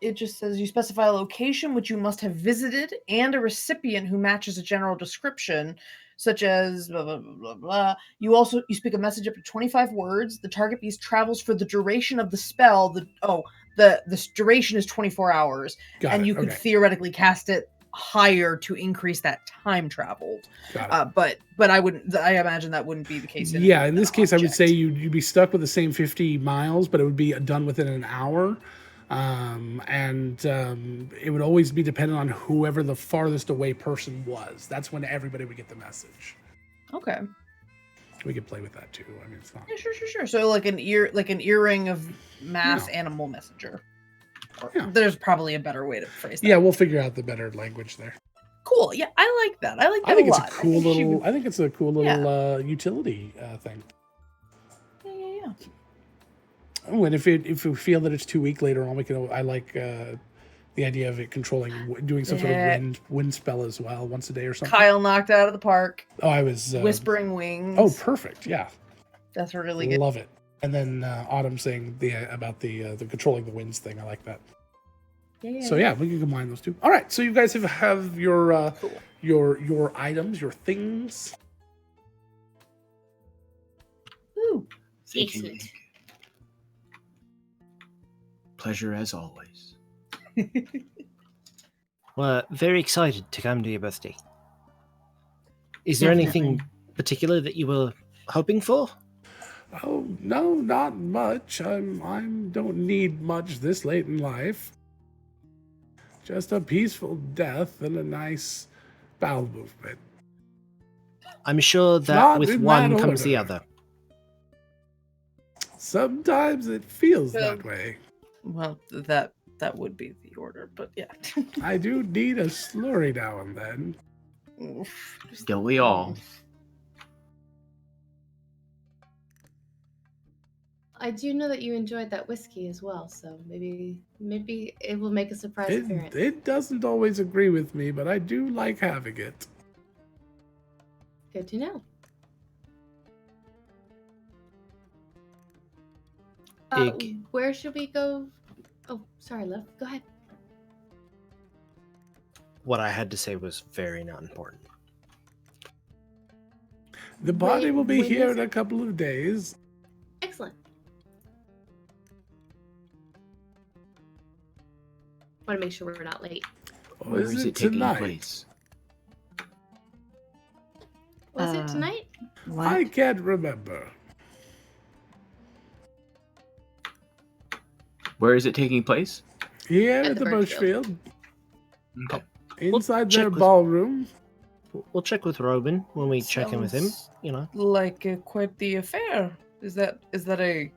It just says you specify a location which you must have visited and a recipient who matches a general description, such as blah blah blah blah blah. You speak a message up to 25 words. The target beast travels for the duration of the spell. The duration is 24 hours, Got and it. you could Okay. theoretically cast it higher to increase that time traveled. Got it. But I wouldn't. I imagine that wouldn't be the case. Yeah. In this case, I would object. say you'd be stuck with the same 50 miles, but it would be done within an hour. It would always be dependent on whoever the farthest away person was. That's when everybody would get the message. Okay. We could play with that too. I mean, it's not. Yeah, sure. So like an earring of mass animal messenger. Yeah. There's probably a better way to phrase that. Yeah, we'll figure out the better language there. Cool. Yeah, I like that. I like that I think a it's lot. a cool little. I think it's a cool little utility thing. Yeah. Oh, and if we feel that it's too weak later on, we can. I like the idea of it controlling, doing some sort of wind spell as well, once a day or something. Kyle knocked out of the park. Oh, I was Whispering Wings. Oh, perfect. Yeah, that's really good. Love it. And then Autumn saying about the controlling the winds thing. I like that. Yeah. So we can combine those two. All right. So you guys have your your items, your things. Ooh. Thank you. Pleasure as always. We're very excited to come to your birthday. Is there anything particular that you were hoping for? Oh no, not much. I don't need much this late in life. Just a peaceful death and a nice bowel movement. I'm sure that Not with in one that comes the order. other. Sometimes it feels that way. Well, that would be the order, but yeah. I do need a slurry now and then. Don't we all? I do know that you enjoyed that whiskey as well, so maybe it will make a surprise appearance. It doesn't always agree with me, but I do like having it. Good to know. Where should we go? Oh, sorry, love. Go ahead. What I had to say was very not important. The party will be when here is in a couple of days. Excellent. Want to make sure we're not late. Or Where is it taking tonight? place? Was it tonight? What? I can't remember. Where is it taking place? Here At at the the Birch Birchfield, Okay. inside check their with- ballroom. We'll check with Robin when we check in with him. Sounds You know, like quite the affair. Is that a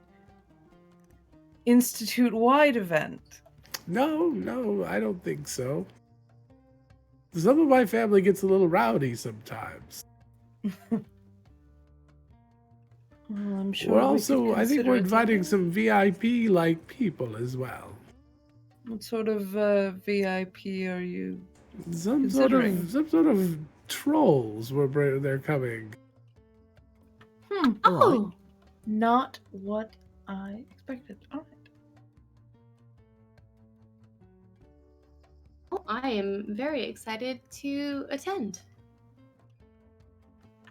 institute-wide event? No, I don't think so. Some of my family gets a little rowdy sometimes. Well, I'm sure. We're we also, could I think consider we're it inviting a- some VIP-like people as well. What sort of VIP are you? Some Considering. sort of trolls they're coming. Oh, Not what I expected. All right. well, I am very excited to attend.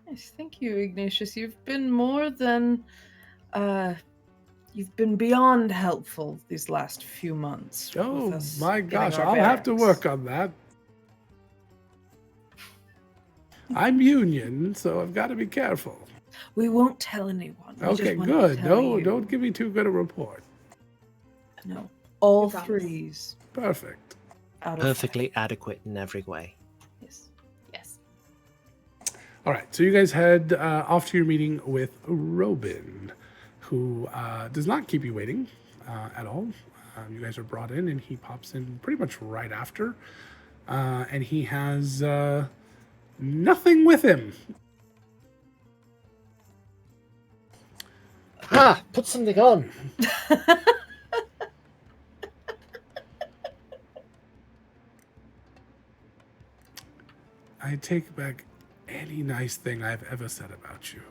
Nice, thank you, Ignatius. You've been more than, you've been beyond helpful these last few months. with Oh us my getting gosh, our I'll have to bearings. work on that. I'm union, so I've got to be careful. We won't tell anyone. We just Okay, want to good. tell No, you. don't give me too good a report. No, all We promise. threes Perfect. out of perfectly adequate in every way. yes. Yes. All right, so you guys head off to your meeting with Robin, who does not keep you waiting at all. You guys are brought in, and he pops in pretty much right after, and he has nothing with him. Ha! Put something on. I take back any nice thing I've ever said about you.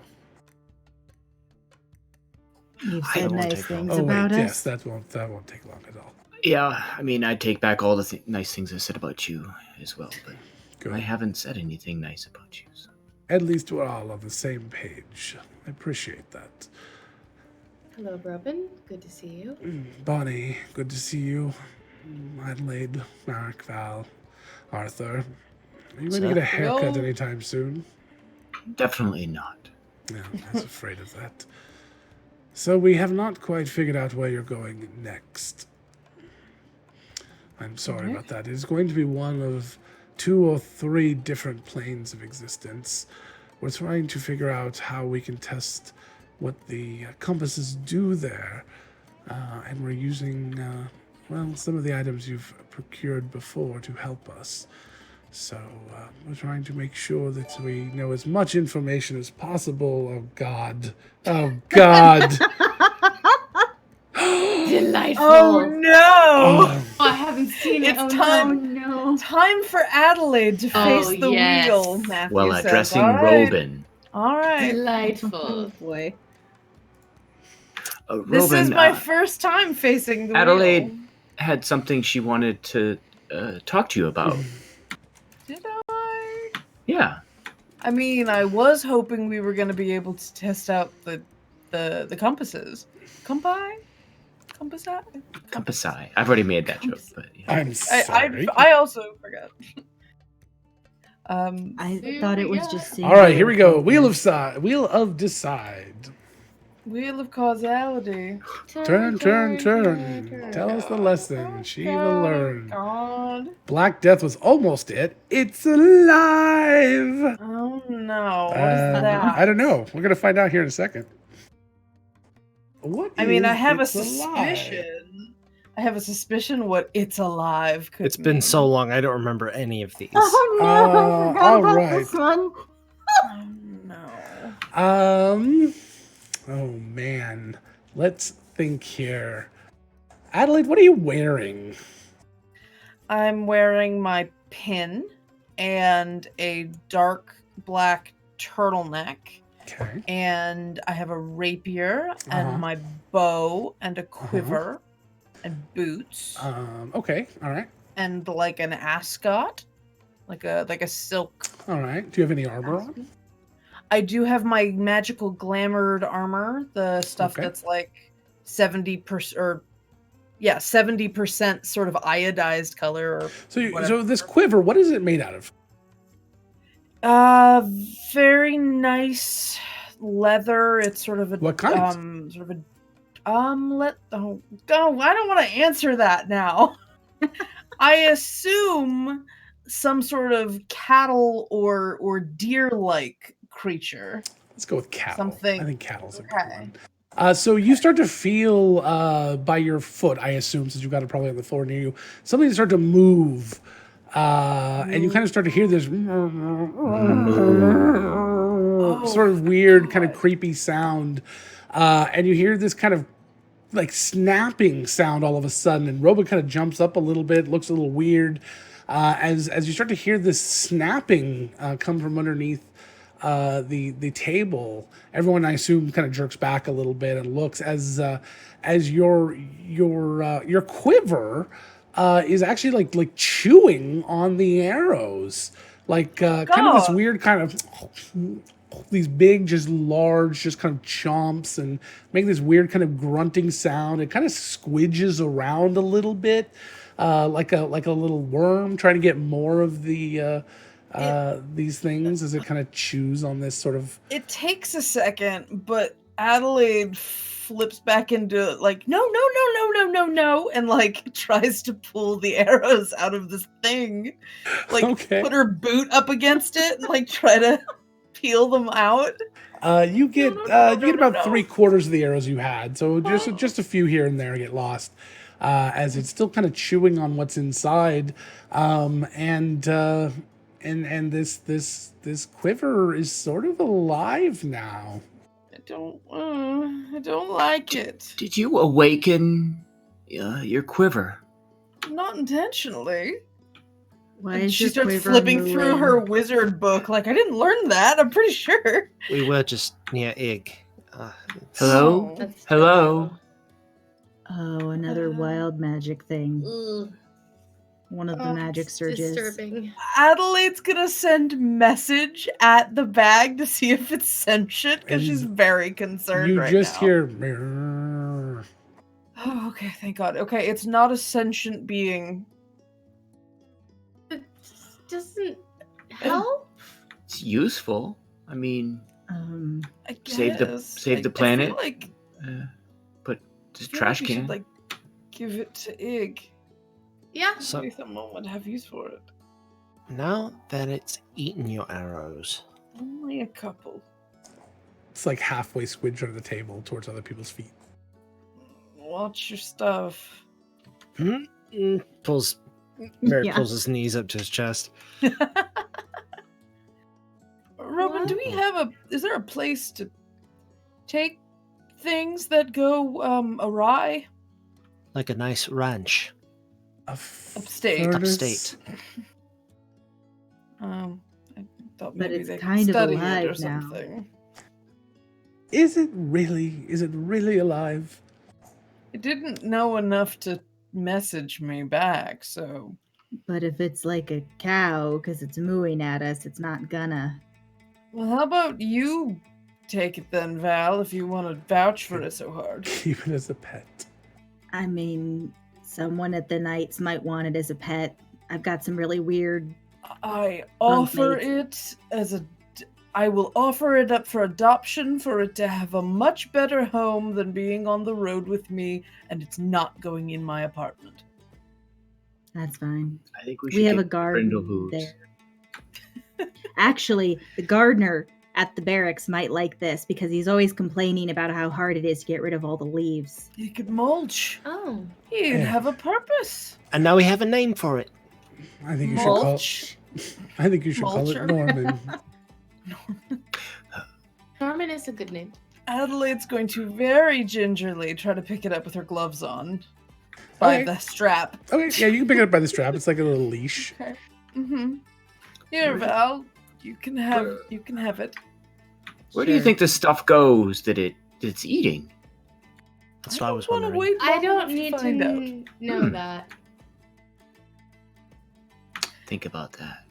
You've I said don't nice take things Oh about wait, us. yes, that won't take long at all. Yeah, I mean, I take back all the nice things I said about you as well, but Good. I haven't said anything nice about you. So. At least we're all on the same page. I appreciate that. Hello, Robin. Good to see you. Bonnie, good to see you. Adelaide, Mark, Val, Arthur. Are you going to get a haircut Hello. anytime soon? Definitely not. No, I was afraid of that. So we have not quite figured out where you're going next. I'm sorry about that. It is going to be one of 2 or 3 different planes of existence. We're trying to figure out how we can test what the compasses do there. And we're using, some of the items you've procured before to help us. So we're trying to make sure that we know as much information as possible. Oh, God. Oh, God. Delightful. Oh no! Oh, Oh, I haven't seen it. It's Oh, time. no. Time for Adelaide to face Oh, the yes. wheel. Matthew While says. addressing All right. Robin. All right. Delightful. Boy. This Robin, is my first time facing the Adelaide wheel. had something she wanted to talk to you about. Did I? Yeah. I mean, I was hoping we were going to be able to test out the compasses. Compassi. I've already made that joke, but yeah. I'm sorry. I also forgot. I thought it was just. All right, here we go. Wheel of Decide. Wheel of causality. Turn. Tell us the lesson she will learn. God. Black Death was almost it. It's alive. Oh no. What is that? I don't know. We're gonna find out here in a second. What? I mean, I have a It's Alive? suspicion. I have a suspicion what It's Alive could It's been mean. so long, I don't remember any of these. Oh no! I forgot all about right. this one. Oh no. Oh man. Let's think here. Adelaide, what are you wearing? I'm wearing my pin and a dark black turtleneck. Okay. And I have a rapier Uh-huh. and my bow and a quiver and boots Okay. All right. and like an ascot, like a silk. All right. Do you have any armor on? I do have my magical glamored armor, the stuff Okay. that's like 70% or 70% sort of iodized color or So whatever. this quiver, what is it made out of? Very nice leather. It's sort of a What kind? sort of a I don't want to answer that now. I assume some sort of cattle or deer-like creature. Let's go with cattle. Something- I think cattle's a good Okay. one. So you start to feel by your foot, I assume, since you've got it probably on the floor near you, something start to move. And you kind of start to hear this sort of weird, kind of creepy sound. And you hear this kind of like snapping sound all of a sudden. And Robo kind of jumps up a little bit, looks a little weird. As you start to hear this snapping come from underneath the table, everyone, I assume, kind of jerks back a little bit and looks as your quiver is actually like chewing on the arrows, like kind of this God. weird kind of these big, just large, just kind of chomps and make this weird kind of grunting sound. It kind of squidges around a little bit, like a little worm trying to get more of the these things as it kind of chews on this sort of. It takes a second, but Adelaide flips back into like no, and like tries to pull the arrows out of this thing, like Okay. put her boot up against it and like try to peel them out. You get no, about no. 3/4 of the arrows you had, so just a few here and there get lost, as it's still kind of chewing on what's inside, and this quiver is sort of alive now. I don't like it. Did you awaken your quiver? Not intentionally. Why And is she your starts quiver flipping through moving? her wizard book. Like, I didn't learn that. I'm pretty sure. We were just near Ig. Hello? Oh. That's Hello? Oh, another wild magic thing. Ugh, One of the magic surges. disturbing. Adelaide's gonna send message at the bag to see if it's sentient because she's And very concerned You right just now. hear. "Meow." Oh, okay, thank God. Okay, it's not a sentient being. It doesn't help. It's useful. I mean, I Save the- guess. save the I planet. feel like, put this I feel trash like we can. should, like, give it to Ig. Yeah. So Maybe someone would have use for it. now that it's eaten your arrows, Only a couple. It's like halfway squidged under the table towards other people's feet. Watch your stuff. pulls Merrick Yeah. pulls his knees up to his chest. Robin, do we have is there a place to take things that go awry? Like a nice ranch. Upstate. furnace? I thought But maybe it's they kind could of study it alive or now. something. Is it really alive? It didn't know enough to message me back, so But if it's like a cow because it's mooing at us, it's not gonna. well, how about you take it then, Val, if you want to vouch for it so hard. Keep it as a pet. I mean, someone at the Knights might want it as a pet. I've got some really weird. I offer mates. it I will offer it up for adoption for it to have a much better home than being on the road with me, and it's not going in my apartment. That's fine. I think we should We have get a garden brindle hooves. there. Actually, the gardener at the barracks might like this because he's always complaining about how hard it is to get rid of all the leaves. You could mulch. Oh. You'd Yeah. have a purpose. And now we have a name for it. I think you Mulch. should call it Mulcher. Norman. Norman is a good name. Adelaide's going to very gingerly try to pick it up with her gloves on by Okay. the strap. Okay, yeah, you can pick it up by the strap. It's like a little leash. Mm-hmm. Here, Val, you can have it. Where do you Sure. think the stuff goes that it's eating? That's what I was wanna wondering. wait I long don't enough to need to find out. know that. Think about that.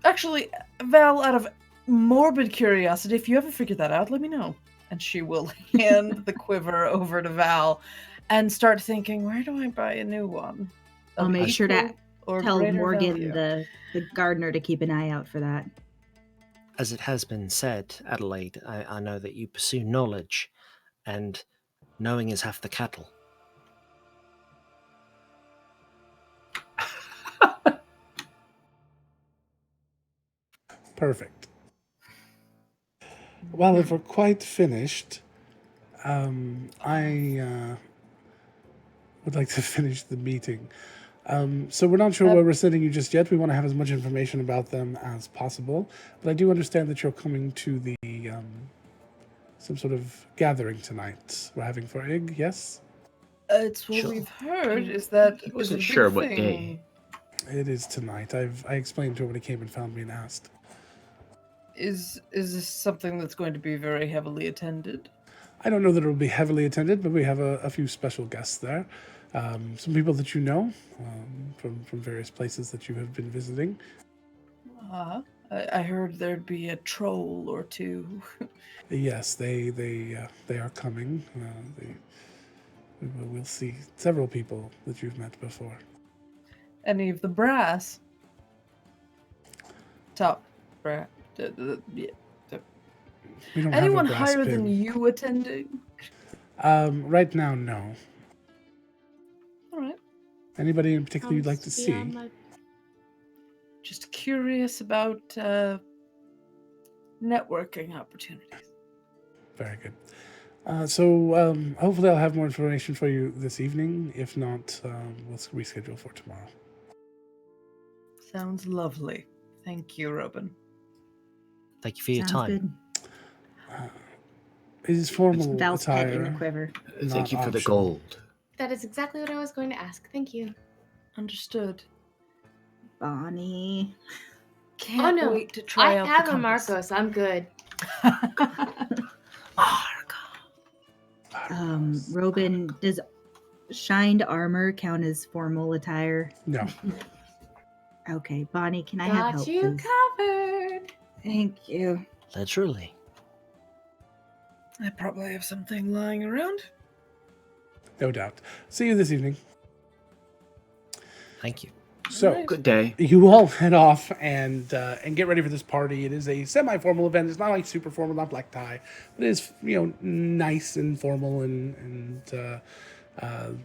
Actually, Val, out of morbid curiosity, if you ever figure that out, let me know. And she will hand the quiver over to Val and start thinking, where do I buy a new one? I'll Of make sure to equal or Tell greater Morgan, value? the gardener, to keep an eye out for that. As it has been said, Adelaide, I know that you pursue knowledge, and knowing is half the cattle. Perfect. Well, if we're quite finished, I would like to finish the meeting. So we're not sure where we're sending you just yet. We want to have as much information about them as possible. But I do understand that you're coming to the some sort of gathering tonight. We're having for Ig, yes? It's what Sure. we've heard is that He wasn't it's a sure big what thing. day. It is tonight. I explained to her when he came and found me and asked. Is this something that's going to be very heavily attended? I don't know that it will be heavily attended, but we have a few special guests there. Some people that you know from various places that you have been visiting. I heard there'd be a troll or two. Yes, they are coming. We'll see several people that you've met before. Any of the brass? Top brass. We don't Anyone have a brass higher than pin. you attending? Right now, no. All right. Anybody in particular you'd like to Sounds see? beyond my- Just curious about networking opportunities. Very good. So hopefully I'll have more information for you this evening. If not, we'll reschedule for tomorrow. Sounds lovely. Thank you, Robin. Thank you for your Sounds time. good. It is formal Val's pet in the attire. quiver. Not Thank you for the optional. gold. That is exactly what I was going to ask. Thank you. Understood. Bonnie. Can't no. wait to try I out have the a compass. Marcos. I'm good. Robin, does shined armor count as formal attire? No. Okay, Bonnie, can I have Got help, you please? covered. Thank you. Literally. I probably have something lying around. No doubt. See you this evening. Thank you. So Alright. Good day. you all head off and get ready for this party. It is a semi-formal event. It's not like super formal, not black tie, but it is nice and formal and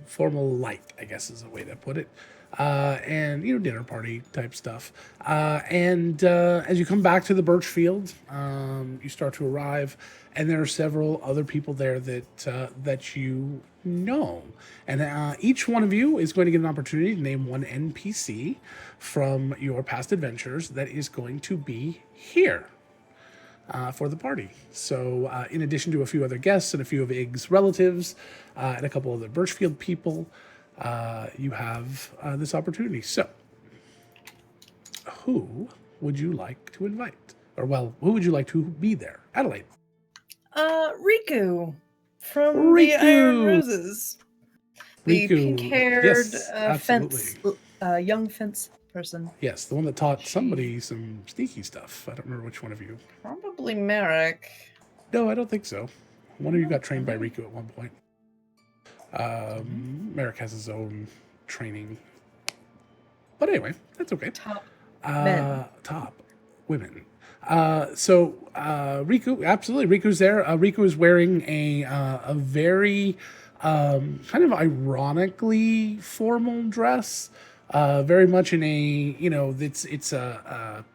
formal light, I guess is a way to put it. and dinner party type stuff. And as you come back to the birch field, you start to arrive, and there are several other people there that you know, and each one of you is going to get an opportunity to name one NPC from your past adventures that is going to be here. For the party. So in addition to a few other guests and a few of Ig's relatives and a couple other Birchfield people, you have this opportunity. So who would you like to invite? Or, well, who would you like to be there? Adelaide. Riku from the Iron Roses. The Riku, pink-haired yes, fence, young fence person. Yes, the one that taught somebody some sneaky stuff. I don't remember which one of you. Probably Merrick. No, I don't think so. One of you got trained by Riku at one point. Merrick has his own training. But anyway, that's okay. Top men. Top women. So Riku, absolutely, Riku's there. Riku is wearing a very kind of ironically formal dress. Very much in a, it's a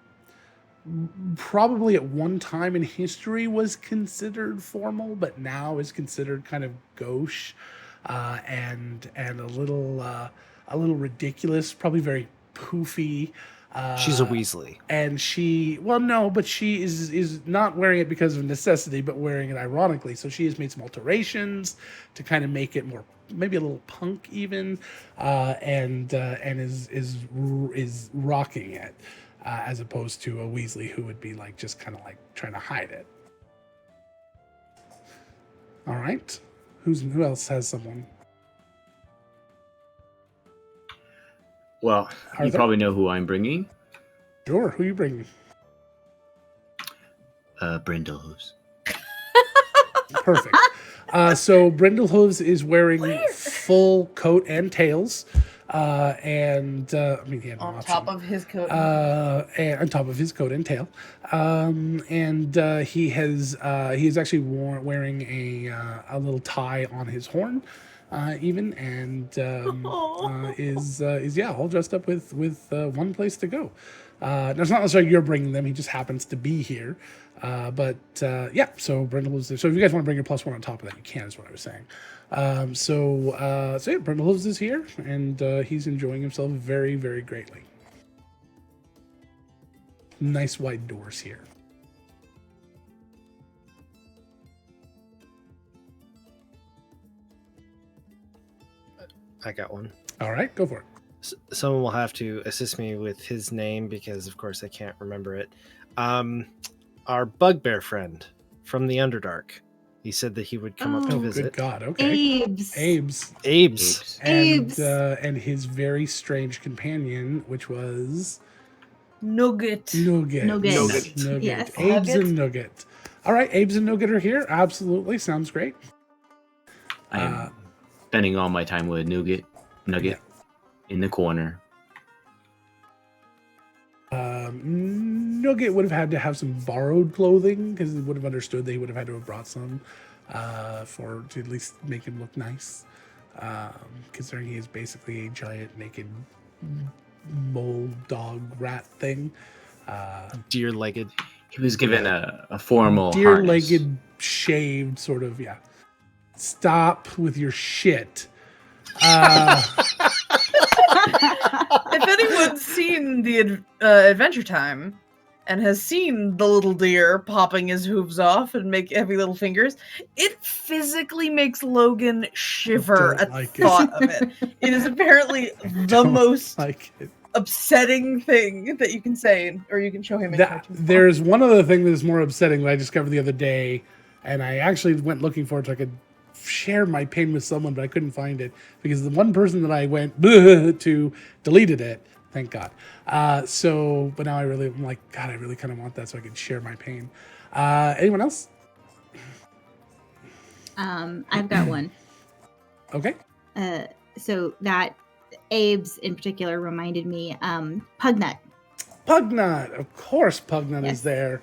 probably at one time in history was considered formal, but now is considered kind of gauche and a little ridiculous, probably very poofy. She's a Weasley. And she is not wearing it because of necessity, but wearing it ironically. So she has made some alterations to kind of make it more, maybe a little punk even, and is rocking it, as opposed to a Weasley who would be like just kind of like trying to hide it. All right, who else has someone? Well, you probably know who I'm bringing. Sure, who are you bringing? Brindlehooves. Perfect. So Brindlehooves is wearing full coat and tails, and he had on top of his coat. And on top of his coat and tail, and he is actually wearing a little tie on his horn. Even and is all dressed up with one place to go. Now it's not necessarily you're bringing them; he just happens to be here. So Brindlehooves. So if you guys want to bring your +1 on top of that, you can. Is what I was saying. Brindlehooves is here, and he's enjoying himself very, very greatly. Nice wide doors here. I got one. All right, go for it. Someone will have to assist me with his name because, of course, I can't remember it. Our bugbear friend from the Underdark. He said that he would come up to visit. Good God, okay. Abes. And his very strange companion, which was Nugget. Yes. Abes and Nugget. All right, Abes and Nugget are here. Absolutely, sounds great. I am spending all my time with Nugget in the corner. Nugget would have had to have some borrowed clothing because he would have understood that he would have had to have brought some to at least make him look nice. Considering he is basically a giant naked mole dog rat thing. Deer-legged. He was given a formal deer-legged, harness. shaved sort of, yeah. Stop with your shit. If anyone's seen the Adventure Time and has seen the little deer popping his hooves off and make heavy little fingers, it physically makes Logan shiver at the thought of it. It is apparently the most upsetting thing that you can say, or you can show him in cartoon form. There's one other thing that is more upsetting that I discovered the other day, and I actually went looking for it so I could share my pain with someone, but I couldn't find it because the one person that I went to deleted it. Thank God. But now I'm like, God, I really kind of want that so I can share my pain. Anyone else? I've got one. Okay. So that Abe's in particular reminded me, Pugnut. Pugnut. Of course, Pugnut Yes. is there.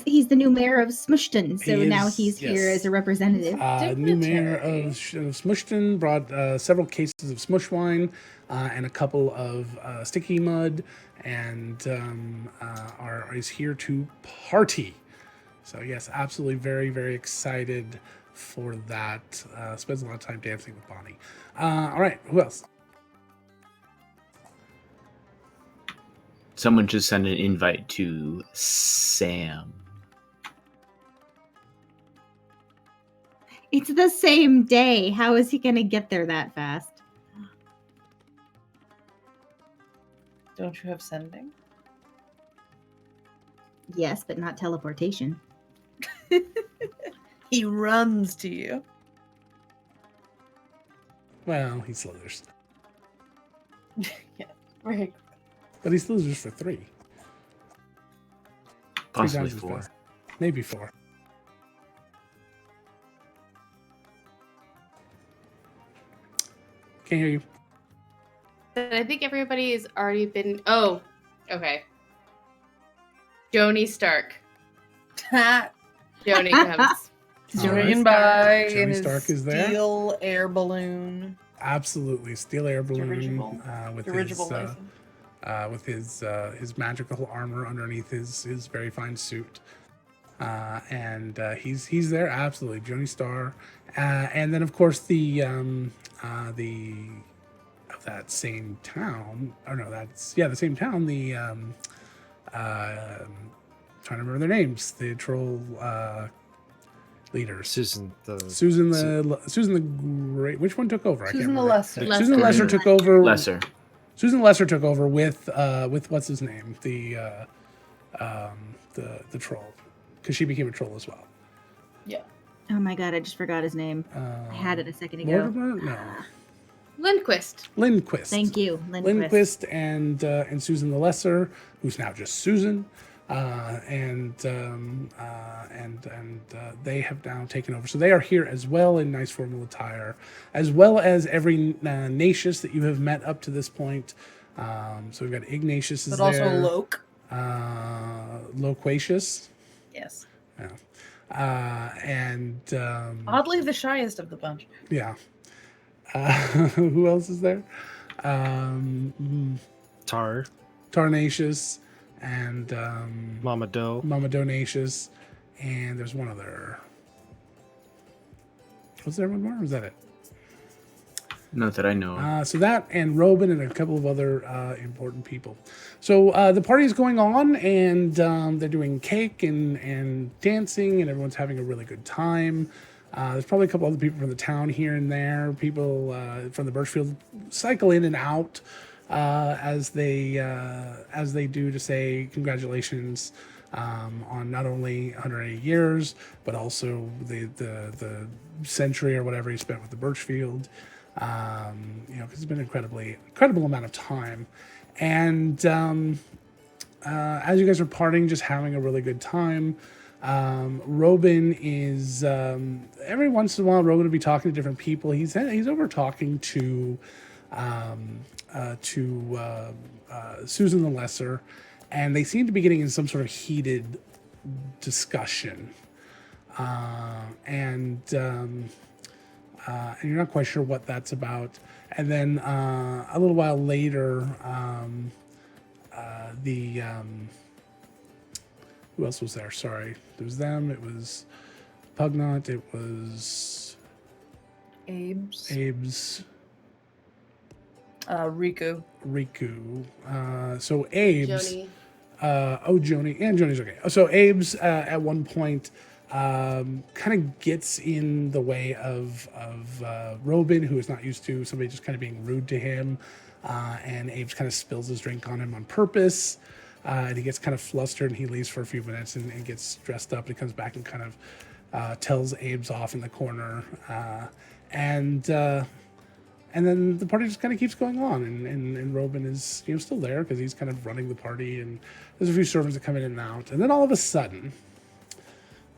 He's the new mayor of Smushton, so he now is, he's here yes. as a representative. New mayor of Smushton brought several cases of smush wine and a couple of sticky mud, and is here to party. So yes, absolutely, very, very excited for that. Spends a lot of time dancing with Bonnie. All right, who else? Someone just sent an invite to Sam. It's the same day. How is he going to get there that fast? Don't you have sending? Yes, but not teleportation. He runs to you. Well, he slithers. Yeah, very. But he slithers for 3. Possibly times as 4. fast. Maybe 4. Can't hear you. I think everybody's already been. Oh, okay. Joni Stark. Joni comes. Swinging by Joni in his Stark is there. steel air balloon. Absolutely, steel air balloon Dirigible. with his magical armor underneath his very fine suit, and he's there. Absolutely, Joni Starr, and then of course the of that same town. Or no, the same town. The trying to remember their names. The troll leaders. Susan the Great. Which one took over? I can't Susan the remember. Lesser. Susan the Lesser took over. Lesser. Susan the Lesser took over with what's his name? The troll, because she became a troll as well. Yeah. Oh my god, I just forgot his name. I had it a second ago. Mortimer? No. Lindquist. Lindquist. Thank you, Lindquist and Susan the Lesser, who's now just Susan, and they have now taken over. So they are here as well in nice formal attire, as well as every Nacius that you have met up to this point. So we've got Ignatius is But also there. Loke. Loquacious. Yes. Yeah. Oddly the shyest of the bunch. Yeah. Who else is there? Tarnacious and Mama Doe. Mama Donacious, and there's one other. Was there one more? Or was that it? Not that I know of. So that and Robin and a couple of other important people. So the party is going on, and they're doing cake and dancing, and everyone's having a really good time. There's probably a couple other people from the town here and there. People from the Birchfield cycle in and out as they do to say congratulations on not only 180 years, but also the century or whatever he spent with the Birchfield. Because it's been an incredible amount of time. And as you guys are partying, just having a really good time, Robin is every once in a while Robin will be talking to different people. He's over talking to Susan the Lesser, and they seem to be getting in some sort of heated discussion, and you're not quite sure what that's about. And then a little while later, who else was there? Sorry, it was them. It was Pugnut. It was Abe's. Riku. So Abe's. Joni. Joni. And Joni's okay. So Abe's at one point kind of gets in the way of Robin, who is not used to somebody just kind of being rude to him. And Abe's kind of spills his drink on him on purpose. And he gets kind of flustered, and he leaves for a few minutes and gets dressed up. And he comes back and kind of tells Abe's off in the corner. And then the party just kind of keeps going on, and Robin is still there because he's kind of running the party, and there's a few servants that come in and out, and then all of a sudden,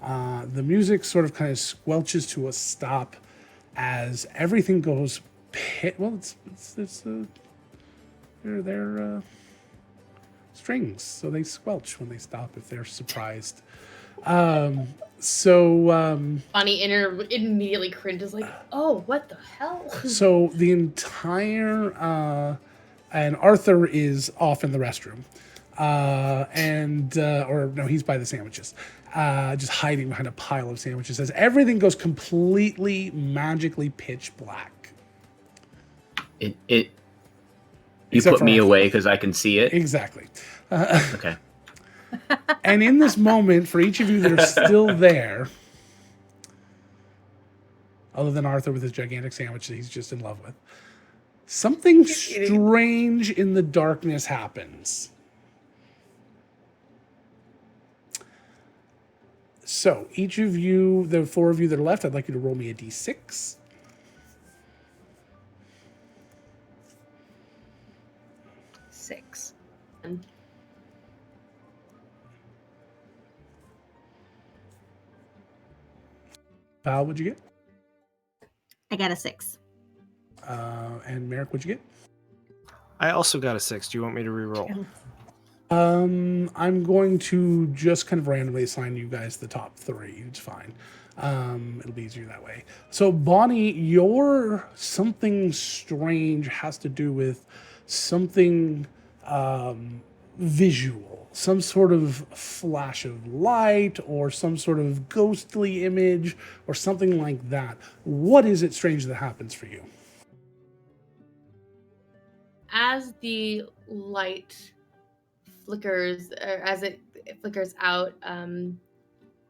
the music sort of kind of squelches to a stop as everything goes they're strings, so they squelch when they stop if they're surprised. So Bonnie immediately cringes like, oh, what the hell? so the entire and Arthur is off in the restroom, or no, he's by the sandwiches, just hiding behind a pile of sandwiches as everything goes completely magically pitch black. You Except put for me Arthur. away because I can see it. Exactly. Okay. And in this moment, for each of you that are still there, other than Arthur with his gigantic sandwich that he's just in love with, something strange in the darkness happens. So each of you, the four of you that are left, I'd like you to roll me a d6. Six. Val, what'd you get? I got a 6. And Merrick, what'd you get? I also got a 6. Do you want me to re-roll? I'm going to just kind of randomly assign you guys the top 3. It's fine. It'll be easier that way. So, Bonnie, your something strange has to do with something visual, some sort of flash of light or some sort of ghostly image or something like that. What is it strange that happens for you? As the light flickers, or as it flickers out,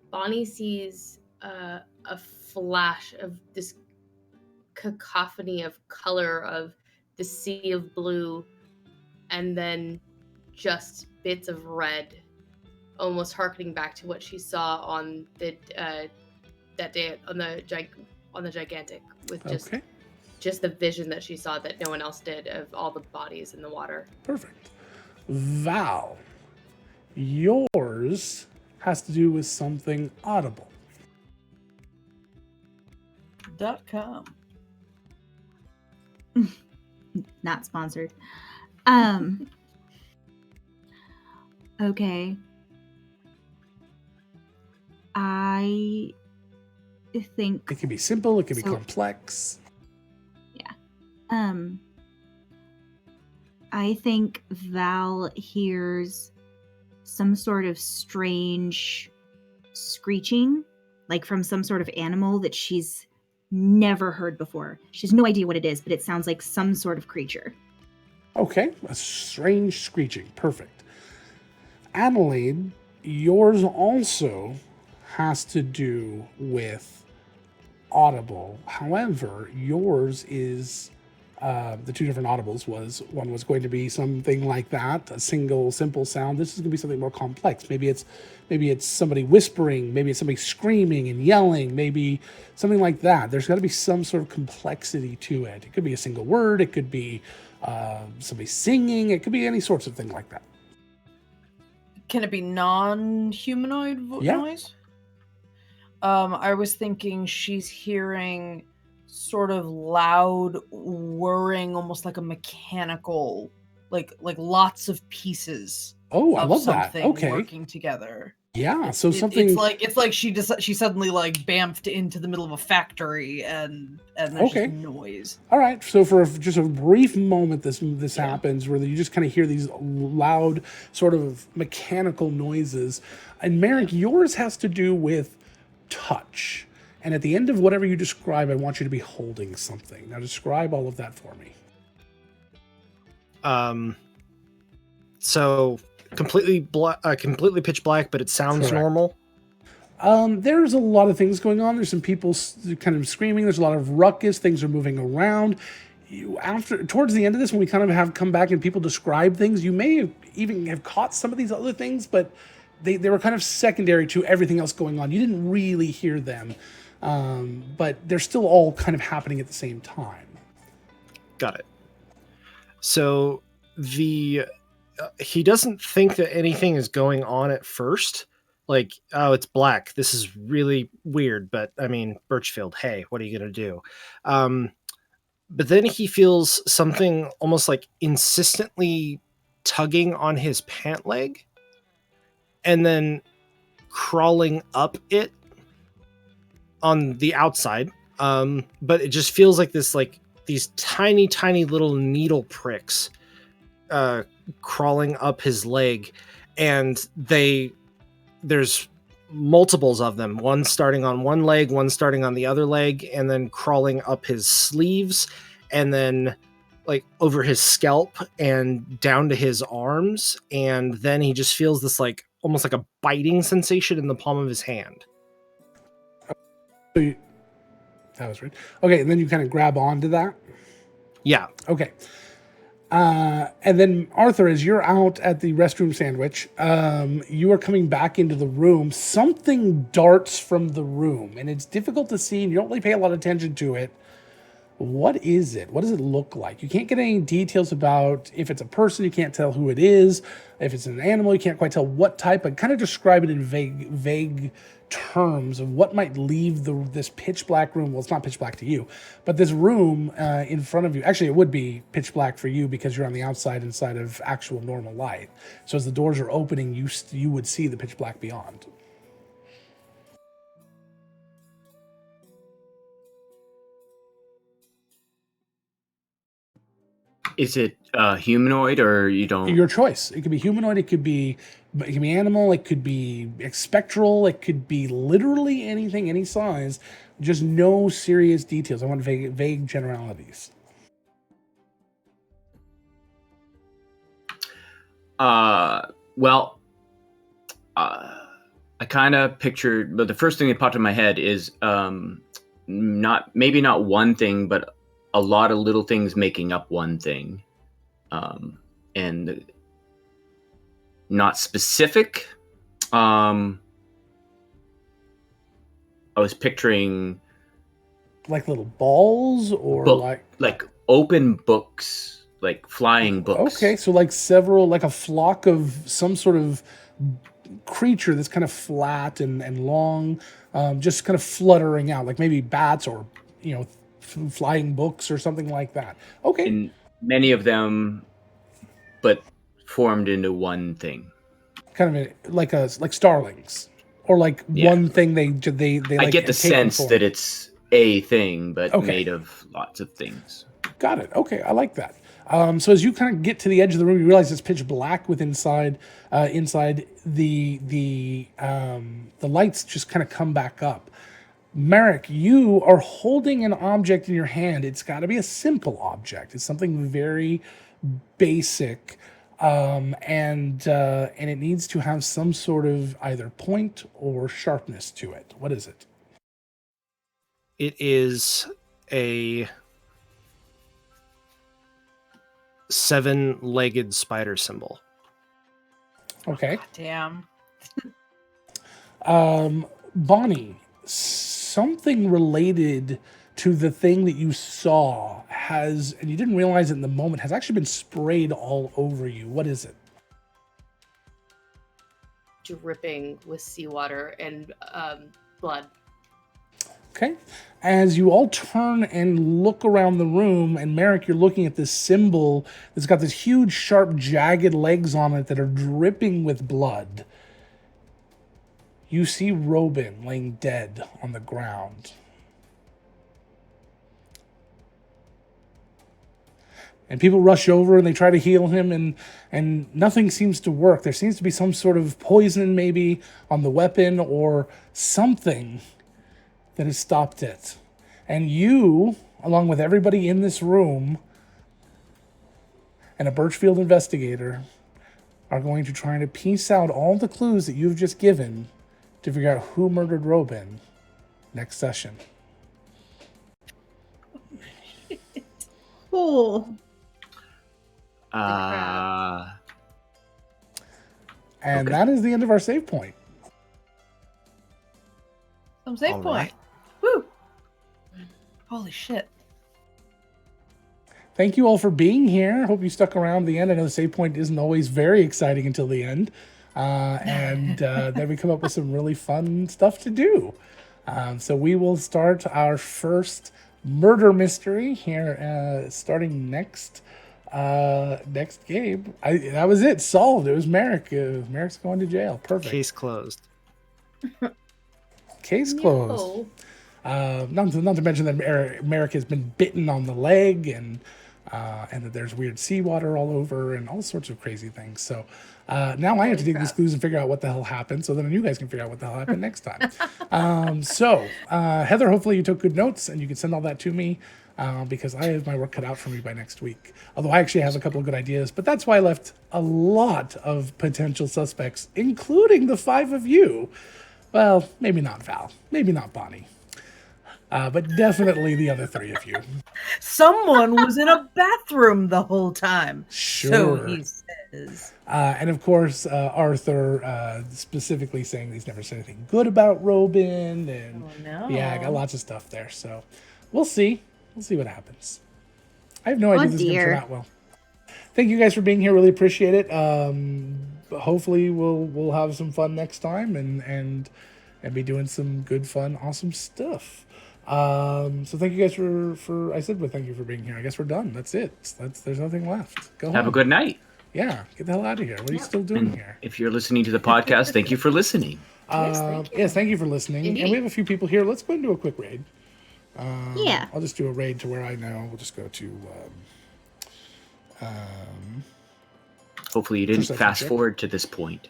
Bonnie sees a flash of this cacophony of color of the sea of blue, and then just bits of red, almost harkening back to what she saw on the that day on the gigantic, with just the vision that she saw that no one else did of all the bodies in the water. Perfect. Val, yours has to do with something audible. .com. Not sponsored. Okay. I think It can be simple, it can be complex. I think Val hears some sort of strange screeching, like from some sort of animal that she's never heard before. She has no idea what it is, but it sounds like some sort of creature. Okay, a strange screeching. Perfect. Adelaide, yours also has to do with audible. However, yours is the two different audibles one was going to be something like that, a single simple sound. This is going to be something more complex. Maybe it's somebody whispering, maybe it's somebody screaming and yelling, maybe something like that. There's got to be some sort of complexity to it. It could be a single word, it could be somebody singing, it could be any sorts of thing like that. Can it be non-humanoid noise? I was thinking she's hearing sort of loud whirring, almost like a mechanical, like lots of pieces. Oh, I of love that. something Okay. working together. Yeah, so something. It's like she suddenly like bamfed into the middle of a factory and there's just noise. All right, so for just a brief moment, this happens where you just kind of hear these loud, sort of mechanical noises. And Merrick, yours has to do with touch. And at the end of whatever you describe, I want you to be holding something. Now describe all of that for me. So completely pitch black, but it sounds Correct. normal. There's a lot of things going on. There's some people kind of screaming. There's a lot of ruckus. Things are moving around. Towards the end of this, when we kind of have come back and people describe things, you may have even have caught some of these other things, but they were kind of secondary to everything else going on. You didn't really hear them, but they're still all kind of happening at the same time. Got it. So he doesn't think that anything is going on at first. Like, oh, it's black. This is really weird. But I mean, Birchfield, hey, what are you going to do? But then he feels something almost like insistently tugging on his pant leg and then crawling up it on the outside. But it just feels like this, like these tiny, tiny little needle pricks crawling up his leg, and there's multiples of them, one starting on one leg, one starting on the other leg, and then crawling up his sleeves, and then like over his scalp and down to his arms, and then he just feels this like almost like a biting sensation in the palm of his hand. That was right. Okay, and then you kind of grab onto that. Yeah. Okay. And then Arthur, as you're out at the restroom sandwich, you are coming back into the room. Something darts from the room, and it's difficult to see, and you don't really pay a lot of attention to it. What is it? What does it look like? You can't get any details about if it's a person. You can't tell who it is. If it's an animal, you can't quite tell what type. But kind of describe it in vague terms of what might leave this pitch black room. Well, it's not pitch black to you, but this room in front of you. Actually, it would be pitch black for you because you're on the outside inside of actual normal light. So as the doors are opening, you would see the pitch black beyond. Is it humanoid or you don't? Your choice. It could be humanoid. It could be animal. It could be spectral. It could be literally anything, any size. Just no serious details. I want vague generalities. Well, I kind of pictured, but the first thing that popped in my head is maybe not one thing, but a lot of little things making up one thing, and not specific. I was picturing like little balls or like open books, like flying books. Okay, so like a flock of some sort of creature that's kind of flat and long, just kind of fluttering out, like maybe bats or flying books or something like that. Okay. And many of them, but formed into one thing. Kind of like starlings, or like one thing they I like get the sense that it's a thing, but made of lots of things. Got it. Okay, I like that. So as you kind of get to the edge of the room, you realize it's pitch black with inside the lights just kind of come back up. Merrick, you are holding an object in your hand. It's got to be a simple object. It's something very basic, and it needs to have some sort of either point or sharpness to it. What is it? It is a 7-legged spider symbol. Okay. Damn. Bonnie, something related to the thing that you saw and you didn't realize it in the moment, has actually been sprayed all over you. What is it? Dripping with seawater and blood. Okay. As you all turn and look around the room, and Merrick, you're looking at this symbol that's got this huge, sharp, jagged legs on it that are dripping with blood. You see Robin laying dead on the ground. And people rush over and they try to heal him, and nothing seems to work. There seems to be some sort of poison maybe on the weapon or something that has stopped it. And you, along with everybody in this room and a Birchfield investigator, are going to try to piece out all the clues that you've just given to figure out who murdered Robin next session. Oh. And that is the end of our save point. Some save All point. right. Woo! Holy shit. Thank you all for being here. Hope you stuck around the end. I know the save point isn't always very exciting until the end. And then we come up with some really fun stuff to do. So we will start our first murder mystery here starting next Next game. That was it. Solved. It was Merrick. Merrick's going to jail. Perfect. Case closed. Case closed. Not to mention that Merrick has been bitten on the leg, and that there's weird seawater all over, and all sorts of crazy things. So now I have to dig these clues and figure out what the hell happened, so then you guys can figure out what the hell happened next time. Heather, hopefully you took good notes, and you can send all that to me. Because I have my work cut out for me by next week. Although I actually have a couple of good ideas, but that's why I left a lot of potential suspects, including the 5 of you. Well, maybe not Val, maybe not Bonnie, but definitely the other 3 of you. Someone was in a bathroom the whole time. Sure. So he says. And of course, Arthur specifically saying he's never said anything good about Robin, and yeah, I got lots of stuff there. So we'll see. We'll see what happens. I have no idea if this is going to turn out well. Thank you guys for being here. Really appreciate it. Hopefully we'll have some fun next time and be doing some good, fun, awesome stuff. So thank you guys for I said, but thank you for being here. I guess we're done. That's it. There's nothing left. Go Have home. a good night. Yeah, get the hell out of here. What are you still doing here? If you're listening to the podcast, thank you for listening. Yes, thank you for listening. Indeed. And we have a few people here. Let's go and do a quick raid. Yeah. I'll just do a raid to where I know. We'll just go to Hopefully you didn't Perception fast check. forward to this point.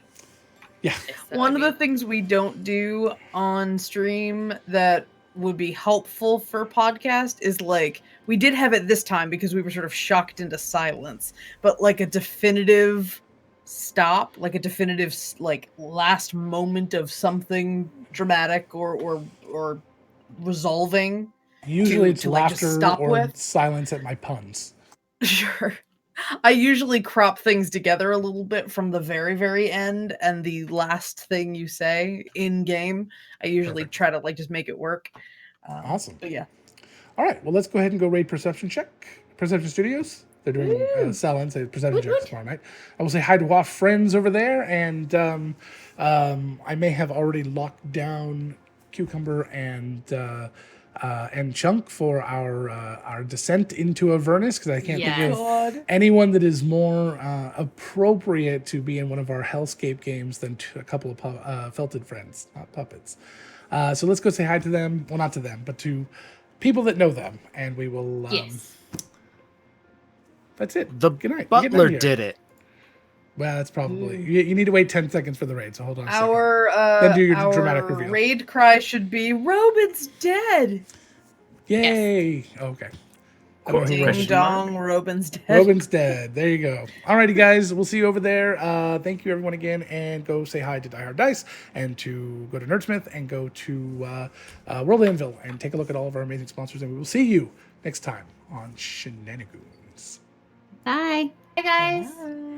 yeah. One of the things we don't do on stream that would be helpful for podcast is like, we did have it this time because we were sort of shocked into silence, but like a definitive stop, like a definitive like last moment of something dramatic or resolving. Usually it's to, like, just laughter stop or with? silence at my puns. Sure. I usually crop things together a little bit from the very, very end and the last thing you say in game. I usually Perfect. try to like just make it work. Awesome. But yeah. All right. Well, let's go ahead and go raid Perception check. Perception Studios. They're doing sell-ins, Perception checks tomorrow night. I will say hi to our friends over there, and I may have already locked down Cucumber and Chunk for our descent into Avernus, because I can't think of God. anyone that is more appropriate to be in one of our Hellscape games than a couple of felted friends, not puppets. So let's go say hi to them. Well, not to them, but to people that know them, and we will. Yes. That's it. The Good night. butler did it. Well, that's probably you need to wait 10 seconds for the raid. So hold on a second. Our Then do your our dramatic reveal. raid cry should be Robin's dead. Yay! Okay. I don't know who Ding Robin's- dong, Robin's dead. Robin's dead. There you go. Alrighty, guys. We'll see you over there. Thank you, everyone, again. And go say hi to Die Hard Dice, and to go to Nerdsmith, and go to World Anvil, and take a look at all of our amazing sponsors. And we will see you next time on Shenanigans. Bye. Hey guys. Bye.